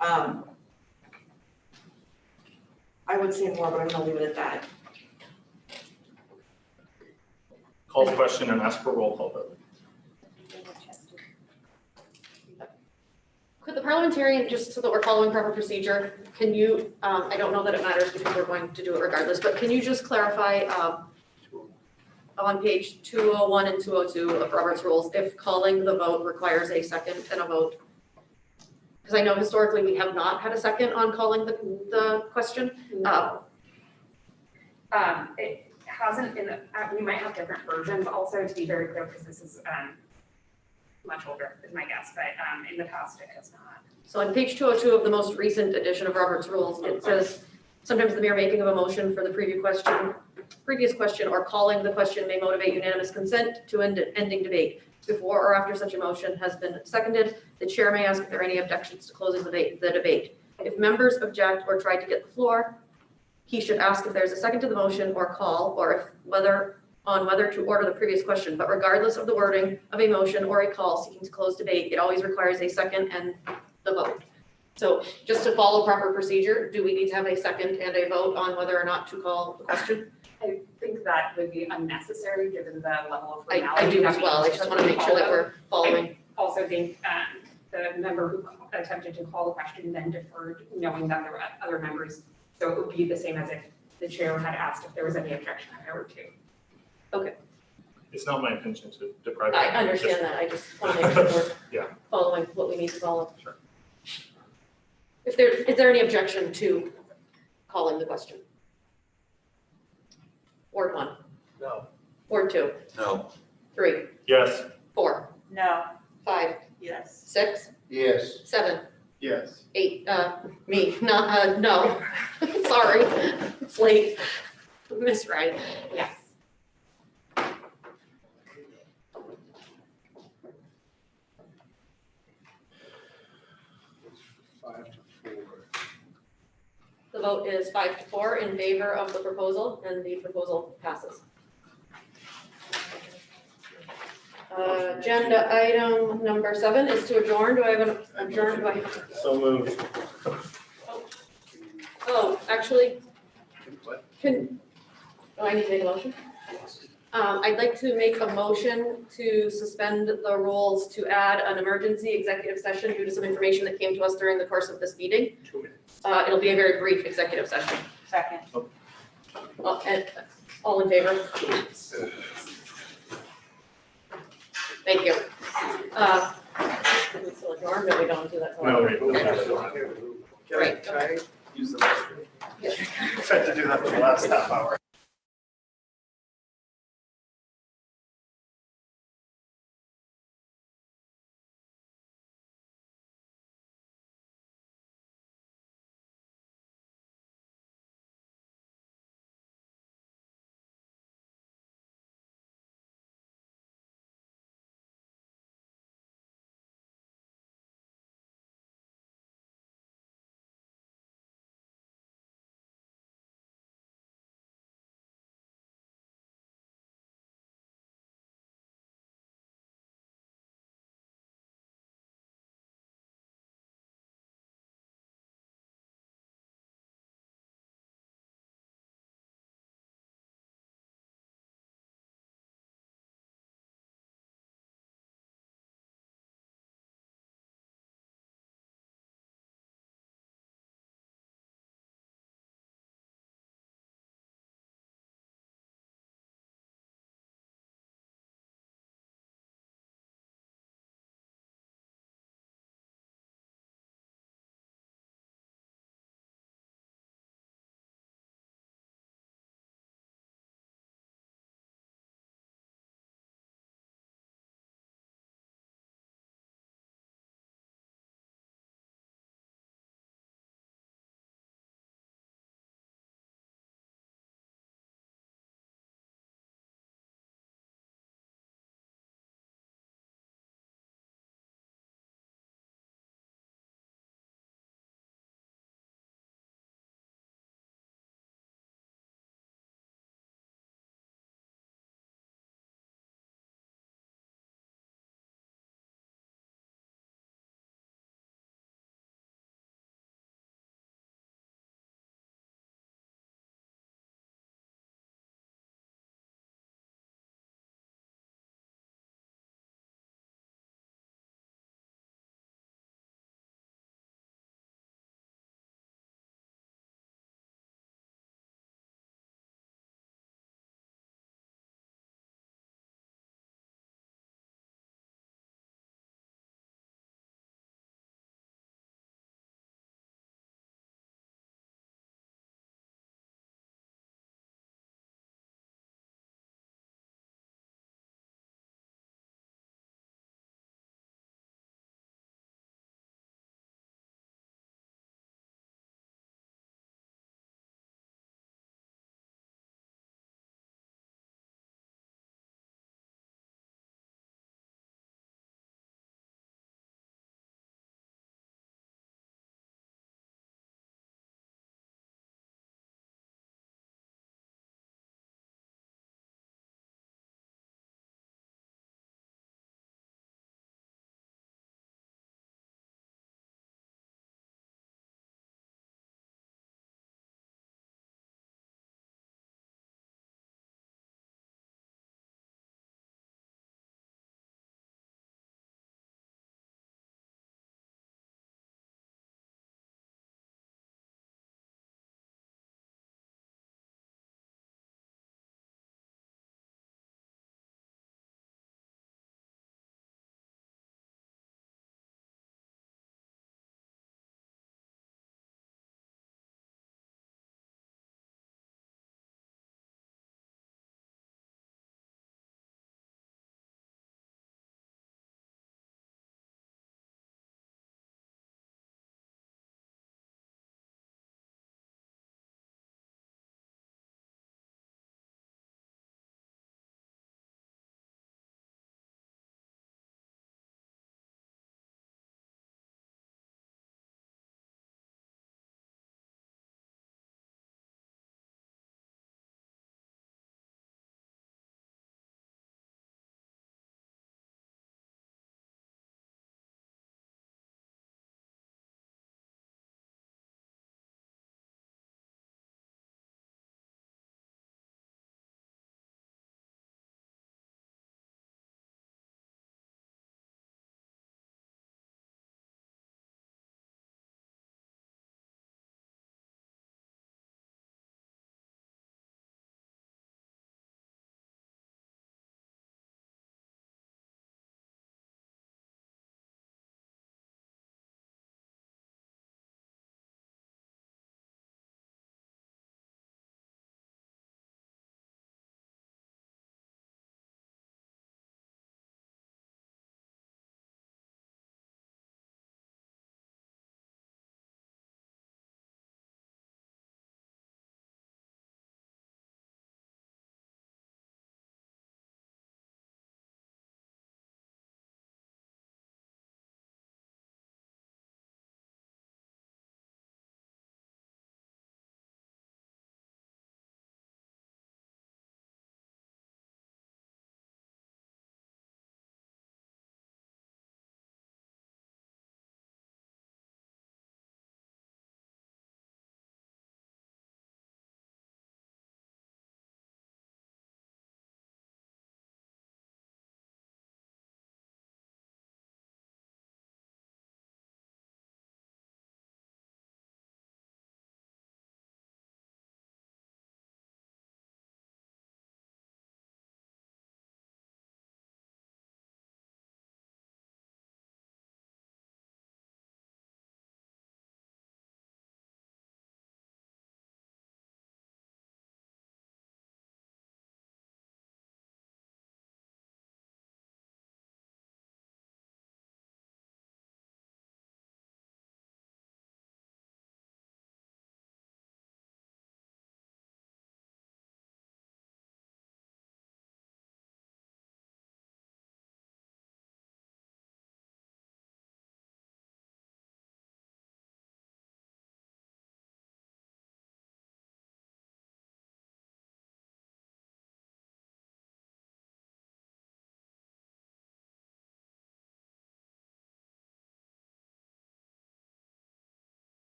I would say more, but I'm gonna leave it at that. Call the question and ask for roll call vote. Could the parliamentarian, just so that we're following proper procedure, can you, I don't know that it matters because we're going to do it regardless, but can you just clarify on page 201 and 202 of Robert's rules, if calling the vote requires a second and a vote? Because I know historically we have not had a second on calling the question. It hasn't in the, we might have different versions also, to be very clear, because this is much older is my guess, but in the past it has not. So on page 202 of the most recent edition of Robert's rules, it says sometimes the mere making of a motion for the previous question or calling the question may motivate unanimous consent to ending debate. Before or after such a motion has been seconded, the chair may ask if there are any objections to closing the debate. If members object or try to get the floor, he should ask if there's a second to the motion or call, or if whether to order the previous question. But regardless of the wording of a motion or a call seeking to close debate, it always requires a second and the vote. So just to follow proper procedure, do we need to have a second and a vote on whether or not to call the question? I think that would be unnecessary given the level of I formality. do as well. I just want to make sure that we're following. I also think the member who attempted to call the question then deferred, knowing that there were other members. So it would be the same as if the chair had asked if there was any objection prior to. Okay. It's not my intention to deprive. I understand that. I just want to make sure we're Yeah. following what we need to follow. Sure. Is there any objection to calling the question? Ward 1. No. Ward 2. No. 3. Yes. 4. No. 5. Yes. 6. Yes. 7. Yes. 8. Me. No. Sorry. It's late. Miss Ryan. Yes. The vote is 5-4 in favor of the proposal, and the proposal passes. Agenda item number 7 is to adjourn. Do I have an adjourn? So moved. Oh, actually, do I need to make a motion? Yes. I'd like to make a motion to suspend the rules to add an emergency executive session due to some information that came to us during the course of this meeting. 2 minutes. It'll be a very brief executive session. Second. And all in favor? Thank you. We still adjourn, no, we don't do that. till- No, wait, Can I use the restroom? I tried to do that for the last half hour.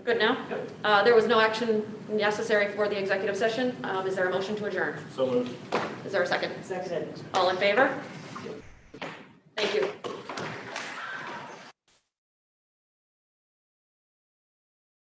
Good now? There was no action necessary for the executive session. Is there a motion to adjourn? So moved. Is there a second? Seconded. All in favor? Thank you.